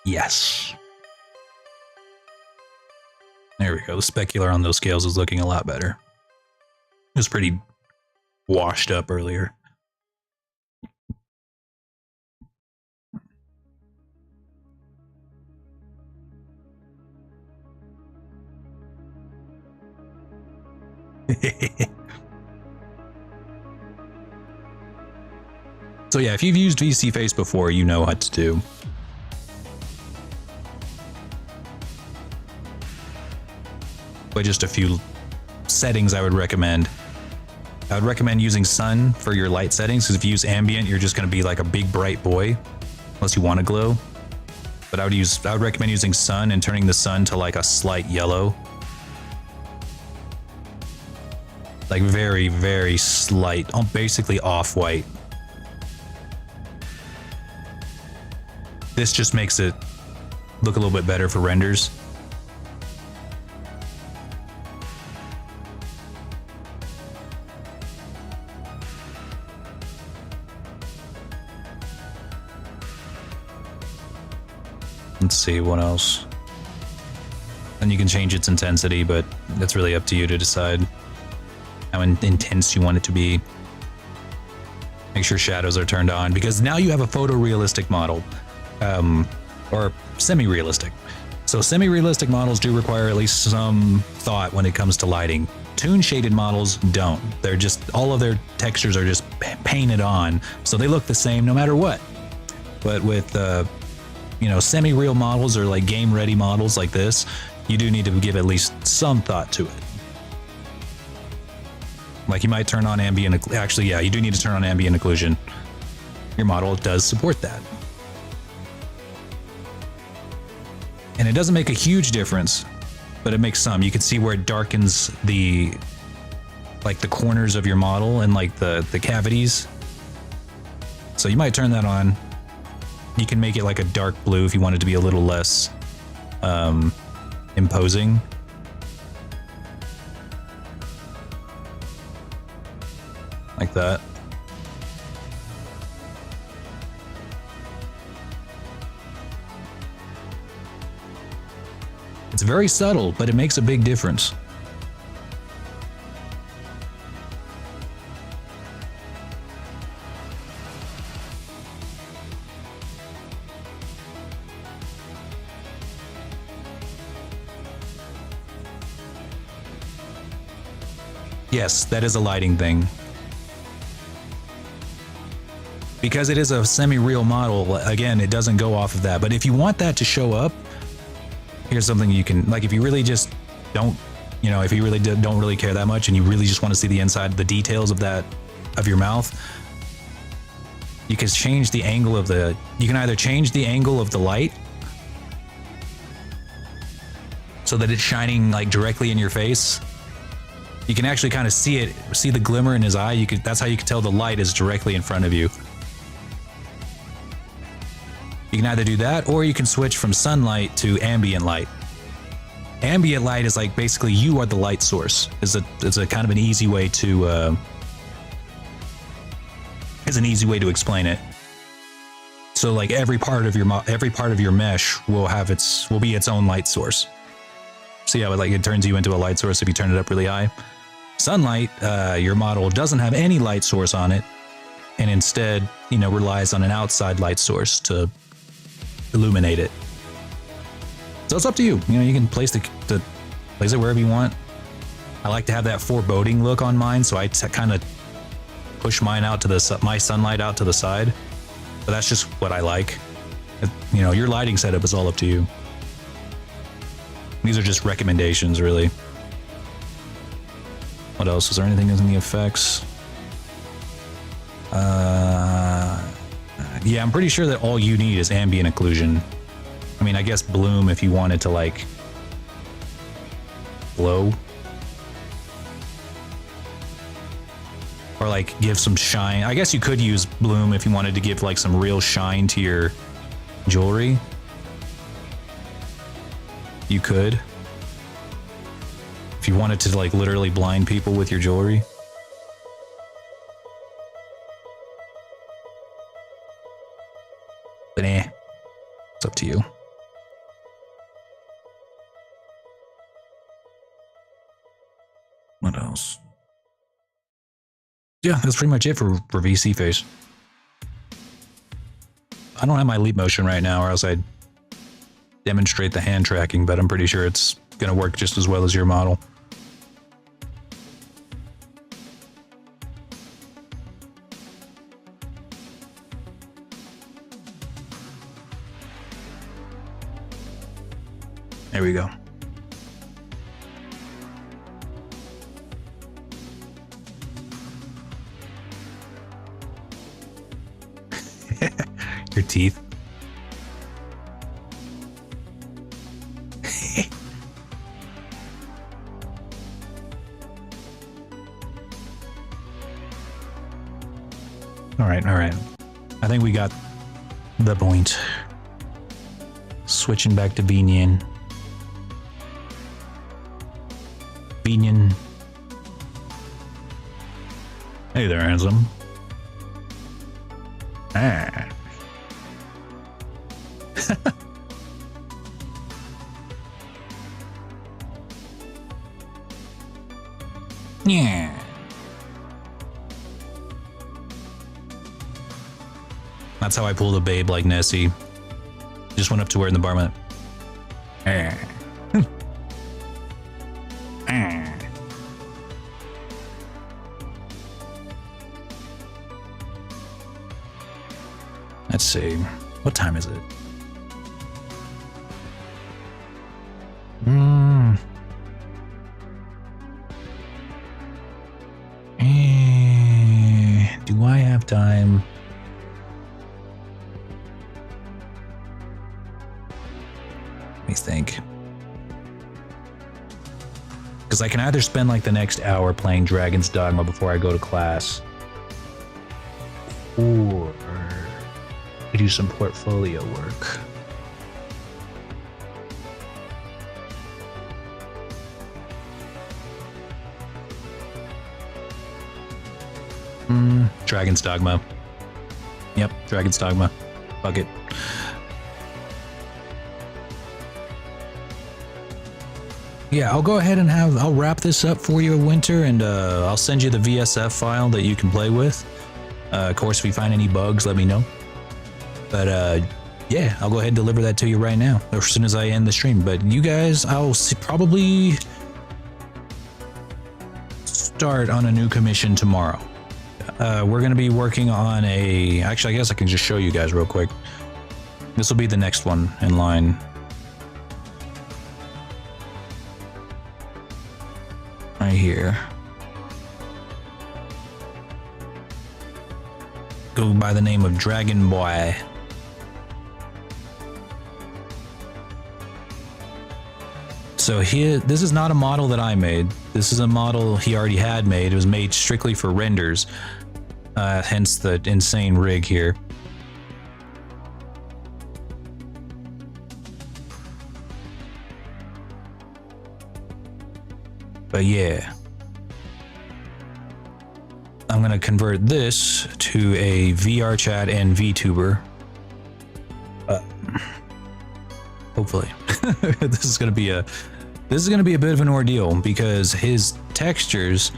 Yes. There we go. The specular on those scales is looking a lot better. It was pretty washed up earlier. So yeah, if you've used VC Face before, you know what to do. But just a few settings I would recommend. I would recommend using sun for your light settings, because if you use ambient, you're just going to be like a big bright boy, unless you want to glow. But I would recommend using sun and turning the sun to like a slight yellow. Like very, very slight, basically off-white. This just makes it look a little bit better for renders. Let's see what else. And you can change its intensity, but that's really up to you to decide how intense you want it to be. Make sure shadows are turned on, because now you have a photorealistic model, or semi-realistic. So semi-realistic models do require at least some thought when it comes to lighting. Toon shaded models don't. They're just, all of their textures are just painted on, so they look the same no matter what. But with you know, semi-real models or like game-ready models like this, you do need to give at least some thought to it. Like you might turn on ambient, actually, yeah, you do need to turn on ambient occlusion. Your model does support that. And it doesn't make a huge difference, but it makes some. You can see where it darkens the, like the corners of your model and like the cavities. So you might turn that on. You can make it like a dark blue if you want it to be a little less imposing. that. It's very subtle, but it makes a big difference. Yes, that is a lighting thing. Because it is a semi-real model, again, it doesn't go off of that. But if you want that to show up, here's something you can, like, if you really just don't, you know, if you really don't really care that much and you really just want to see the inside, the details of that, of your mouth, you can change the angle of the, you can either change the angle of the light so that it's shining like directly in your face. You can actually kind of see it, see the glimmer in his eye. You could, that's how you can tell the light is directly in front of you. You can either do that, or you can switch from sunlight to ambient light. Ambient light is like basically you are the light source. It's a kind of an easy way to explain it. So like every part of your mesh will be its own light source. See how it turns you into a light source if you turn it up really high. Sunlight, your model doesn't have any light source on it, and instead, you know, relies on an outside light source to illuminate it. So it's up to you. You know, you can place it wherever you want. I like to have that foreboding look on mine, so I kind of push mine out to my sunlight out to the side. But that's just what I like. You know, your lighting setup is all up to you. These are just recommendations, really. What else? Is there anything in the effects? Yeah, I'm pretty sure that all you need is ambient occlusion. I mean, I guess bloom if you wanted to, like, glow. Or, like, give some shine. I guess you could use bloom if you wanted to give, like, some real shine to your jewelry. You could. If you wanted to, like, literally blind people with your jewelry. But it's up to you. What else? Yeah, that's pretty much it for VC face. I don't have my leap motion right now, or else I'd demonstrate the hand tracking, but I'm pretty sure it's going to work just as well as your model. There we go. Your teeth. All right. I think we got the point. Switching back to Vinian. Hey there, handsome. Ah. Yeah. That's how I pulled a babe like Nessie. Just went up to her in the bar and went, ah. Ah. Let's see. What time is it? Do I have time? Let me think. Because I can either spend like the next hour playing Dragon's Dogma before I go to class, or do some portfolio work. Dragon's Dogma. Yep, Dragon's Dogma. Fuck it. Yeah, I'll go ahead and I'll wrap this up for you, Winter, and I'll send you the VSF file that you can play with. Of course, if you find any bugs, let me know. But yeah, I'll go ahead and deliver that to you right now, as soon as I end the stream. But you guys, I'll probably start on a new commission tomorrow. We're going to be working on actually, I guess I can just show you guys real quick. This will be the next one in line. Right here. Go by the name of Dragon Boy. So here, this is not a model that I made. This is a model he already had made. It was made strictly for renders. Hence the insane rig here. But yeah, I'm gonna convert this to a VRChat and VTuber. Hopefully, this is gonna be a bit of an ordeal because his textures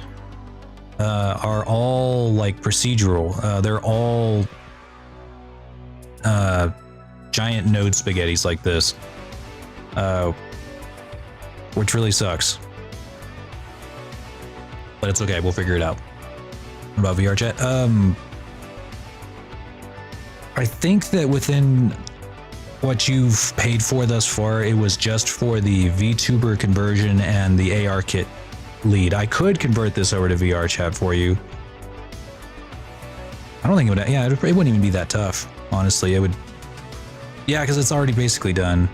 are all like procedural. They're all giant node spaghettis like this, which really sucks. But it's okay, we'll figure it out. What about VRChat? I think that within what you've paid for thus far, it was just for the VTuber conversion and the AR kit lead. I could convert this over to VRChat for you. I don't think it would, yeah, it wouldn't even be that tough, honestly. It would, yeah, because it's already basically done.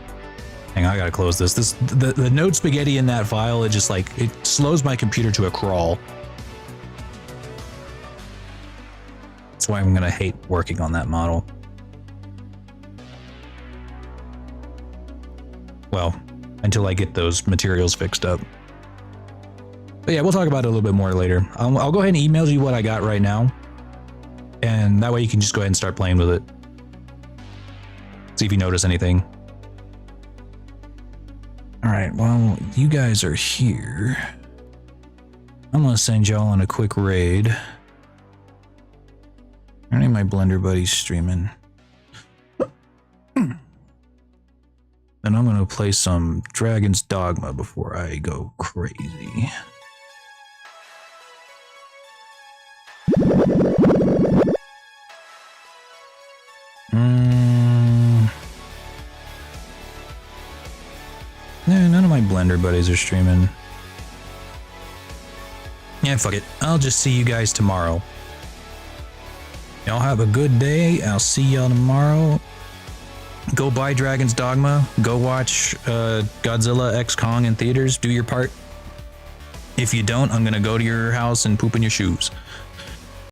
Hang on, I gotta close this. The node spaghetti in that file, it just like, it slows my computer to a crawl. That's why I'm gonna hate working on that model. Well, until I get those materials fixed up. But yeah, we'll talk about it a little bit more later. I'll go ahead and email you what I got right now. And that way you can just go ahead and start playing with it. See if you notice anything. All right, well, you guys are here. I'm gonna send y'all on a quick raid. I need my Blender buddies streaming. And I'm gonna play some Dragon's Dogma before I go crazy. Yeah, none of my Blender buddies are streaming. Yeah, fuck it. I'll just see you guys tomorrow. Y'all have a good day. I'll see y'all tomorrow. Go buy Dragon's Dogma. Go watch Godzilla x Kong in theaters. Do your part. If you don't, I'm gonna go to your house and poop in your shoes.